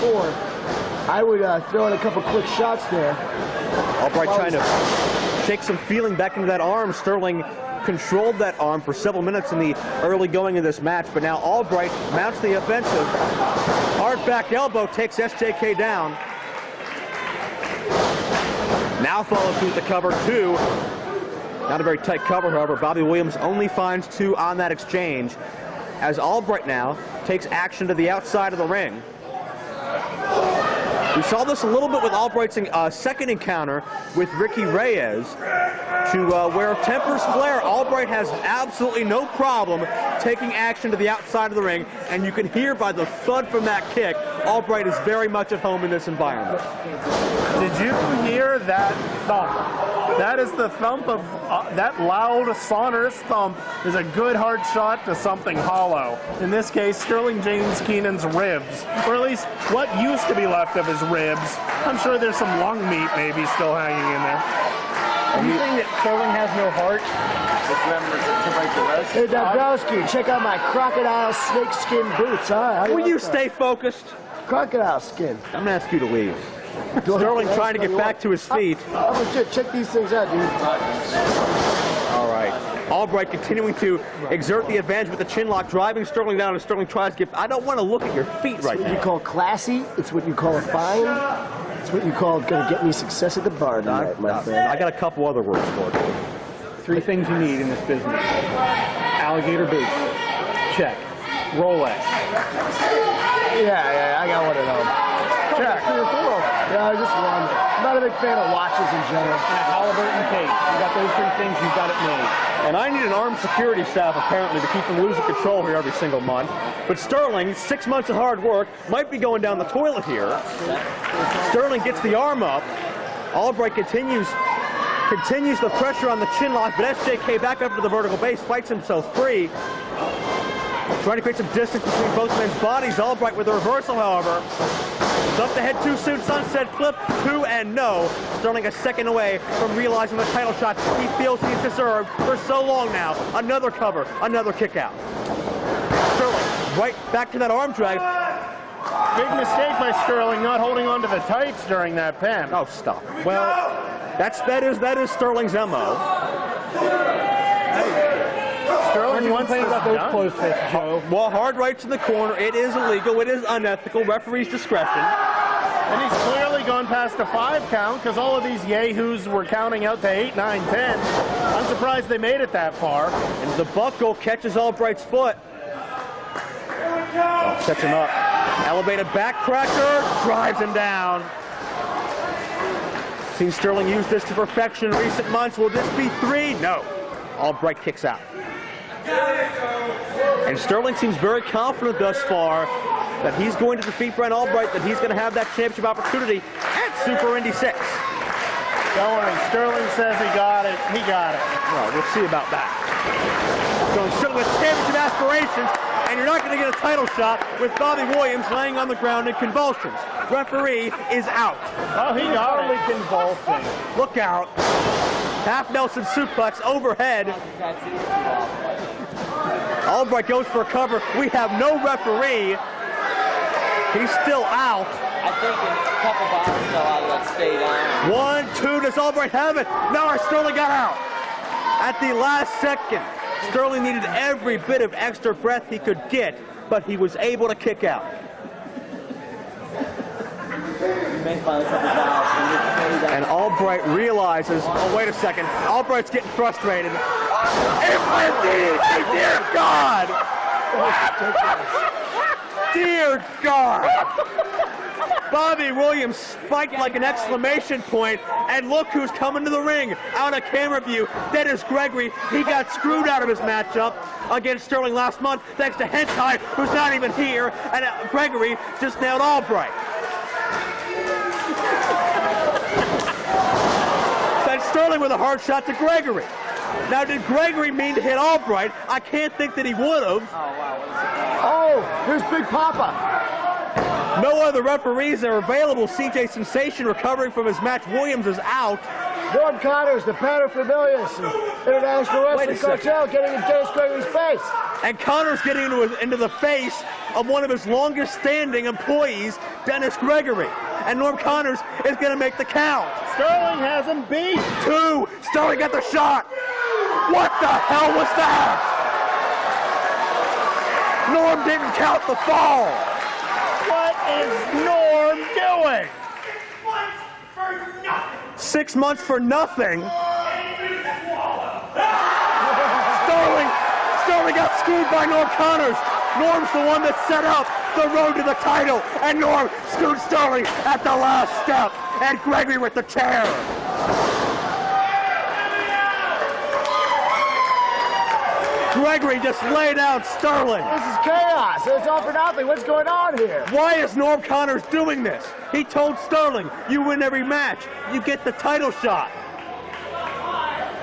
before. I would throw in a couple quick shots there. Albright trying to shake some feeling back into that arm. Sterling controlled that arm for several minutes in the early going of this match, but now Albright mounts the offensive. Hard back elbow takes SJK down. Now follows through the cover 2. Not a very tight cover, however. Bobby Williams only finds 2 on that exchange, as Albright now takes action to the outside of the ring. We saw this a little bit with Albright's second encounter with Ricky Reyes, to where tempers flare. Albright has absolutely no problem taking action to the outside of the ring, and you can hear by the thud from that kick, Albright is very much at home in this environment. Did you hear that thump? That is the thump of, that loud, sonorous thump is a good hard shot to something hollow. In this case, Sterling James Keenan's ribs, or at least what used to be left of his ribs. I'm sure there's some lung meat maybe still hanging in there. Are you saying that Sterling has no heart? Hey, Dabrowski, check out my crocodile snakeskin boots, huh? Will you stay focused? Crocodile skin. I'm going to ask you to leave. Sterling trying to get back to his feet. I'm legit. Check these things out, dude. All right. Albright continuing to exert the advantage with the chin lock, driving Sterling down, and Sterling tries to get... I don't want to look at your feet right now. It's what you call classy. It's what you call a fine. It's what you call going to get me success at the bar tonight, my friend. I got a couple other words for you. 3 things you need in this business. Alligator boots. Check. Rolex. Yeah, I got one of them. Check. 3 or 4. Yeah, just one. I'm not a big fan of watches in general. And a Halliburton case. You got those 3 things, you've got it made. And I need an armed security staff, apparently, to keep from losing control here every single month. But Sterling, 6 months of hard work, might be going down the toilet here. Sterling gets the arm up. Albright continues the pressure on the chin lock, but SJK back up to the vertical base, fights himself free. Trying to create some distance between both men's bodies. Albright with a reversal, however. Up the head too soon, sunset flip, 2 and no. Sterling a second away from realizing the title shot he feels he's deserved for so long now. Another cover, another kick out. Sterling right back to that arm drag. Big mistake by Sterling not holding on to the tights during that pin. Oh, stop. Well, that is Sterling's MO. Sterling wants this about those done. close fists, Joe. Well, hard rights in the corner. It is illegal. It is unethical. Referee's discretion. And he's clearly gone past a 5 count because all of these yahoos were counting out to 8, 9, 10. I'm surprised they made it that far. And the buckle catches Albright's foot. Oh, sets him up. Elevated backcracker, drives him down. Seen Sterling use this to perfection in recent months. Will this be 3? No. Albright kicks out. And Sterling seems very confident thus far that he's going to defeat Brent Albright, that he's going to have that championship opportunity at Super Indy 6. Don't worry, Sterling says he got it. He got it. Well, we'll see about that. So Sterling with championship aspirations, and you're not going to get a title shot with Bobby Williams laying on the ground in convulsions. Referee is out. Oh, he got it. Convulsing. Look out. Half Nelson suplex overhead. Albright goes for a cover. We have no referee. He's still out. I think in a couple boxes they'll let stay down. 1, 2, does Albright have it? No, Sterling got out. At the last second, Sterling needed every bit of extra breath he could get, but he was able to kick out. And Albright realizes, oh, wait a second, Albright's getting frustrated. Dear God! Dear God! Bobby Williams spiked like an exclamation point, and look who's coming to the ring. Out of camera view, that is Gregory. He got screwed out of his matchup against Sterling last month, thanks to Hentai, who's not even here, and Gregory just nailed Albright. Then Sterling with a hard shot to Gregory. Now, did Gregory mean to hit Albright? I can't think that he would have. Oh, here's Big Papa. No other referees are available. CJ Sensation recovering from his match. Williams is out. Norm Connors, the paterfamilias, International Wrestling Cartel, getting in Dennis Gregory's face. And Connors getting into the face of one of his longest standing employees, Dennis Gregory. And Norm Connors is going to make the count. Sterling has him beat. 2. Sterling got the shot. What the hell was that? Norm didn't count the fall. What is Norm doing? 6 months for nothing. Sterling got screwed by Norm Connors. Norm's the one that set up the road to the title, and Norm screwed Sterling at the last step, and Gregory with the chair. Gregory just laid out Sterling. This is chaos. It's all for nothing. What's going on here? Why is Norm Connors doing this? He told Sterling, you win every match, you get the title shot.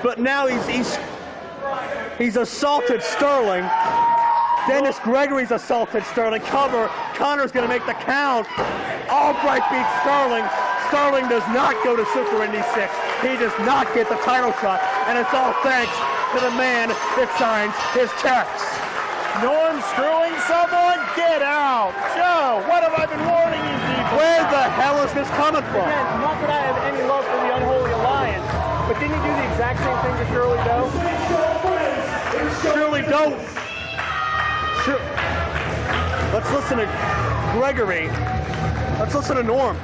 But now he's assaulted Sterling. Dennis Gregory's assaulted Sterling. Cover. Connor's going to make the count. Albright beats Sterling. Sterling does not go to Super Indy 6. He does not get the title shot. And it's all thanks to the man that signs his checks. Norm screwing someone? Get out. Joe, what have I been warning you people? Where the hell is this coming from? Again, not that I have any love for the Unholy Alliance, but didn't he do the exact same thing to Shirley Doe? Shirley Doe. Let's listen to Gregory. Let's listen to Norm.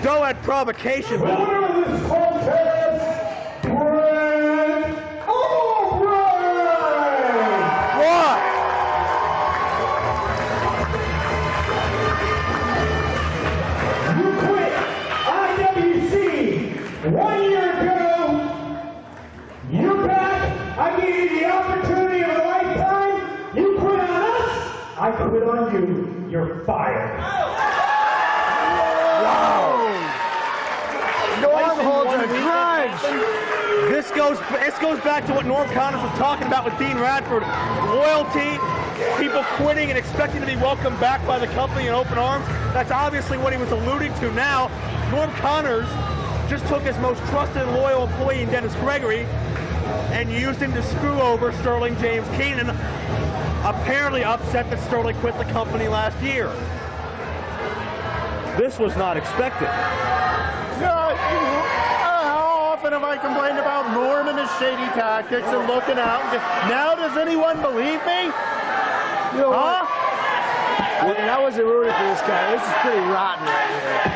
Doe had provocation. Winner of this contest, Brent Albright! Why? You quit IWC 1 year ago. You're back. I gave you the opportunity of a lifetime. You quit on us. I quit on you. You're fired. Norm holds a grudge. This goes back to what Norm Connors was talking about with Dean Radford. Loyalty, people quitting and expecting to be welcomed back by the company in open arms. That's obviously what he was alluding to now. Norm Connors just took his most trusted and loyal employee in Dennis Gregory and used him to screw over Sterling James Keenan, apparently upset that Sterling quit the company last year. This was not expected. How often have I complained about Norm and his shady tactics and looking out? Now does anyone believe me? You know what? I mean, I wasn't rooting for this guy. This is pretty rotten right here.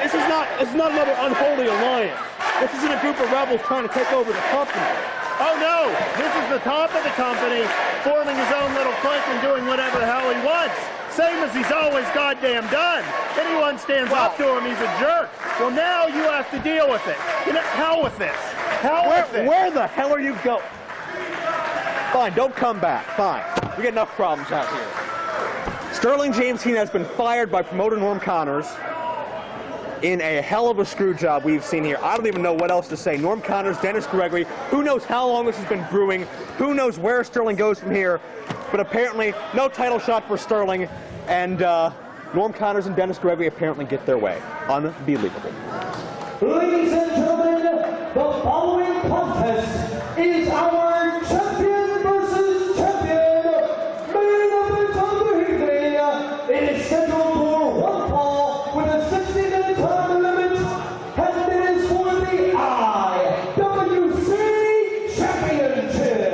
This is not another unholy alliance. This isn't a group of rebels trying to take over the company. Oh no, this is the top of the company forming his own little clique and doing whatever the hell he wants. Same as he's always goddamn done. Anyone stands up to him, he's a jerk. Well, now you have to deal with it. You know, hell with this. Hell with it. Where the hell are you going? Fine, don't come back. Fine. We got enough problems out here. Sterling James Keenan has been fired by promoter Norm Connors. in a hell of a screw job we've seen here. I don't even know what else to say. Norm Connors, Dennis Gregory, who knows how long this has been brewing, who knows where Sterling goes from here, but apparently no title shot for Sterling, and Norm Connors and Dennis Gregory apparently get their way. Unbelievable. Ladies and gentlemen, the following contest is our champion versus champion main event of the evening. It is scheduled for one fall with a 60-minute time limit, and it is for the IWC Championship.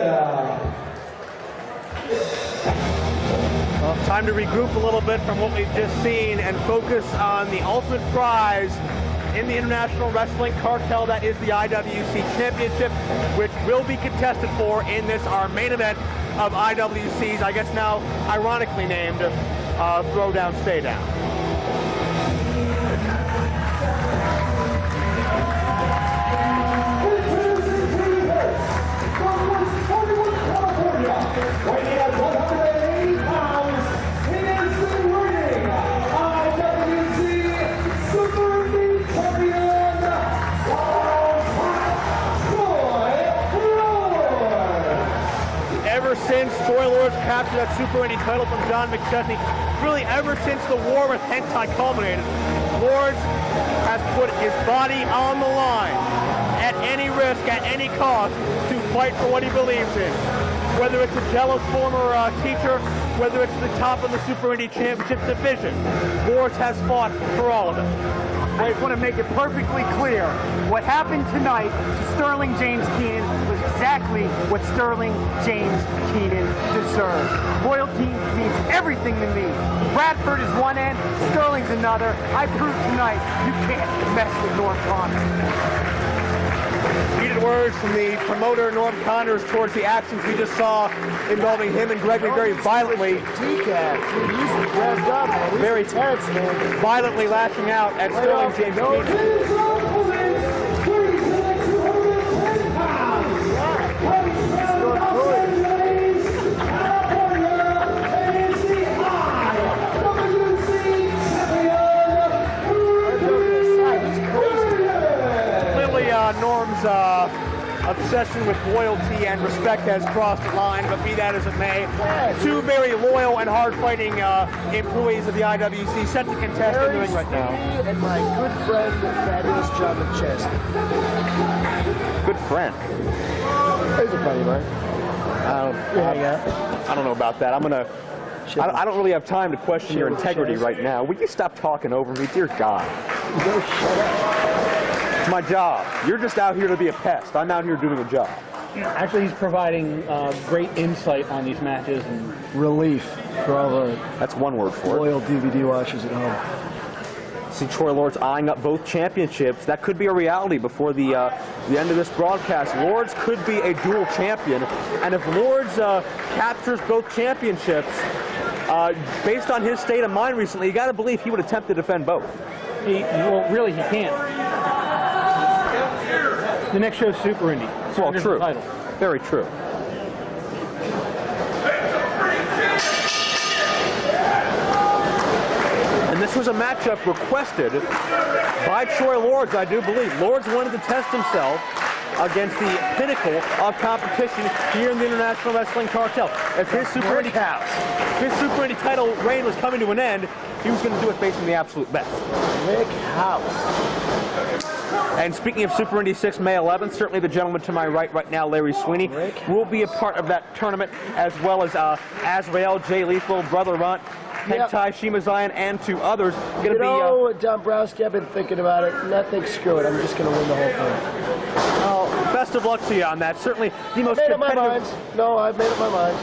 Well, time to regroup a little bit from what we've just seen and focus on the ultimate prize in the International Wrestling Cartel, that is the IWC Championship, which will be contested for in this, our main event of IWC's, I guess now ironically named, Throwdown Staydown. Weighing at 180 pounds, it is the reigning IWC Super Indy Champion, Ever since Troy Lords captured that Super Indy title from John McChesney, really ever since the war with Hentai culminated, Lords has put his body on the line at any risk, at any cost, to fight for what he believes in. Whether it's a jealous former teacher, whether it's the top of the Super Indy Championship division, Lords has fought for all of it. I just want to make it perfectly clear. What happened tonight to Sterling James Keenan was exactly what Sterling James Keenan deserved. Loyalty means everything to me. Radford is one end, Sterling's another. I proved tonight you can't mess with Norm Connors. Heated words from the promoter Norm Connors towards the actions we just saw involving him and Gregory very violently. Very tense, man. Violently lashing out at Sterling James Keenan. Norm's obsession with loyalty and respect has crossed the line, but be that as it may, two very loyal and hard-fighting employees of the IWC set to contest in the ring right now. And my good friend, the fabulous John McChesney. Good friend. He's a buddy of mine. I don't know about that. I don't really have time to question your integrity right now. Would you stop talking over me? Dear God. No, shut up. It's my job. You're just out here to be a pest. I'm out here doing a job. Actually, he's providing great insight on these matches and relief for all the that's one word for loyal DVD watchers at home. See Troy Lords eyeing up both championships. That could be a reality before the end of this broadcast. Lords could be a dual champion, and if Lords captures both championships, based on his state of mind recently, you got to believe he would attempt to defend both. Well, really, he can't. The next show is Super Indy. Well, true. Very true. And this was a matchup requested by Troy Lords, I do believe. Lords wanted to test himself against the pinnacle of competition here in the International Wrestling Cartel. If his Super Indy title reign was coming to an end, he was going to do it facing the absolute best. Rick House. And speaking of Super Indy 6, May 11th, certainly the gentleman to my right now, Larry Sweeney, will be a part of that tournament, as well as Azrael, Jay Lethal, Brother Runt, Hentai, Shiima, Xion, and two others. You know, Dombrowski, I've been thinking about it, and I think, screw it, I'm just going to win the whole thing. Well, best of luck to you on that. Certainly the most competitive... No, I've made up my mind.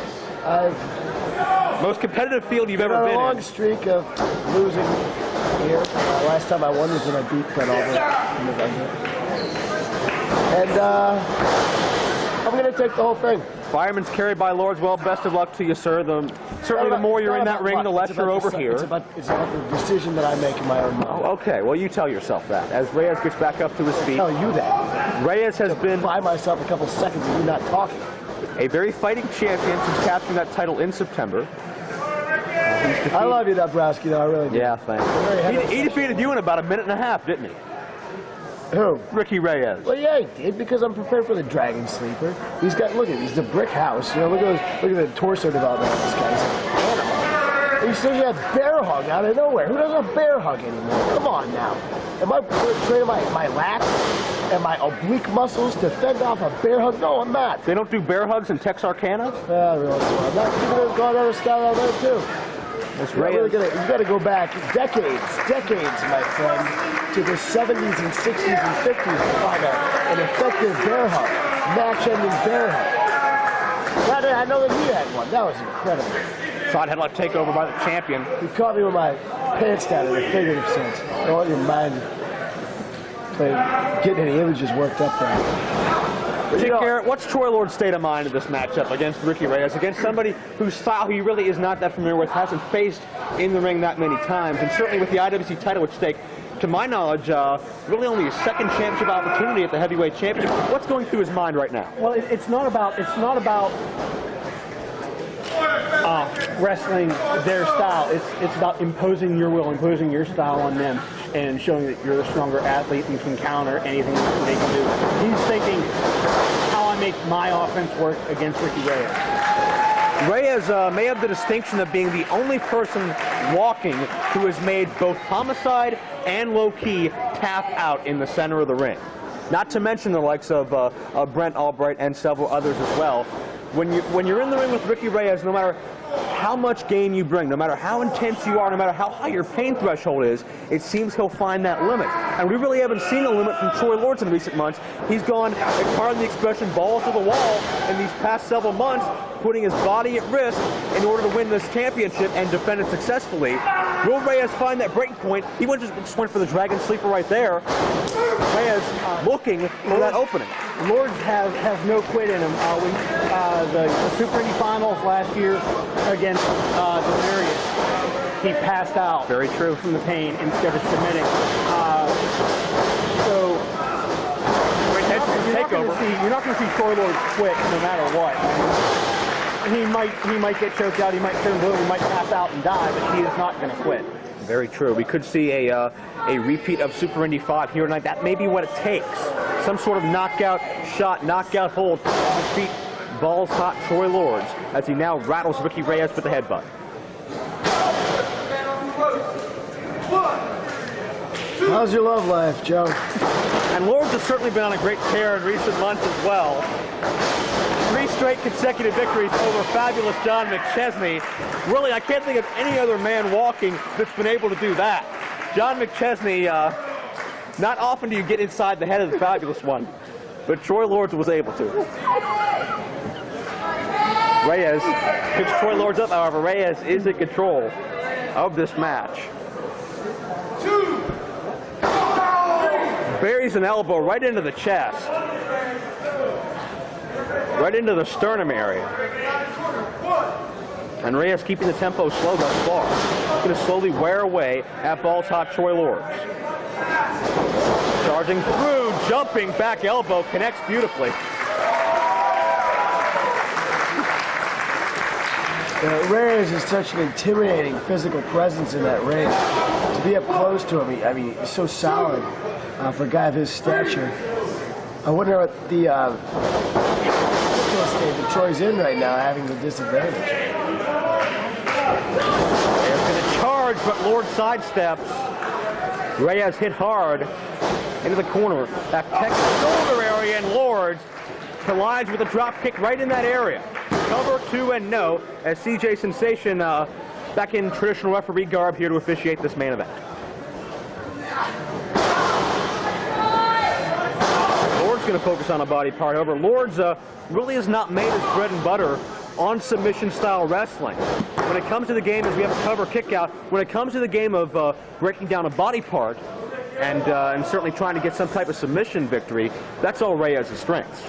Most competitive field you've ever been in. A long streak of losing here. Last time I won was when I beat Brent in November. And I'm going to take the whole thing. Fireman's carried by Lords. Well, best of luck to you, sir. Certainly the more you're in that ring, the less you're over here. It's about the decision that I make in my own mind. Oh, okay, well, you tell yourself that. As Reyes gets back up to his feet. I'll tell you that. Reyes has been... buy myself a couple seconds of you not talking. A very fighting champion since capturing that title in September. He's I love you, Dabrowski, though. I really do. Yeah, thanks. He defeated you in about a minute and a half, didn't he? Who? Ricky Reyes. Well, yeah, he did, because I'm prepared for the Dragon Sleeper. He's got, look at him, he's the brick house. You know, look at the torso development of this guy. He's an animal. He says you have bear hug out of nowhere. Who does a bear hug anymore? Come on now. Am I training my lats and my oblique muscles to fend off a bear hug? No, I'm not. They don't do bear hugs in Texarkana? Yeah, really. I'm not even going to scout out there, too. That's right. Really you got to go back decades, my friend, to the 70s and 60s and 50s to find an effective bear hug, match-ending bear hug. I know that he had one. That was incredible. Side headlock takeover by the champion. He caught me with my pants down in a figurative sense. Don't let your mind getting any images worked up there. Dick Garrett, what's Troy Lord's state of mind in this matchup against Ricky Reyes, against somebody whose style he really is not that familiar with, hasn't faced in the ring that many times, and certainly with the IWC title at stake, to my knowledge, really only his second championship opportunity at the heavyweight championship. What's going through his mind right now? Well, it's not about wrestling their style. It's about imposing your will, imposing your style on them, and showing that you're a stronger athlete and can counter anything that they can do. He's thinking, how I make my offense work against Ricky Reyes. Reyes may have the distinction of being the only person walking who has made both homicide and low-key tap out in the center of the ring. Not to mention the likes of Brent, Albright, and several others as well. When you're in the ring with Ricky Reyes, no matter how much game you bring, no matter how intense you are, no matter how high your pain threshold is, it seems he'll find that limit. And we really haven't seen a limit from Troy Lord in recent months. He's gone, pardon the expression, balls to the wall in these past several months, putting his body at risk in order to win this championship and defend it successfully. Will Reyes find that breaking point? He just went for the Dragon Sleeper right there. Reyes looking for that opening. Lords has no quit in him. The Super Indy Finals last year against Delirious, he passed out. Very true. From the pain instead of submitting. So you're not going to see Troy Lord quit no matter what. He might get choked out, he might turn blue, he might pass out and die, but he is not going to quit. Very true. We could see a repeat of Super Indy 5 here tonight. That may be what it takes. Some sort of knockout shot, knockout hold to defeat balls hot Troy Lords as he now rattles Ricky Reyes with the headbutt. How's your love life, Joe? And Lords has certainly been on a great tear in recent months as well. 3 straight consecutive victories over fabulous John McChesney. Really, I can't think of any other man walking that's been able to do that. John McChesney, not often do you get inside the head of the fabulous one, but Troy Lords was able to. Reyes picks Troy Lords up, however, Reyes is in control of this match. Buries an elbow right into the chest. Right into the sternum area. And Reyes keeping the tempo slow thus far. Going to slowly wear away at balls hot Troy Lords. Charging through, jumping back elbow, connects beautifully. Reyes is such an intimidating physical presence in that ring. To be up close to him, I mean, he's so solid for a guy of his stature. I wonder what the state that Troy's in right now, having the disadvantage. Reyes going to charge, but Lord sidesteps. Reyes hit hard into the corner. That Texas shoulder area, and Lords collides with a drop kick right in that area. Cover 2 and no, as CJ Sensation back in traditional referee garb here to officiate this main event. Lords going to focus on a body part. However, Lords really is not made his bread and butter on submission style wrestling. When it comes to the game, as we have a cover kick out, when it comes to the game of breaking down a body part and certainly trying to get some type of submission victory, that's all Reyes' strengths.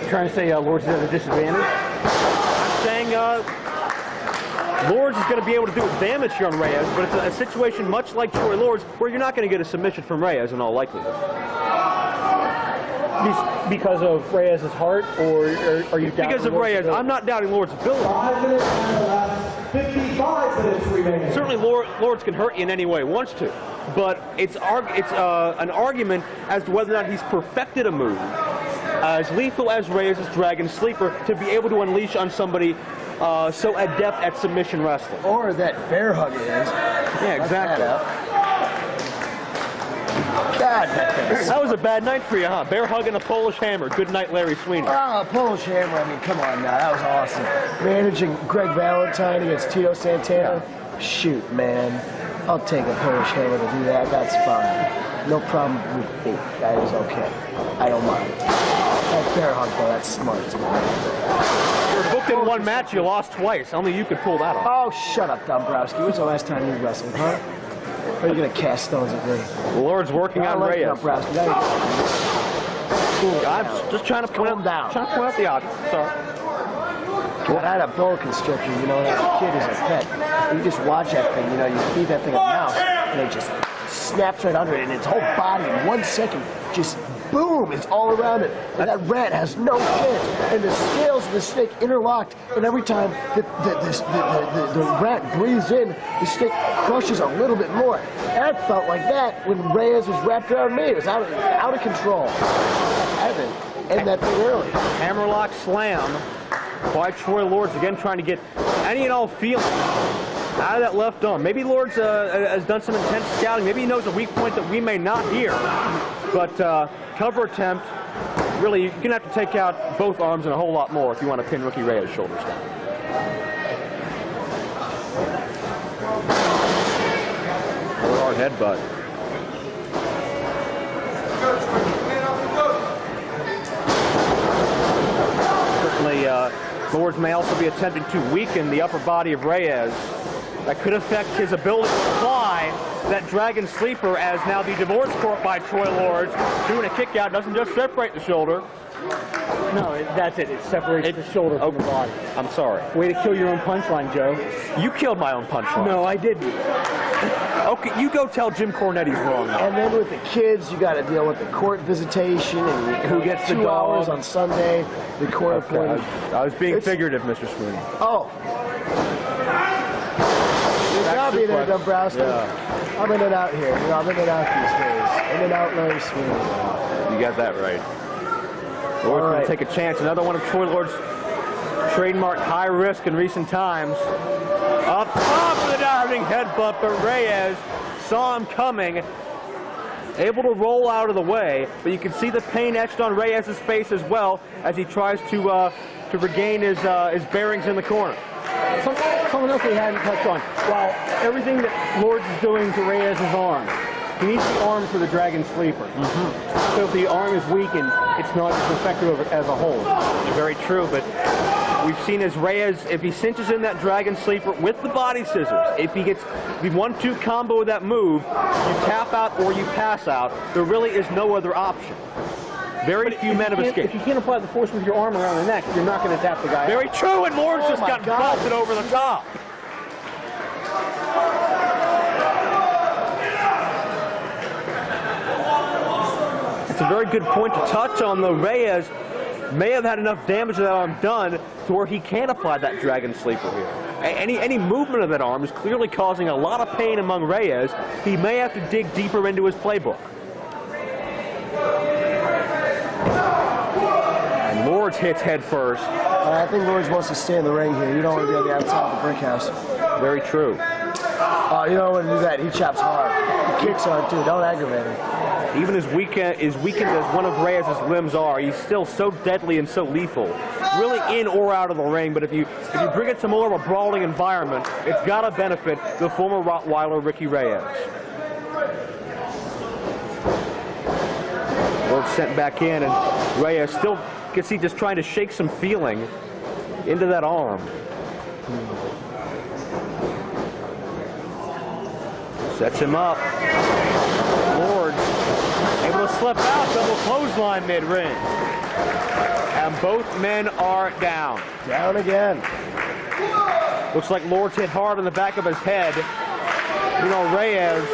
You're trying to say Lords is at a disadvantage? I'm saying Lords is going to be able to do damage here on Reyes, but it's a situation much like Troy Lords where you're not going to get a submission from Reyes in all likelihood. Because of Reyes' heart, or are you doubting? Because of Reyes. I'm not doubting Lords' ability. Certainly Lords can hurt you in any way he wants to, but it's an argument as to whether or not he's perfected a move as lethal as Reyes' Dragon Sleeper to be able to unleash on somebody so adept at submission wrestling. Or that bear hug is. Yeah, exactly. God, that was a bad night for you, huh? Bear hug and a Polish hammer. Good night, Larry Sweeney. Oh, Polish hammer. I mean, come on now. That was awesome. Managing Greg Valentine against Tito Santana. Shoot, man. I'll take a Polish hammer to do that. That's fine. No problem with me. That is okay. I don't mind. That bear hug, though, that's smart. You're booked in one match, you lost twice. Only you could pull that off. Oh, shut up, Dombrowski. When's the last time you wrestled, huh? Or are you going to cast stones at me? The Lord's working on Reyes. Dombrowski. I'm just trying to point out the odds. Sorry. God, I had a boa constrictor, you know, as a kid, as a pet. You just watch that thing, you know, you feed that thing a mouse, and it just snaps right under it, and its whole body in 1 second just boom, it's all around it. And that rat has no chance. And the scales of the snake interlocked, and every time the rat breathes in, the snake crushes a little bit more. And I felt like that when Reyes was wrapped around me. It was out of control. I didn't end that thing early. Hammerlock slam by Troy Lords, again trying to get any and all feeling out of that left arm. Maybe Lords has done some intense scouting. Maybe he knows a weak point that we may not hear. But cover attempt, really, you're going to have to take out both arms and a whole lot more if you want to pin Rookie Reyes' shoulders down. Another hard headbutt. Certainly, Lords may also be attempting to weaken the upper body of Reyes. That could affect his ability to apply that Dragon Sleeper, as now the divorce court by Troy Lords doing a kick out. Doesn't just separate the shoulder. No, that's it. It separates the shoulder from the body. I'm sorry. Way to kill your own punchline, Joe. You killed my own punchline. No, I didn't. Okay, you go tell Jim Cornette he's wrong now. And then with the kids, you got to deal with the court visitation and who gets the 2 dog hours on Sunday. The court appointed. I was being figurative, Mr. Sweeney. Oh. Good job being there, Dombrowski. Yeah. I'm in and out here. You know, I'm in and out these days. In and out, Larry Sweeney. You got that right. Lords going to take a chance. Another one of Troy Lords' trademark high risk in recent times. Up top with a diving headbutt, but Reyes saw him coming. Able to roll out of the way, but you can see the pain etched on Reyes' face as well as he tries to regain his bearings in the corner. Something else we hadn't touched on. While everything that Lords is doing to Reyes' arm, he needs the arm for the Dragon Sleeper. So if the arm is weakened, it's not as effective as a whole. Very true, but we've seen as Reyes, if he cinches in that Dragon Sleeper with the body scissors, if he gets the 1-2 combo of that move, you tap out or you pass out. There really is no other option. Very few men have escaped. If you can't apply the force with your arm around the neck, you're not going to tap the guy. Very true, and Lords just got belted over the top. It's a very good point to touch on, though. Reyes may have had enough damage to that arm done to where he can't apply that Dragon Sleeper here. Any movement of that arm is clearly causing a lot of pain among Reyes. He may have to dig deeper into his playbook. And Lords hits head first. I think Lords wants to stay in the ring here. You don't want to be on the outside of the brick house. Very true. You don't want to do that. He chops hard. He kicks hard, too. Don't aggravate him. Even as weakened as one of Reyes' limbs are, he's still so deadly and so lethal. Really in or out of the ring, but if you bring it to more of a brawling environment, it's got to benefit the former Rottweiler Ricky Reyes. Lords sent back in, and Reyes still can see just trying to shake some feeling into that arm. Sets him up. Lords able to slip out, double clothesline mid-ring. And both men are down. Down again. Looks like Lords hit hard on the back of his head. You know, Reyes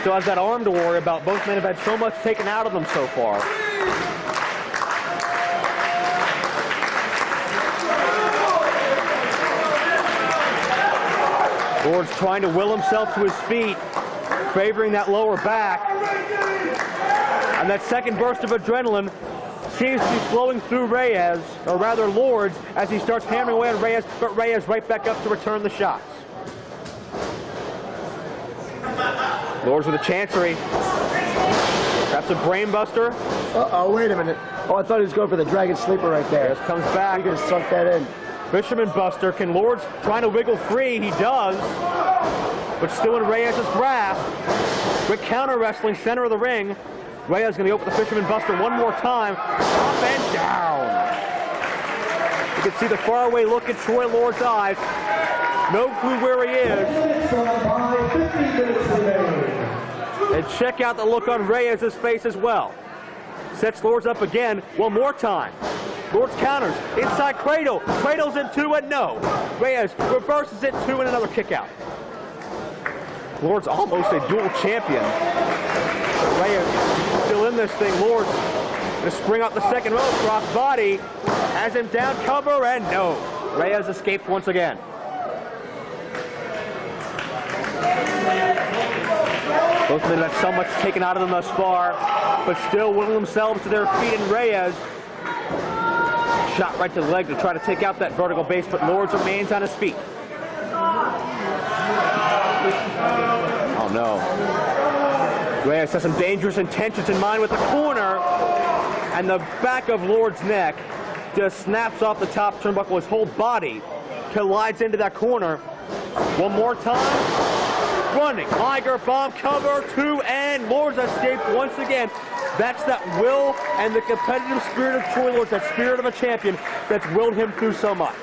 still has that arm to worry about. Both men have had so much taken out of them so far. Lord's trying to will himself to his feet, favoring that lower back. And that second burst of adrenaline seems to be flowing through Reyes, or rather Lords, as he starts hammering away on Reyes, but Reyes right back up to return the shots. Lords with a chancery. That's a brainbuster. Uh-oh, wait a minute. Oh, I thought he was going for the Dragon Sleeper right there. Reyes comes back. He could have sunk that in. Fisherman Buster. Can Lords trying to wiggle free? He does. But still in Reyes' grasp. Quick counter wrestling, center of the ring. Reyes going to go with the Fisherman Buster one more time. Up and down. You can see the faraway look in Troy Lord's eyes. No clue where he is. And check out the look on Reyes' face as well. Sets Lords up again one more time. Lords counters. Inside cradle. Cradle's in two and no. Reyes reverses it, two and another kick out. Lords almost a dual champion. Reyes still in this thing. Lords going to spring up the second rope. Cross body. Has him down, cover, and no. Reyes escapes once again. Both men have had so much taken out of them thus far, but still willing themselves to their feet. And Reyes shot right to the leg to try to take out that vertical base, but Lords remains on his feet. Oh no. Reyes has some dangerous intentions in mind with the corner, and the back of Lord's neck just snaps off the top turnbuckle. His whole body collides into that corner. One more time. Running, Liger bomb cover, two, and Lords escape once again. That's that will and the competitive spirit of Troy Lords, that spirit of a champion that's willed him through so much.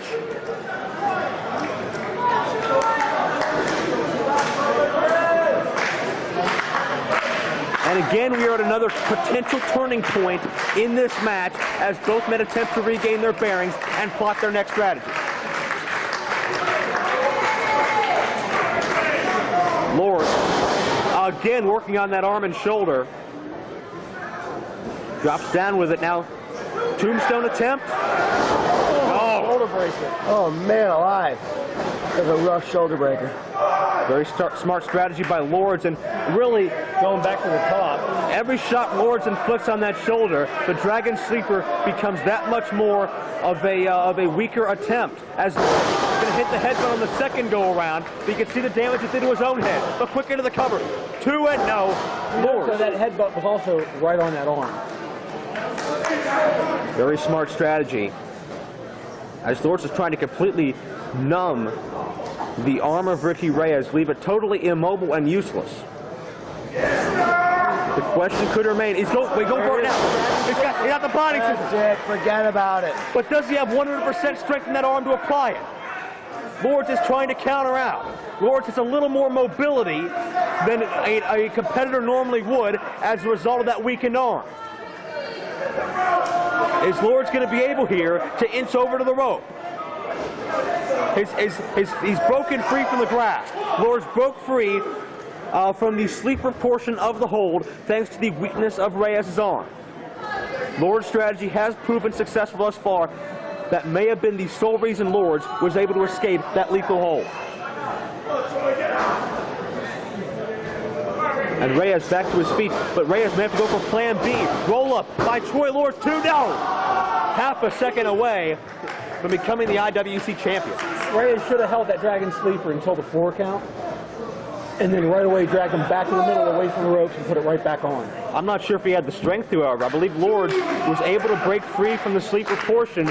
And again, we are at another potential turning point in this match as both men attempt to regain their bearings and plot their next strategy. Lord, again working on that arm and shoulder. Drops down with it now. Tombstone attempt. Oh, shoulder breaker. Oh, man alive. That's a rough shoulder breaker. Very smart strategy by Lords, and really Going back to the top. every shot Lords inflicts on that shoulder, the Dragon Sleeper becomes that much more of a weaker attempt. As going to hit the headbutt on the second go around, but you can see the damage it did to his own head. But quick into the cover. Two and no. Lords. So that headbutt was also right on that arm. Very smart strategy. As Lords is trying to completely numb the arm of Ricky Reyes, leave it totally immobile and useless. The question could remain, he's going for it now. He's got the body system. That's it, forget about it. But does he have 100% strength in that arm to apply it? Lords is trying to counter out. Lords has a little more mobility than a competitor normally would as a result of that weakened arm. Is Lords going to be able here to inch over to the rope? He's broken free from the grasp. Lords broke free from the sleeper portion of the hold thanks to the weakness of Reyes' arm. Lords' strategy has proven successful thus far. That may have been the sole reason Lords was able to escape that lethal hold. And Reyes back to his feet, but Reyes may have to go for plan B. Roll up by Troy Lords, 2 down. Half a second away from becoming the IWC champion. Reyes should have held that Dragon Sleeper until the 4 count, and then right away drag him back in the middle away from the ropes and put it right back on. I'm not sure if he had the strength to, however. I believe Lords was able to break free from the sleeper portion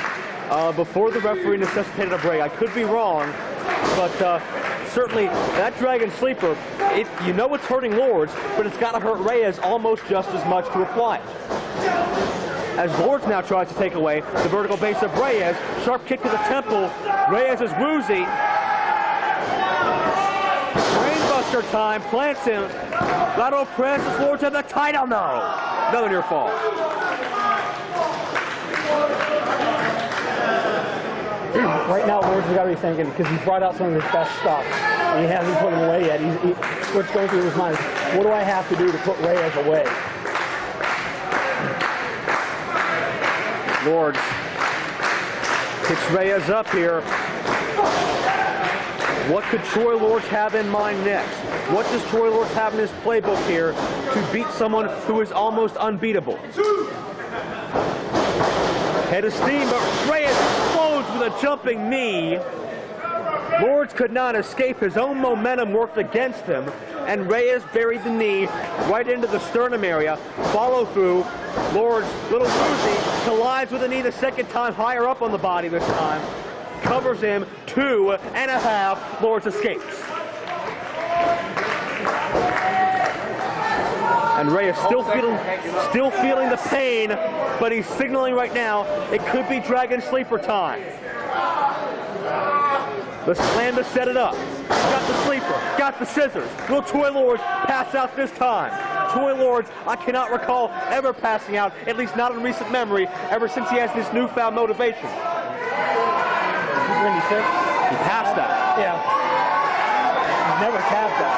before the referee necessitated a break. I could be wrong, but certainly that Dragon Sleeper, you know it's hurting Lords, but it's got to hurt Reyes almost just as much to apply it. As Lords now tries to take away the vertical base of Reyes, sharp kick to the temple. Reyes is woozy. Brainbuster time, plants him. Lateral press, as Lords have the title, no. Another near fall. Right now, Lords has got to be thinking, because he's brought out some of his best stuff, and he hasn't put him away yet. What's going through his mind is, what do I have to do to put Reyes away? Lords picks Reyes up here. What could Troy Lords have in mind next? What does Troy Lords have in his playbook here to beat someone who is almost unbeatable? Head of steam, but Reyes explodes with a jumping knee. Lords could not escape. His own momentum worked against him, and Reyes buried the knee right into the sternum area. Follow through. Lords, little woozy, collides with the knee the second time, higher up on the body this time. Covers him, 2.5. Lords escapes. And Reyes still feeling the pain, but he's signaling right now it could be Dragon Sleeper time. The slam to set it up. Got the sleeper, got the scissors. Will Troy Lords pass out this time? Troy Lords, I cannot recall ever passing out, at least not in recent memory, ever since he has this newfound motivation. When he's sick? He passed out. Yeah. He's never tapped out.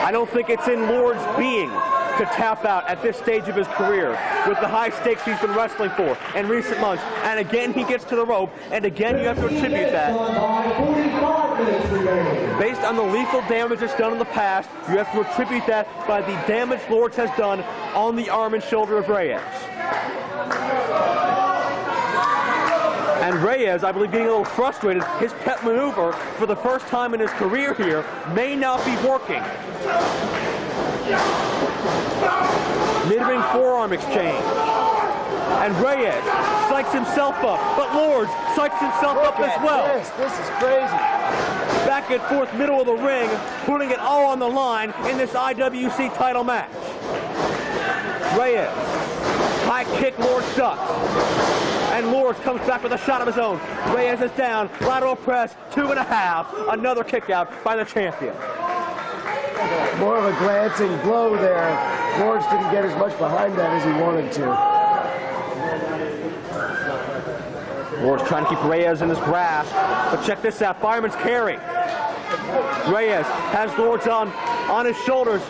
I don't think it's in Lords' being to tap out at this stage of his career with the high stakes he's been wrestling for in recent months. And again, he gets to the rope, and again, you have to attribute that. Based on the lethal damage that's done in the past, you have to attribute that by the damage Lords has done on the arm and shoulder of Reyes. And Reyes, I believe, being a little frustrated, his pet maneuver for the first time in his career here may not be working. Mid-ring forearm exchange. And Reyes psychs himself up, but Lords psychs himself up as well. This is crazy. Back and forth, middle of the ring, putting it all on the line in this IWC title match. Reyes, high kick, Lords ducks. And Lords comes back with a shot of his own. Reyes is down, lateral press, 2.5. Another kick out by the champion. More of a glancing blow there. Lords didn't get as much behind that as he wanted to. Lords trying to keep Reyes in his grasp, but check this out, fireman's carry. Reyes has Lords on his shoulders.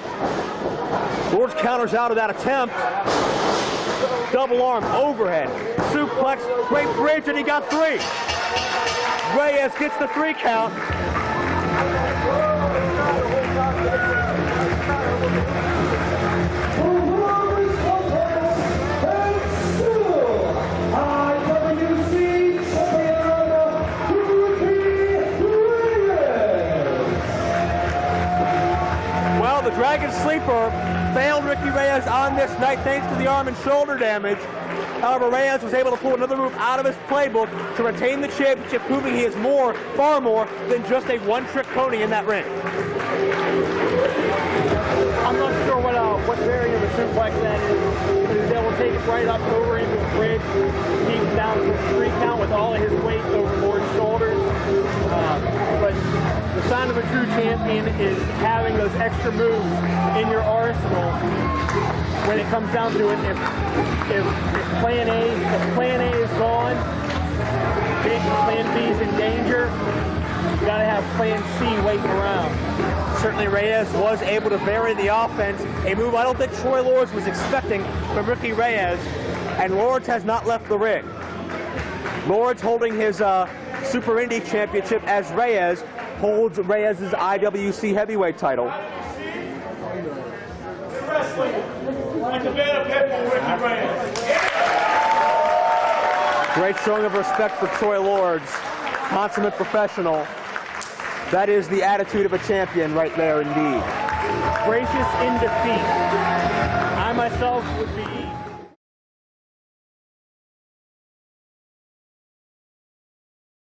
Lords counters out of that attempt. Double arm overhead, suplex, great bridge, and he got 3. Reyes gets the 3 count. IWC Well, the Dragon Sleeper failed Ricky Reyes on this night thanks to the arm and shoulder damage. However, Reyes was able to pull another move out of his playbook to retain the championship, proving he is far more than just a one-trick pony in that ring. I'm not sure what variant of a suplex that is, but he's able to take it right up over into a bridge, keep him down to a 3 count with all of his weight over Lords' shoulders. But the sign of a true champion is having those extra moves in your arsenal when it comes down to it. If plan A is gone, plan B is in danger, you gotta have plan C waiting around. Certainly Reyes was able to vary the offense, a move I don't think Troy Lords was expecting from Ricky Reyes, and Lords has not left the ring. Lords holding his Super Indy Championship as Reyes holds Reyes' IWC heavyweight title. Great showing of respect for Troy Lords, consummate professional. That is the attitude of a champion right there indeed. Gracious in defeat. I myself would be